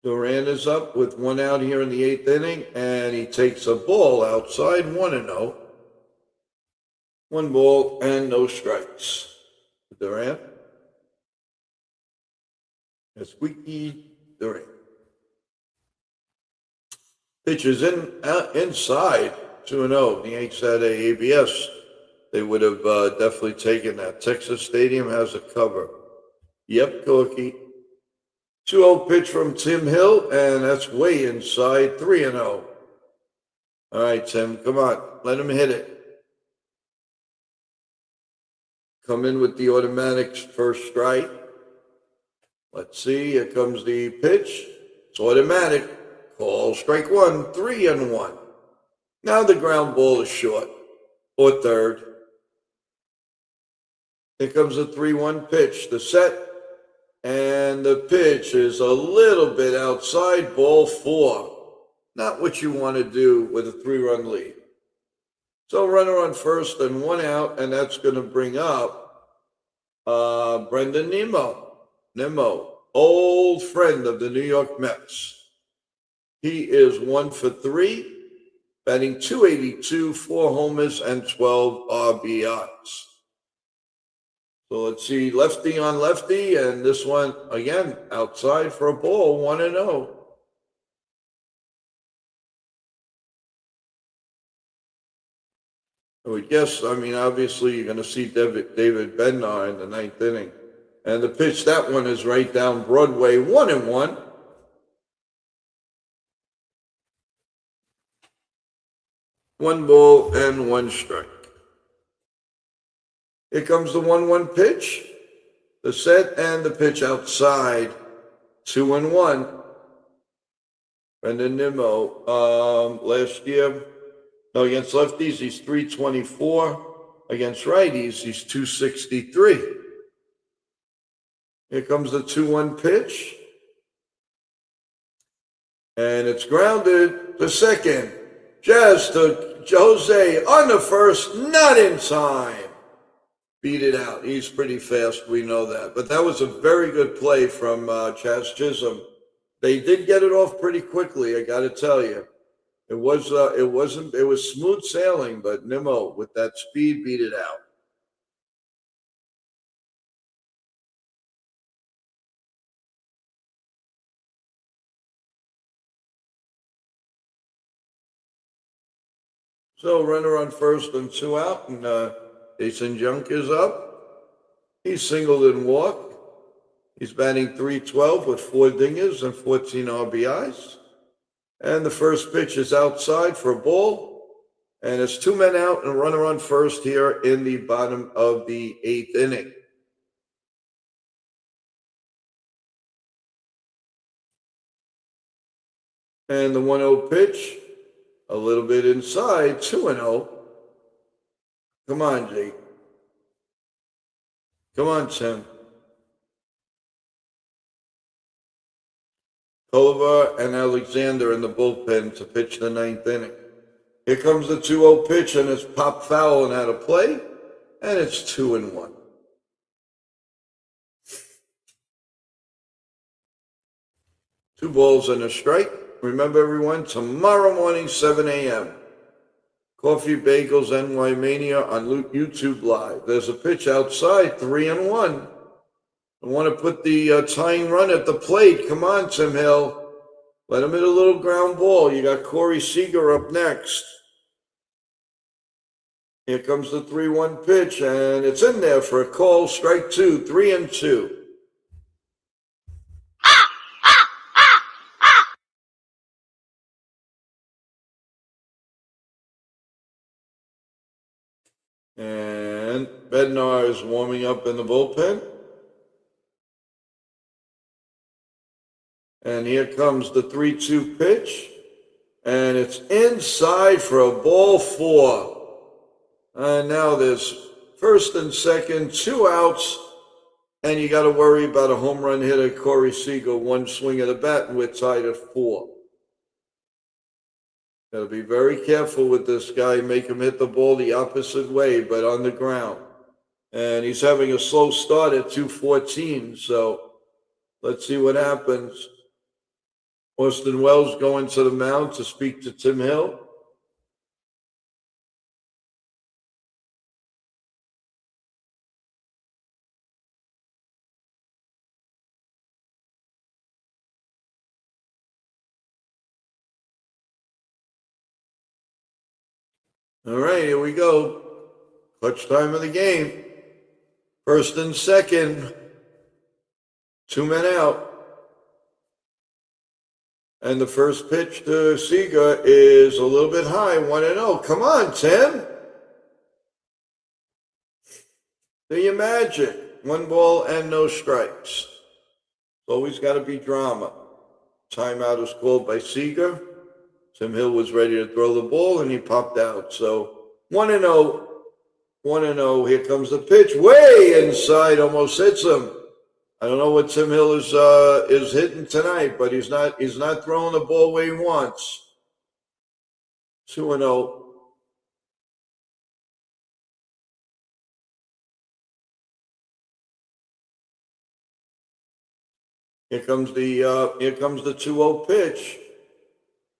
Speaker 6: Duran is up with 1 out here in the 8th inning, and he takes a ball outside, 1-0. 1 ball and no strikes. Duran. That's squeaky Duran. Pitch is inside, 2-0. The Yankees had a ABS they would have definitely taken that. Texas Stadium has a cover. Yep, Corky. 2-0 pitch from Tim Hill, and that's way inside, 3-0. All right, Tim, come on. Let him hit it. Come in with the automatic first strike. Let's see, here comes the pitch. It's automatic. Call strike one, 3-1. Now the ground ball is short, or third. Here comes the 3-1 pitch, the set, and the pitch is a little bit outside, ball four. Not what you want to do with a 3-run lead. So runner on first and one out, and that's going to bring up Brendan Nimmo. Nimmo, old friend of the New York Mets. He is 1 for 3, batting .282, 4 homers, and 12 RBIs. So let's see, lefty on lefty, and this one, again, outside for a ball, 1-0. I would guess, I mean, obviously you're going to see David Bednar in the ninth inning. And the pitch, that one is right down Broadway, 1-1. One ball and one strike. Here comes the 1-1 pitch, the set, and the pitch outside, 2-1. Brendan Nimmo, last year, no, against lefties, he's 324. Against righties, he's 263. Here comes the 2-1 pitch. And it's grounded to second. Just to Jose on the first, not in time. Beat it out. He's pretty fast, we know that. But that was a very good play from Chaz Chisholm. They did get it off pretty quickly, I got to tell you. It was smooth sailing, but Nimmo with that speed beat it out. So runner on first and 2 out, and Jason Junk is up. He's singled and walked. He's batting .312 with 4 dingers and 14 RBIs. And the first pitch is outside for a ball. And it's 2 men out and a runner on first here in the bottom of the 8th inning. And the 1-0 pitch, a little bit inside, 2-0. Come on, Jake. Come on, Tim. Tovar and Alexander in the bullpen to pitch the 9th inning. Here comes the 2-0 pitch, and it's popped foul and out of play, and it's 2-1. Two balls and a strike. Remember, everyone, tomorrow morning, 7 a.m., Coffee Bagels NY-Mania on YouTube Live. There's a pitch outside, 3-1. I want to put the tying run at the plate. Come on, Tim Hill. Let him hit a little ground ball. You got Corey Seager up next. Here comes the 3-1 pitch, and it's in there for a call. Strike 2, 3-2. And Bednar is warming up in the bullpen. And here comes the 3-2 pitch. And it's inside for a ball 4. And now there's first and second, 2 outs. And you got to worry about a home run hitter, Corey Seager, 1 swing of the bat, and we're tied at 4. Got to be very careful with this guy. Make him hit the ball the opposite way, but on the ground. And he's having a slow start at 2:14, so let's see what happens. Austin Wells going to the mound to speak to Tim Hill. All right, here we go. Clutch time of the game. First and second. 2 men out. And the first pitch to Seager is a little bit high, 1-0. Come on, Tim. Do your magic. 1 ball and no strikes. Always got to be drama. Timeout is called by Seager. Tim Hill was ready to throw the ball, and he popped out. So 1-0. 1-0. Here comes the pitch. Way inside. Almost hits him. I don't know what Tim Hill is hitting tonight, but he's not throwing the ball where he wants. 2-0. Here comes the 2-0 pitch,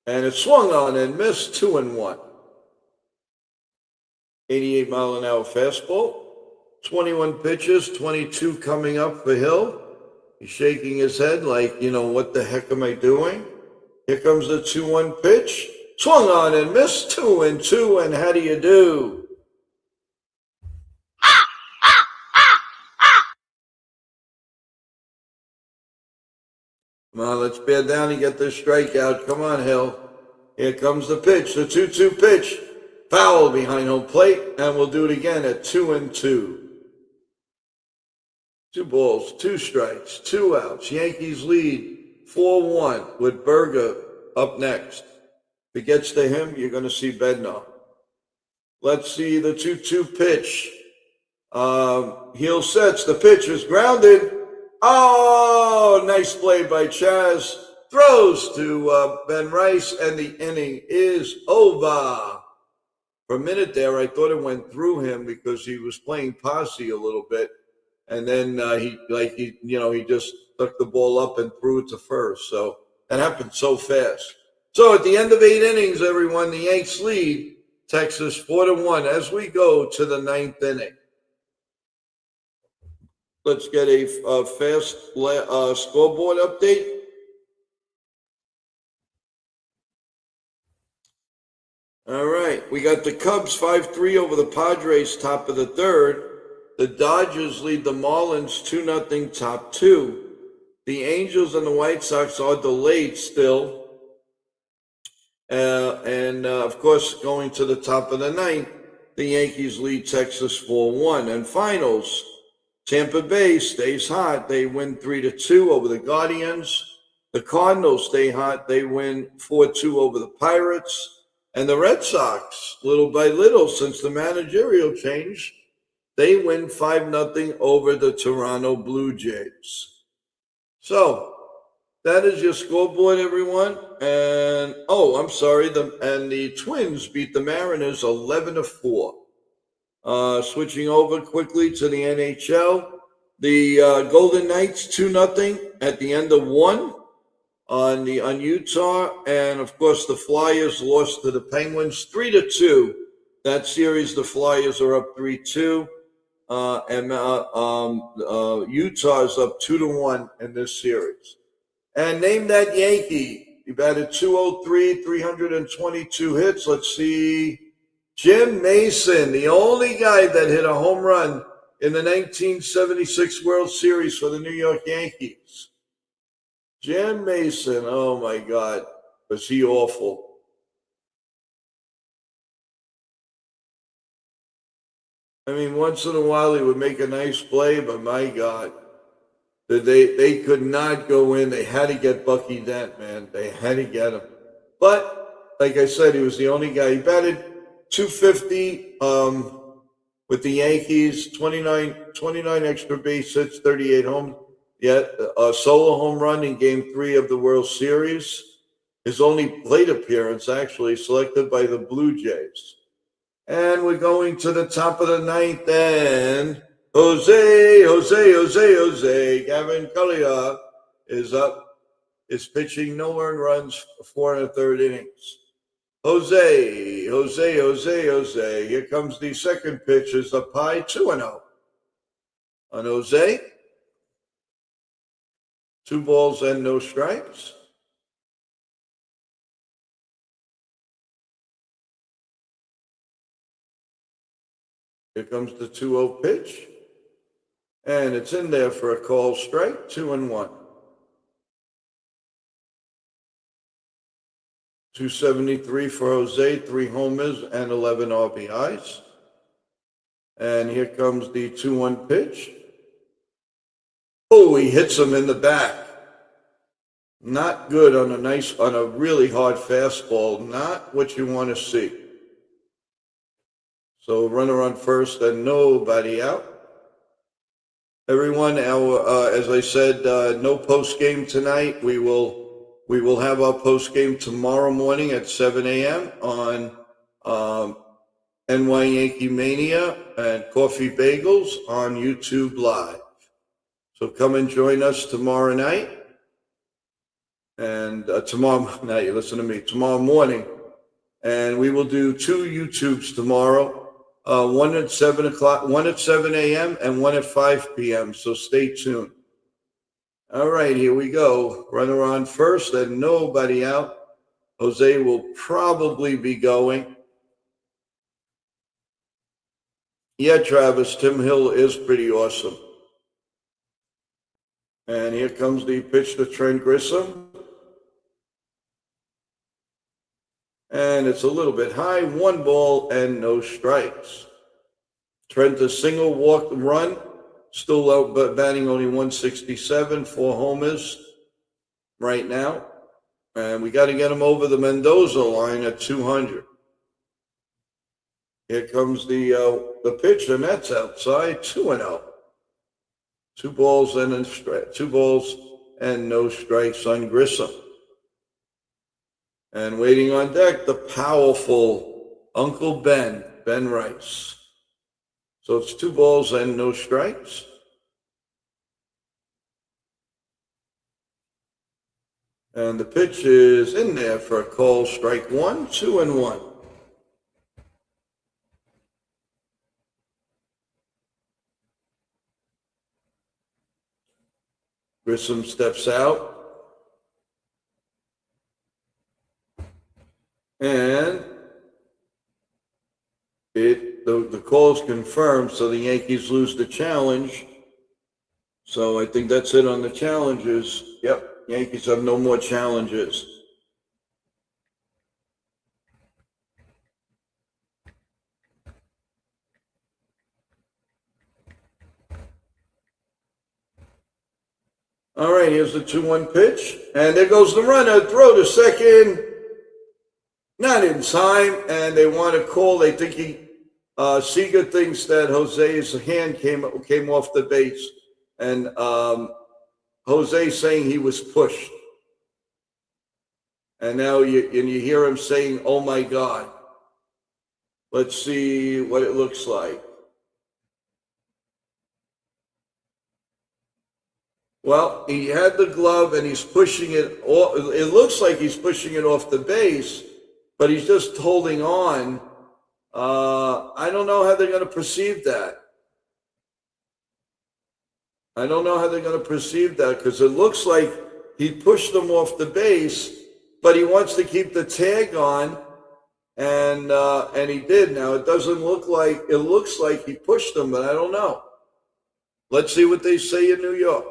Speaker 6: and it swung on and missed. 2-1. 88-mile-an-hour fastball. 21 pitches, 22 coming up for Hill. He's shaking his head like, what the heck am I doing? Here comes the 2-1 pitch. Swung on and missed. 2-2, and how do you do? Come on, let's bear down and get this strikeout. Come on, Hill. Here comes the pitch, the 2-2 pitch. Foul behind home plate, and we'll do it again at 2-2. 2 balls, 2 strikes, 2 outs. Yankees lead 4-1 with Berger up next. If it gets to him, you're going to see Bednar. Let's see the 2-2 pitch. Heel sets. The pitch is grounded. Oh, nice play by Chaz. Throws to Ben Rice, and the inning is over. For a minute there, I thought it went through him because he was playing posse a little bit. And then he just took the ball up and threw it to first. So that happened so fast. So at the end of 8 innings, everyone, the Yanks lead Texas 4-1 as we go to the 9th inning. Let's get a fast scoreboard update. All right, we got the Cubs 5-3 over the Padres, top of the 3rd. The Dodgers lead the Marlins 2-0, top 2. The Angels and the White Sox are delayed still. And of course, going to the top of the 9th, the Yankees lead Texas 4-1. And finals, Tampa Bay stays hot. They win 3-2 over the Guardians. The Cardinals stay hot. They win 4-2 over the Pirates. And the Red Sox, little by little, since the managerial change, they win 5-0 over the Toronto Blue Jays. So that is your scoreboard, everyone. And I'm sorry, the Twins beat the Mariners 11-4. Switching over quickly to the NHL, the Golden Knights 2-0 at the end of 1 on Utah, and of course the Flyers lost to the Penguins 3-2. That series, the Flyers are up 3-2. And Utah is up 2-1 in this series. And name that Yankee. He batted 203, 322 hits. Let's see. Jim Mason, the only guy that hit a home run in the 1976 World Series for the New York Yankees. Jim Mason, oh my God, was he awful. I mean, once in a while he would make a nice play, but my God, they could not go in. They had to get Bucky Dent, man. They had to get him. But like I said, he was the only guy. He batted 250 with the Yankees, 29 extra base hits, 38 home. Yet a solo home run in Game 3 of the World Series. His only plate appearance, actually, selected by the Blue Jays. And we're going to the top of the 9th, and Jose. Gavin Cuellar is up, is pitching, no earned runs, 4 1/3 innings. Jose. Here comes the second pitch, is up high, 2-0. On Jose, 2 balls and no strikes. Here comes the 2-0 pitch. And it's in there for a call strike, 2-1. 273 for Jose, 3 homers and 11 RBIs. And here comes the 2-1 pitch. Oh, he hits him in the back. Not good on a really hard fastball. Not what you want to see. So runner on first and nobody out. Everyone, as I said, no post game tonight. We will have our post game tomorrow morning at 7 a.m. on NY-YankeeMania and Coffee Bagels on YouTube Live. So come and join us tomorrow night. And tomorrow night, listen to me, tomorrow morning. And we will do 2 YouTubes tomorrow. One at 7 o'clock, one at 7 a.m. and one at 5 p.m. So stay tuned. All right, here we go. Runner on first and nobody out. Jose will probably be going. Yeah, Travis, Tim Hill is pretty awesome. And here comes the pitch to Trent Grissom. And it's a little bit high, 1 ball and no strikes. Trent a single walk run, still out but batting only 167, 4 homers right now. And we got to get him over the Mendoza line at 200. Here comes the pitch, and that's outside, 2-0. 2 balls and no strikes on Grissom. And waiting on deck, the powerful Uncle Ben Rice. So it's 2 balls and no strikes. And the pitch is in there for a call, strike 1, 2-1. Grissom steps out. And the call is confirmed, so the Yankees lose the challenge. So I think that's it on the challenges. Yep, Yankees have no more challenges. All right, here's the 2-1 pitch. And there goes the runner, throw to second. Not in time, and they want to call. They think Seager thinks that Jose's hand came off the base, and Jose saying he was pushed. And now you hear him saying, "Oh my God." Let's see what it looks like. Well, he had the glove, and he's pushing it. It looks like he's pushing it off the base. But he's just holding on. I don't know how they're going to perceive that. I don't know how they're going to perceive that because it looks like he pushed them off the base, but he wants to keep the tag on, and he did. Now it looks like he pushed them, but I don't know. Let's see what they say in New York.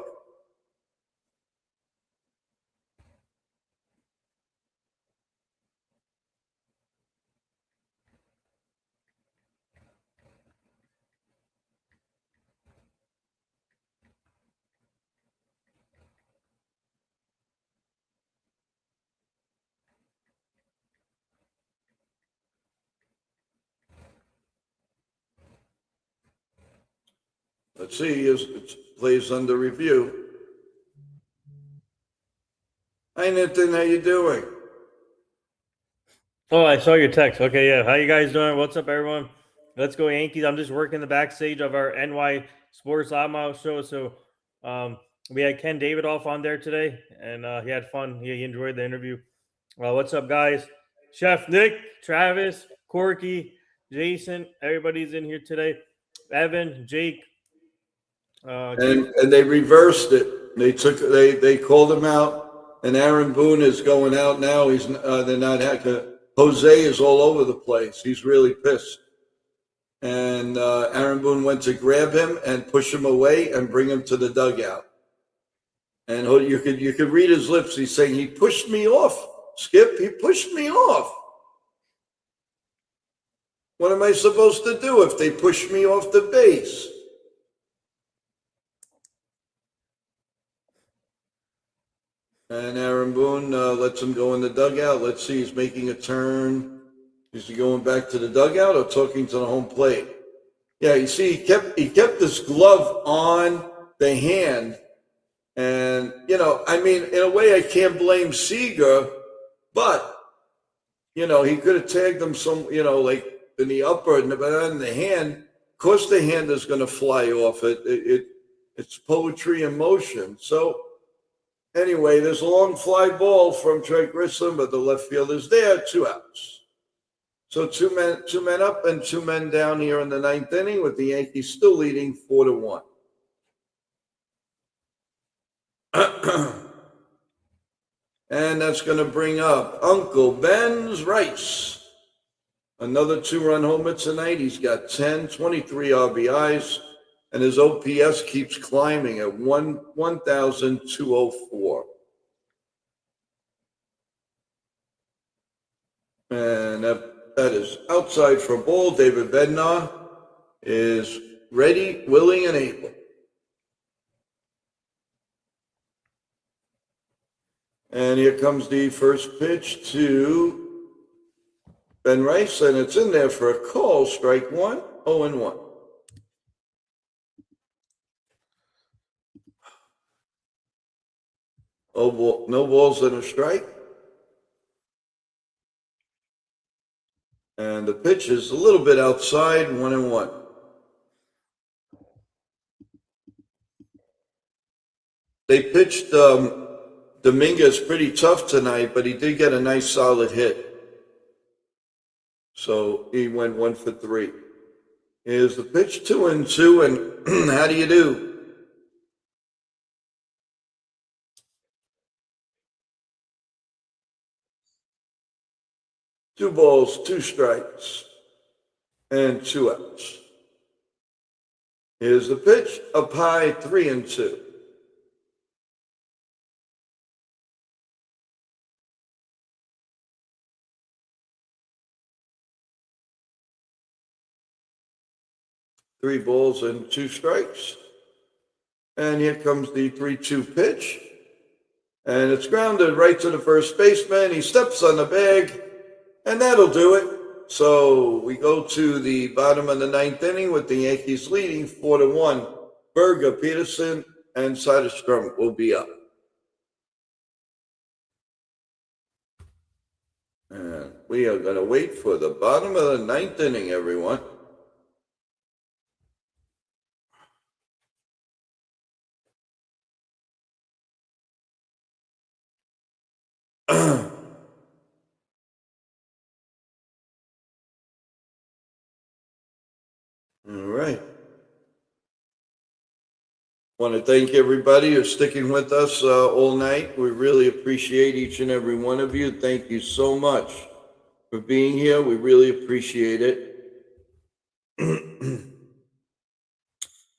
Speaker 6: Let's see, it plays under review. Hi, Nathan, how you doing?
Speaker 15: Oh, I saw your text. Okay, yeah. How you guys doing? What's up, everyone? Let's go Yankees. I'm just working the backstage of our NY Sports Loudmouth show. So we had Ken Davidoff on there today, and he had fun. He enjoyed the interview. What's up, guys? Chef Nick, Travis, Corky, Jason, everybody's in here today. Evan, Jake.
Speaker 6: And they reversed it. They called him out, and Aaron Boone is going out now. They're not. Jose is all over the place. He's really pissed. And Aaron Boone went to grab him and push him away and bring him to the dugout. And you could read his lips. He's saying, he pushed me off, Skip. He pushed me off. What am I supposed to do if they push me off the base? And Aaron Boone lets him go in the dugout. Let's see, he's making a turn. Is he going back to the dugout or talking to the home plate? Yeah, you see, he kept this glove on the hand. And, you know, I mean, in a way, I can't blame Seager, but, you know, he could have tagged him some, you know, like in the upper, but on the hand. Of course, the hand is going to fly off. It's poetry in motion. So, anyway, there's a long fly ball from Trey Grissom, but the left fielder's there, 2 outs. So two men up and 2 men down here in the 9th inning, with the Yankees still leading 4-1. And that's going to bring up Uncle Ben's Rice. Another 2-run homer tonight. He's got 10, 23 RBIs, and his OPS keeps climbing at 1,204. And that is outside for a ball. David Bednar is ready, willing, and able. And here comes the first pitch to Ben Rice, and it's in there for a call. Strike 1, 0-1. No balls and a strike. And the pitch is a little bit outside, 1-1. They pitched Dominguez pretty tough tonight, but he did get a nice solid hit. So he went 1 for 3. Here's the pitch, 2-2, and how do you do? Two balls, 2 strikes, and 2 outs. Here's the pitch, up high, 3-2. Three balls and 2 strikes. And here comes the 3-2 pitch. And it's grounded right to the first baseman. He steps on the bag, and that'll do it. So we go to the bottom of the 9th inning with the Yankees leading 4-1. Berger, Peterson, and Soderstrom will be up. And we are going to wait for the bottom of the 9th inning, everyone. All right. Want to thank everybody who's sticking with us all night. We really appreciate each and every one of you. Thank you so much for being here. We really appreciate it.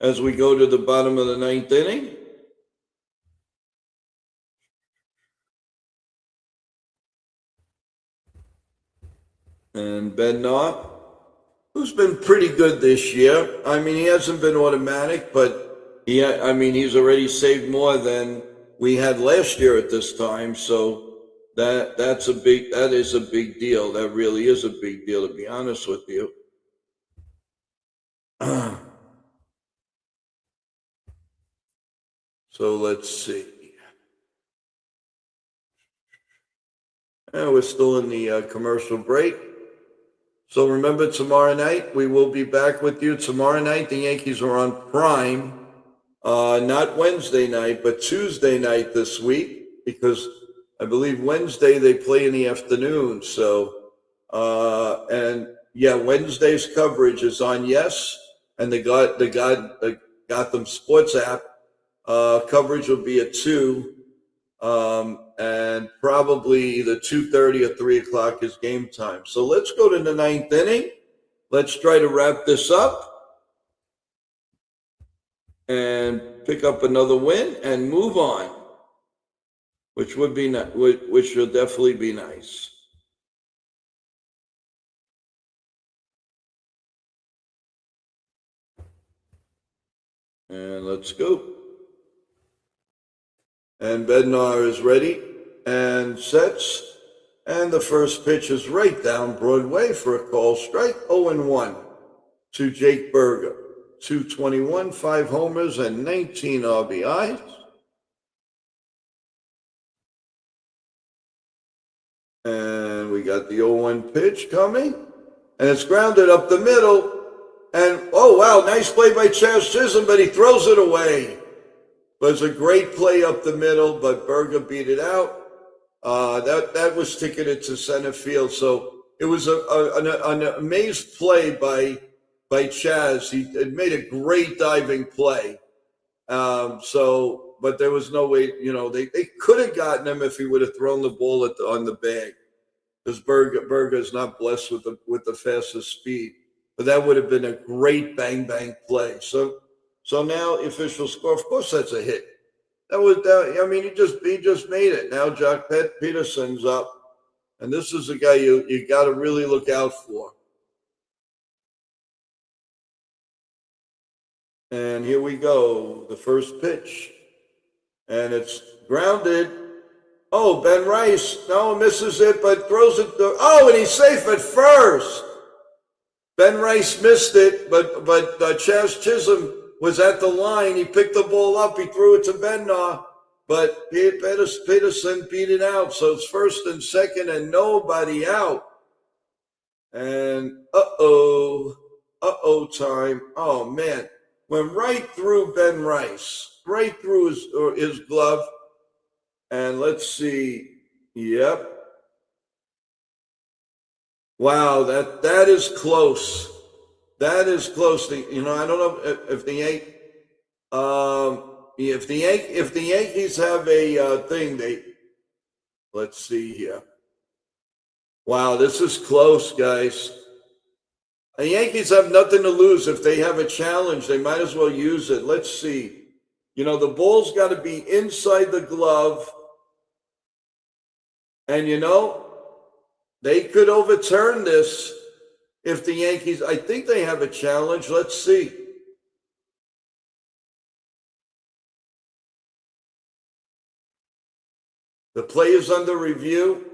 Speaker 6: As we go to the bottom of the 9th inning. And Bednar, who's been pretty good this year. I mean, he hasn't been automatic, but he's already saved more than we had last year at this time. So that is a big deal. That really is a big deal, to be honest with you. So let's see. We're still in the commercial break. So remember, tomorrow night, we will be back with you. Tomorrow night, the Yankees are on Prime. Not Wednesday night, but Tuesday night this week, because I believe Wednesday they play in the afternoon. So, Wednesday's coverage is on Yes, and the Gotham Sports app coverage will be at 2, and probably either 2:30 or 3 o'clock is game time. So let's go to the 9th inning. let's try to wrap this up and pick up another win and move on, which would be which will definitely be nice. And let's go. And Bednar is ready and sets. And the first pitch is right down Broadway for a call strike. 0-1 to Jake Berger. 221, 5 homers, and 19 RBIs. And we got the 0-1 pitch coming. And it's grounded up the middle. And, oh, wow, nice play by Chaz Chisholm, but he throws it away. It was a great play up the middle, but Berger beat it out. That was ticketed to center field. So it was an amazing play by Chaz. He had made a great diving play. But there was no way, they could have gotten him if he would have thrown the ball on the bag, because Berger is not blessed with the fastest speed. But that would have been a great bang play. So now official score. Of course, that's a hit. He just made it. Now Jock Peterson's up, and this is a guy you got to really look out for. And here we go, the first pitch, and it's grounded. Oh, Ben Rice, no, misses it, but throws it. And he's safe at first. Ben Rice missed it, but Chaz Chisholm was at the line. He picked the ball up. He threw it to Bednar, but Peterson beat it out. So it's first and second and nobody out. And time. Oh, man. Went right through Ben Rice, right through his glove. And let's see. Yep. Wow, that is close. That is close. I don't know if the Yankees have a thing. Let's see here. Wow, this is close, guys. The Yankees have nothing to lose. If they have a challenge, they might as well use it. Let's see. The ball's got to be inside the glove. And, they could overturn this if the Yankees, I think they have a challenge. Let's see. The play is under review.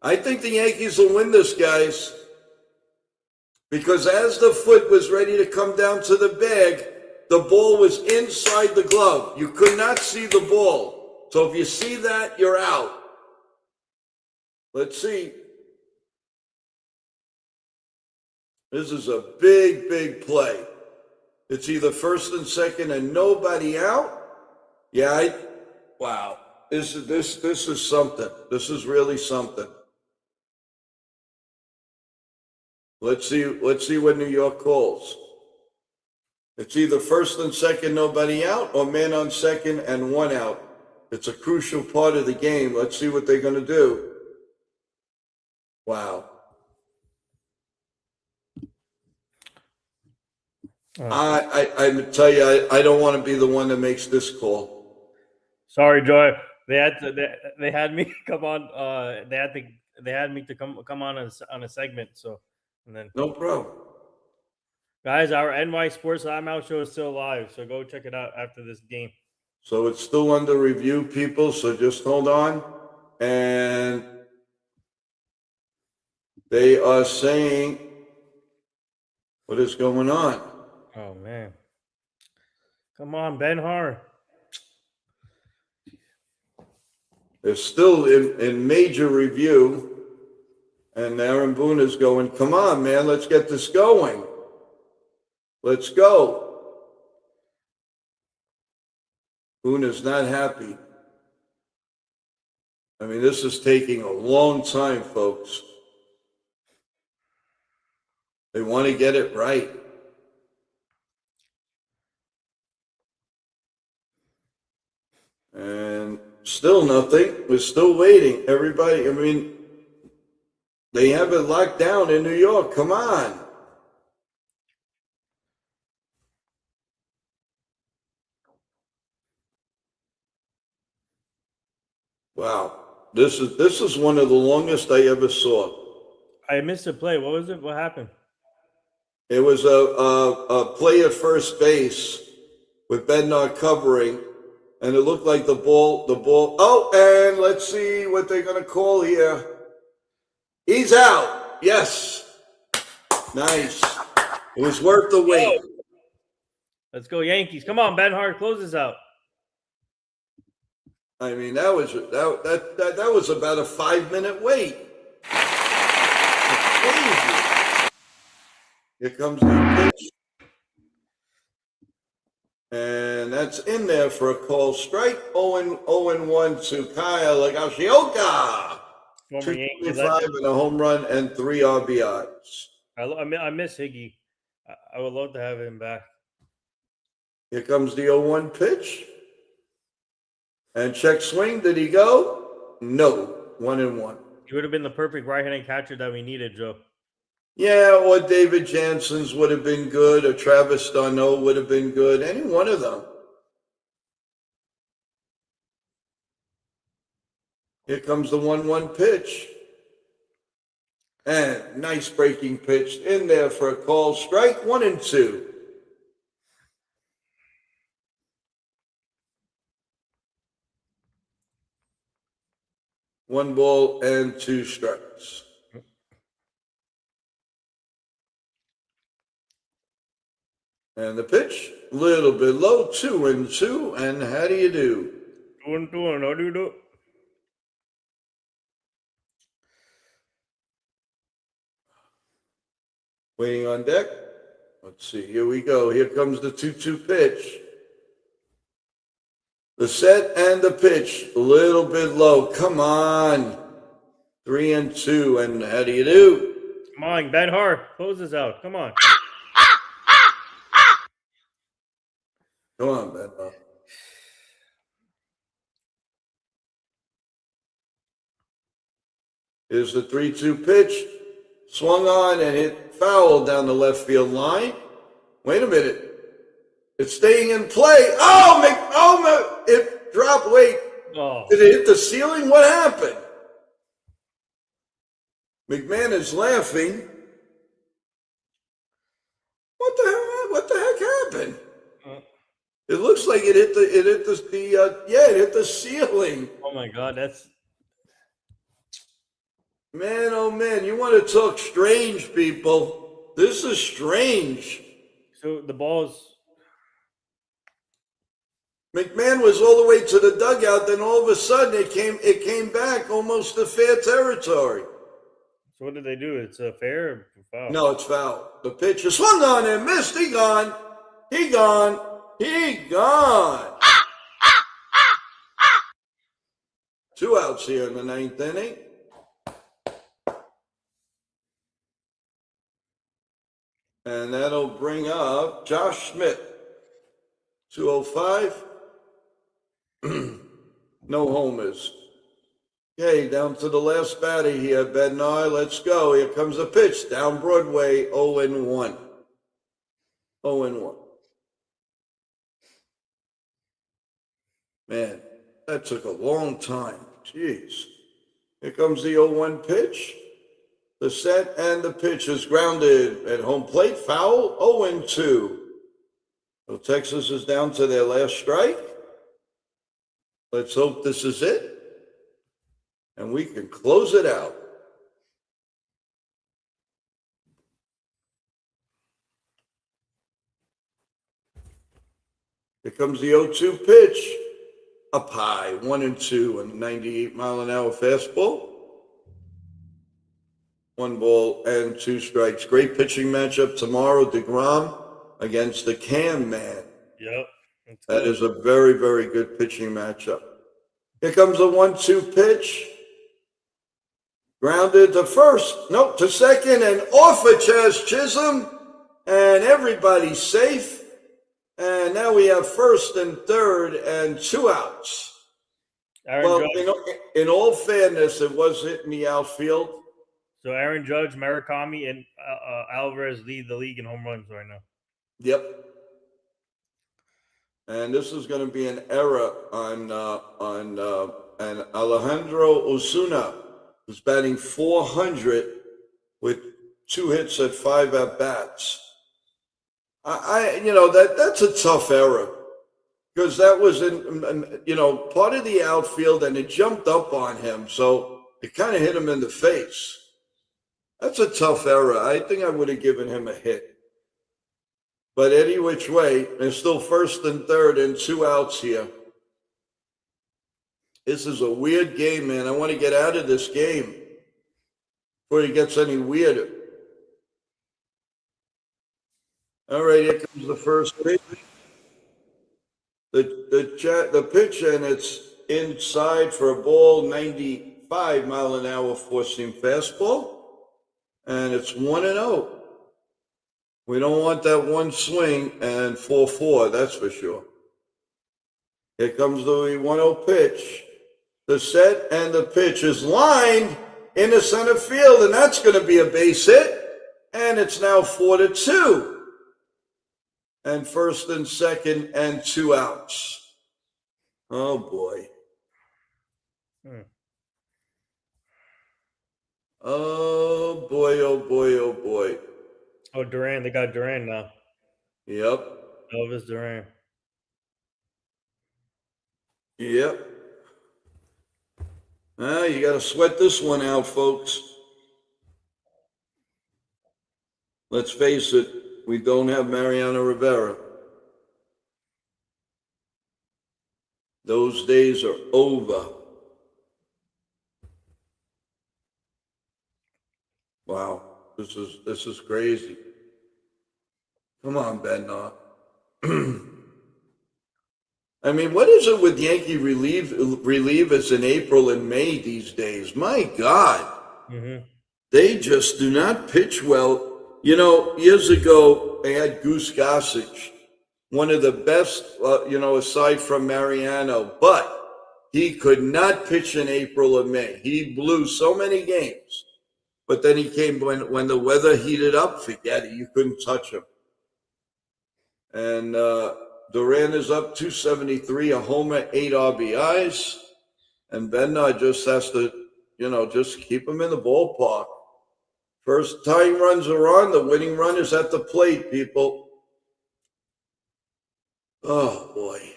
Speaker 6: I think the Yankees will win this, guys. Because as the foot was ready to come down to the bag, the ball was inside the glove. You could not see the ball. So if you see that, you're out. Let's see. This is a big play. It's either first and second and nobody out. Yeah, wow. This is something. This is really something. Let's see what New York calls. It's either first and second, nobody out, or man on second and one out. It's a crucial part of the game. Let's see what they're going to do. Wow. I tell you, I don't want to be the one that makes this call.
Speaker 15: Sorry, Joy. They had me come on. They had me to come on a segment. So, and then
Speaker 6: no problem.
Speaker 15: Guys, our NY Sports Timeout show is still live, so go check it out after this game.
Speaker 6: So it's still under review, people. So just hold on, and they are saying what is going on.
Speaker 15: Oh man, come on, Ben Har.
Speaker 6: They're still in major review, and Aaron Boone is going, come on, man, let's get this going. Let's go. Boone is not happy. I mean, this is taking a long time, folks. They want to get it right. And still nothing. We're still waiting. Everybody, I mean, they have it locked down in New York. Come on. Wow. This is one of the longest I ever saw.
Speaker 15: I missed a play. What was it? What happened?
Speaker 6: It was a play at first base with Bednar covering, and it looked like the ball. Oh, and let's see what they're going to call here. He's out. Yes. Nice. It was worth the wait.
Speaker 15: Let's go Yankees. Come on, Ben Hart, close this out.
Speaker 6: I mean, that was about a 5-minute wait. Here comes the pitch. And that's in there for a call strike. 0-1 to Kyle Higashioka.
Speaker 15: Former Yankee
Speaker 6: 225 and a home run and 3 RBIs.
Speaker 15: I miss Higgy. I would love to have him back.
Speaker 6: Here comes the 0-1 pitch. And check swing. Did he go? No. 1-1.
Speaker 15: He would have been the perfect right-handed catcher that we needed, Joe.
Speaker 6: Yeah, or David Jansen's would have been good, or Travis Darno would have been good. Any one of them. Here comes the 1-1 pitch. And nice breaking pitch in there for a call strike. 1-2. One ball and 2 strikes. And the pitch, a little bit low, 2-2. And how do you do?
Speaker 15: 2-2. How do you do?
Speaker 6: Waiting on deck. Let's see. Here we go. Here comes the 2-2 pitch. The set and the pitch, a little bit low. Come on. 3-2. And how do you do?
Speaker 15: Come on, Ben Hart. Close this out. Come on.
Speaker 6: Come on, Ben Hart. Here's the 3-2 pitch. Swung on and hit foul down the left field line. Wait a minute. It's staying in play. Oh, it dropped. Wait.
Speaker 15: Oh.
Speaker 6: Did it hit the ceiling? What happened? McMahon is laughing. What the heck happened? It looks like it hit the ceiling.
Speaker 15: Oh my God, that's.
Speaker 6: Man, oh man, you want to talk strange, people? This is strange.
Speaker 15: So the ball's.
Speaker 6: McMahon was all the way to the dugout, then all of a sudden it came back almost to fair territory.
Speaker 15: So what did they do? It's a fair or foul?
Speaker 6: No, it's foul. The pitcher swung on and missed. He gone. He gone. He gone. 2 outs here in the 9th inning. And that'll bring up Josh Schmidt. 205. No homers. Okay, down to the last batter here, Bednar. Let's go. Here comes the pitch. Down Broadway, 0-1. 0-1. Man, that took a long time. Jeez. Here comes the 0-1 pitch. The set and the pitch is grounded at home plate. Foul, 0-2. So Texas is down to their last strike. Let's hope this is it. And we can close it out. Here comes the 0-2 pitch. Up high, 1-2 on a 98-mile-an-hour fastball. 1 ball and 2 strikes. Great pitching matchup tomorrow. DeGrom against the Cam Man.
Speaker 15: Yep.
Speaker 6: That is a very, very good pitching matchup. Here comes a 1-2 pitch. Grounded to first. Nope, to second. And off of Chaz Chisholm. And everybody's safe. And now we have first and third and 2 outs.
Speaker 15: Aaron Judge.
Speaker 6: In all fairness, it was hitting the outfield.
Speaker 15: So Aaron Judge, Murakami, and Alvarez lead the league in home runs right now.
Speaker 6: Yep. And this is going to be an error on and Alejandro Osuna was batting .400 with 2 hits at 5 at bats. That's a tough error because that was part of the outfield and it jumped up on him, so it kind of hit him in the face. That's a tough error. I think I would have given him a hit. But any which way, there's still first and third and 2 outs here. This is a weird game, man. I want to get out of this game before it gets any weirder. All right, here comes the first pitch. The pitch, and it's inside for a ball, 95 mile an hour four-seam fastball, and it's 1-0. We don't want that one swing and 4-4, that's for sure. Here comes the 1-0 pitch. The set and the pitch is lined in the center field, and that's going to be a base hit. And it's now 4-2. And first and second and 2 outs. Oh, boy. Oh, boy, oh, boy, oh, boy.
Speaker 15: Oh, Duran. They got Duran now.
Speaker 6: Yep.
Speaker 15: Elvis Duran.
Speaker 6: Yep. You got to sweat this one out, folks. Let's face it, we don't have Mariano Rivera. Those days are over. Wow, this is crazy. Come on, Bednar. I mean, what is it with Yankee relievers in April and May these days? My God. They just do not pitch well. Years ago, they had Goose Gossage, one of the best, aside from Mariano, but he could not pitch in April or May. He blew so many games. But then he came when the weather heated up, forget it, you couldn't touch him. And Duran is up 273, a homer, 8 RBIs. And Bednar just has to, just keep him in the ballpark. First tying runs are on. The winning run is at the plate, people. Oh, boy.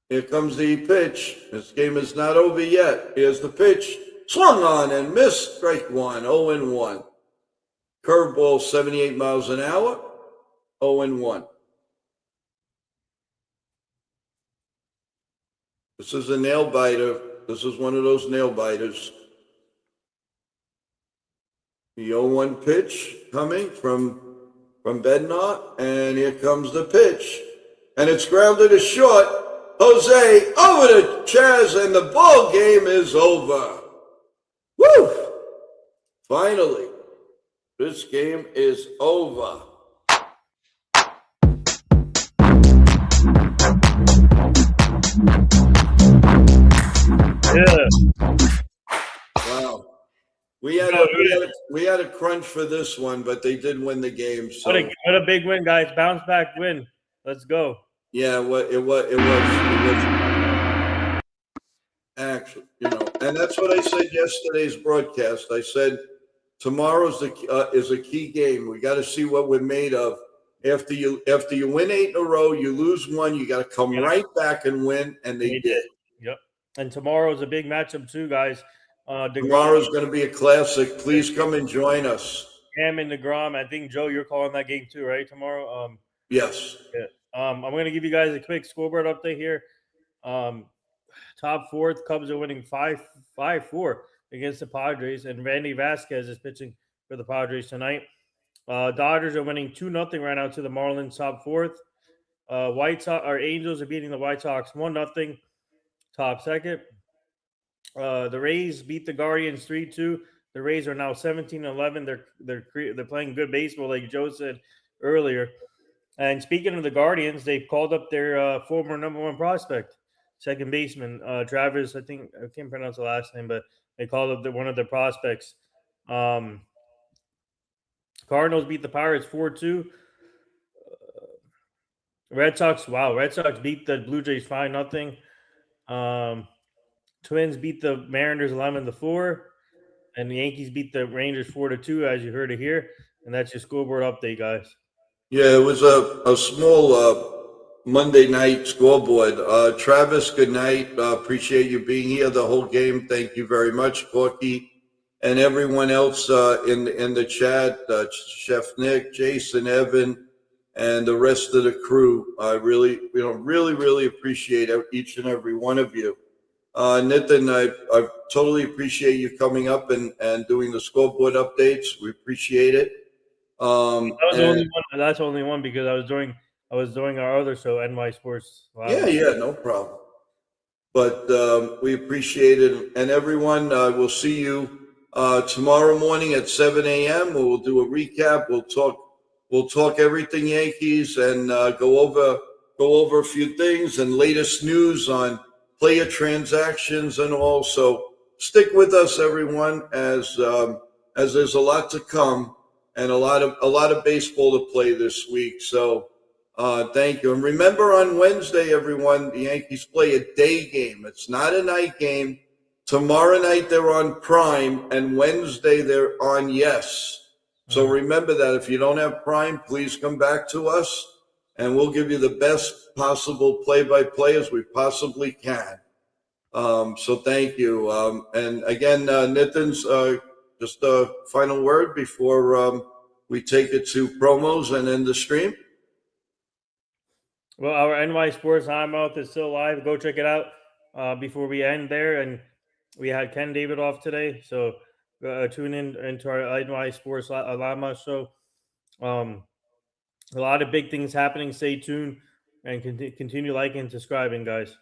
Speaker 6: Here comes the pitch. This game is not over yet. Here's the pitch. Swung on and missed. Strike 1, 0-1. Curveball, 78 miles an hour, 0-1. This is a nail biter. This is one of those nail biters. The 0-1 pitch coming from Bednar, and here comes the pitch. And it's grounded to short. Jose over to Chaz, and the ball game is over. Woo! Finally, this game is over.
Speaker 15: Yeah.
Speaker 6: Wow. We had a crunch for this one, but they did win the game. So
Speaker 15: What a big win, guys. Bounce back win. Let's go.
Speaker 6: Yeah, it was actually, and that's what I said yesterday's broadcast. I said tomorrow's is a key game. We got to see what we're made of. After you win 8 in a row, you lose 1, you got to come right back and win, and they did.
Speaker 15: Yep. And tomorrow's a big matchup too, guys.
Speaker 6: Tomorrow's going to be a classic. Please come and join us.
Speaker 15: Cam and DeGrom. I think, Joe, you're calling that game too, right? Tomorrow.
Speaker 6: Yes.
Speaker 15: Yeah. I'm going to give you guys a quick scoreboard update here. Top fourth, Cubs are winning 5-4 against the Padres, and Randy Vasquez is pitching for the Padres tonight. Dodgers are winning 2-0 right now to the Marlins, top fourth. White Sox or Angels are beating the White Sox 1-0, top second. The Rays beat the Guardians 3-2. The Rays are now 17-11. They're playing good baseball, like Joe said earlier. And speaking of the Guardians, they've called up their former number 1 prospect, second baseman, Travis. I think I can't pronounce the last name, but they called up one of their prospects. Cardinals beat the Pirates 4-2. Red Sox beat the Blue Jays 5-0. Twins beat the Mariners 11-4, and the Yankees beat the Rangers 4-2, as you heard it here. And that's your scoreboard update, guys.
Speaker 6: Yeah, it was a small Monday night scoreboard. Travis, good night. Appreciate you being here the whole game. Thank you very much, Corky, and everyone else in the chat. Chef Nick, Jason, Evan, and the rest of the crew. I really appreciate each and every one of you. Nitin, I totally appreciate you coming up and doing the scoreboard updates. We appreciate it.
Speaker 15: That's the only one because I was doing our other show, NY Sports Live.
Speaker 6: Yeah, no problem. But we appreciate it, and everyone, we'll see you tomorrow morning at 7 a.m. We'll do a recap. We'll talk everything Yankees and go over a few things and latest news on player transactions and all. So stick with us, everyone, as there's a lot to come and a lot of baseball to play this week. So thank you. And remember, on Wednesday, everyone, the Yankees play a day game. It's not a night game. Tomorrow night they're on Prime, and Wednesday they're on Yes. So remember that. If you don't have Prime, please come back to us, and we'll give you the best possible play-by-play as we possibly can. So thank you. And again, Nitin's just a final word before we take it to promos and end the stream.
Speaker 15: Well, our NY Sports Timeout is still live. Go check it out before we end there. And we had Ken David off today, so tune in into our NY Sports Lama show. A lot of big things happening. Stay tuned and continue liking and subscribing, guys.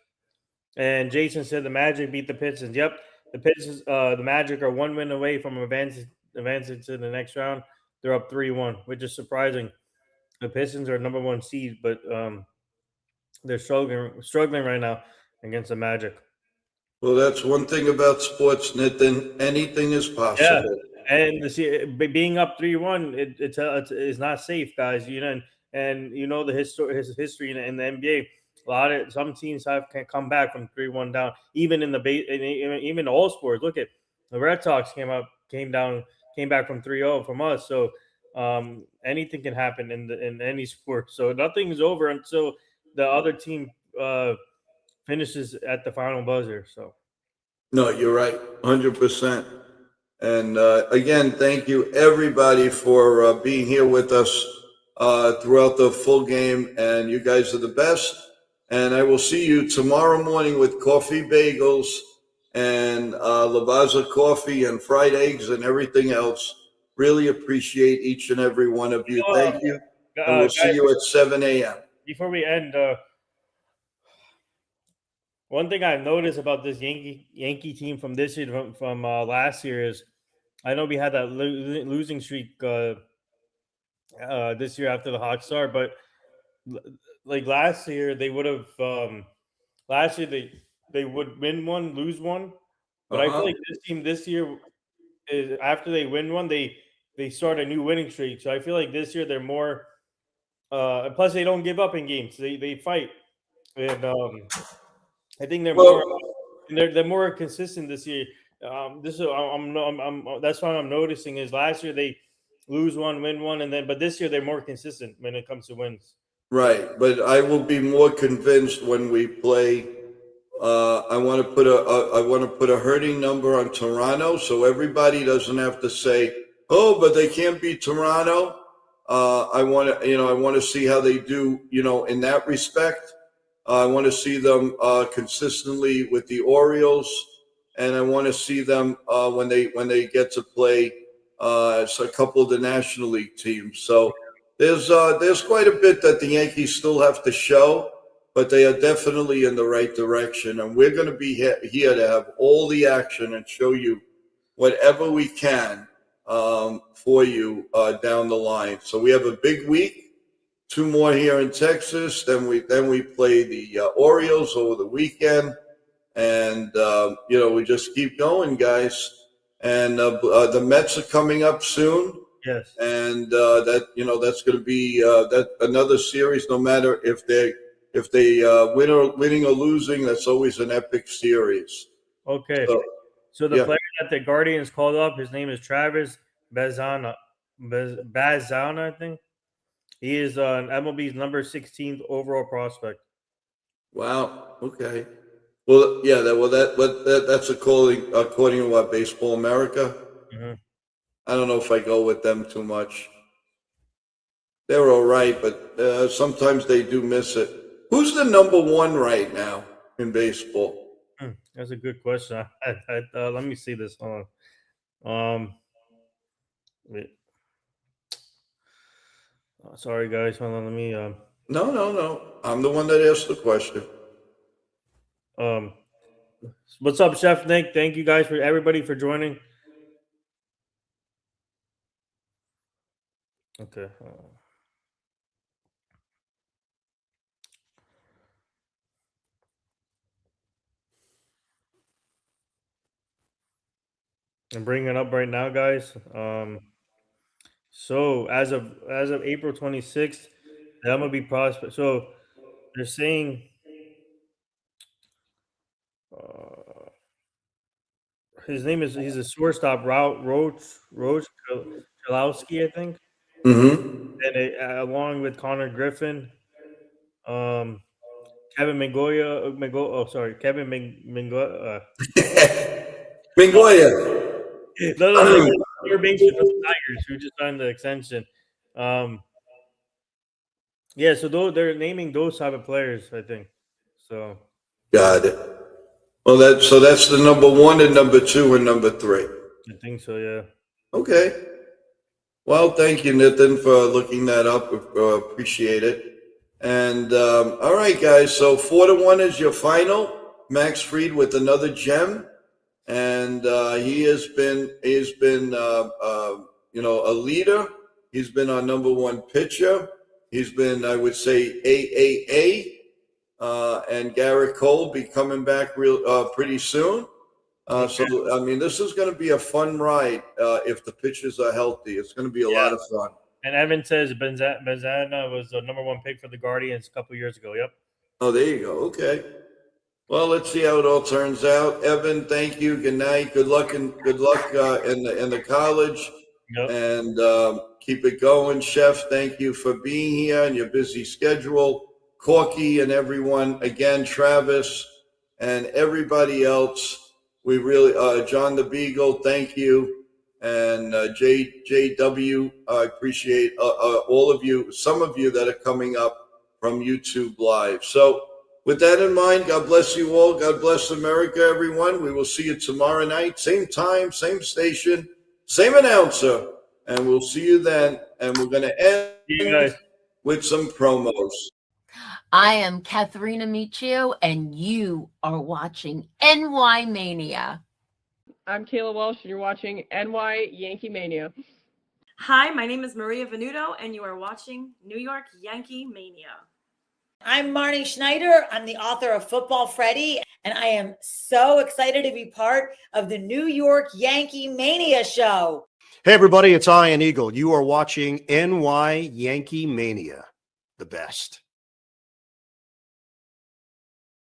Speaker 15: And Jason said the Magic beat the Pistons. Yep, the Pistons, the Magic are 1 win away from advancing to the next round. They're up 3-1, which is surprising. The Pistons are number 1 seed, but they're struggling right now against the Magic.
Speaker 6: Well, that's one thing about sports, Nitin. Anything is possible.
Speaker 15: Yeah, and being up 3-1, it's not safe, guys. You know, and you know his history in the NBA. Some teams can come back from 3-1 down, even in even all sports. Look at the Red Sox came back from 3-0 from us. So anything can happen in any sport. So nothing is over until the other team finishes at the final buzzer. So
Speaker 6: no, you're right, 100%. And again, thank you everybody for being here with us throughout the full game. And you guys are the best. And I will see you tomorrow morning with coffee bagels and Lavazza coffee and fried eggs and everything else. Really appreciate each and every one of you. Thank you. And we'll see you at 7 a.m.
Speaker 15: Before we end, one thing I've noticed about this Yankee team from this year, from last year, is I know we had that losing streak this year after the hot start, but like last year they would have they would win one, lose one, but I feel like this team this year is, after they win one, they start a new winning streak. So I feel like this year they're more plus they don't give up in games. They fight, and I think they're more consistent this year. That's what I'm noticing is last year they lose one, win one, but this year they're more consistent when it comes to wins.
Speaker 6: Right, but I will be more convinced when we play. I want to put a hurting number on Toronto, so everybody doesn't have to say, "Oh, but they can't beat Toronto." I want to see how they do, in that respect. I want to see them consistently with the Orioles, and I want to see them when they get to play a couple of the National League teams. So there's quite a bit that the Yankees still have to show, but they are definitely in the right direction, and we're going to be here to have all the action and show you whatever we can for you down the line. So we have a big week. 2 more here in Texas. Then we play the Orioles over the weekend, and we just keep going, guys. And the Mets are coming up soon.
Speaker 15: Yes.
Speaker 6: And that's going to be that another series. No matter if they winning or losing, that's always an epic series.
Speaker 15: Okay.
Speaker 6: So,
Speaker 15: So the
Speaker 6: yeah.
Speaker 15: player that the Guardians called up, his name is Travis Bazana. Bazana, I think. He is an MLB's number 16th overall prospect.
Speaker 6: Wow. Okay. Well, yeah. That's according to what, Baseball America.
Speaker 15: Mm-hmm.
Speaker 6: I don't know if I go with them too much. They're all right, but sometimes they do miss it. Who's the number one right now in baseball?
Speaker 15: That's a good question. Let me see this. Hold on. Wait. Sorry, guys. Hold on. Let me.
Speaker 6: No. I'm the one that asked the question.
Speaker 15: What's up, Chef Nick? Thank you guys for everybody for joining. Okay. I'm bringing it up right now, guys. So as of April 26th, the MLB prospect. So they're saying his name is he's a shortstop, Roach Chalowski, I think.
Speaker 6: Mm-hmm.
Speaker 15: And along with Connor Griffin, Kevin Mingoya, Kevin Mingoya.
Speaker 6: Mingoya.
Speaker 15: No, you're being for the Tigers who just signed the extension. Yeah, so they're naming those type of players, I think. So
Speaker 6: Got it. Well, that's the number one and number two and number three.
Speaker 15: I think so, yeah.
Speaker 6: Okay. Well, thank you, Nitin, for looking that up. Appreciate it. And all right, guys. So 4-1 is your final. Max Fried with another gem, and he has been a leader. He's been our number one pitcher. He's been, I would say, AAA. And Garrett Cole be coming back pretty soon. So, I mean, this is going to be a fun ride if the pitchers are healthy. It's going to be a lot of fun.
Speaker 15: And Evan says Benzana was the number one pick for the Guardians a couple years ago. Yep.
Speaker 6: Oh, there you go. Okay. Well, let's see how it all turns out. Evan, thank you. Good night. Good luck in the college.
Speaker 15: Yep.
Speaker 6: And keep it going. Chef, thank you for being here and your busy schedule. Corky and everyone, again, Travis and everybody else. We really, John the Beagle, thank you. And JW, I appreciate all of you, some of you that are coming up from YouTube Live. So with that in mind, God bless you all. God bless America, everyone. We will see you tomorrow night, same time, same station, same announcer. And we'll see you then. And we're going to end with some promos.
Speaker 1: I am Katharina Michio, and you are watching NY-Mania.
Speaker 2: I'm Kayla Welsh, and you're watching NY-YankeeMania.
Speaker 3: Hi, my name is Maria Venuto, and you are watching New York Yankee Mania.
Speaker 4: I'm Marnie Schneider. I'm the author of Football Freddy, and I am so excited to be part of the New York Yankee Mania show.
Speaker 17: Hey, everybody, it's Ian Eagle. You are watching NY Yankee Mania, the best.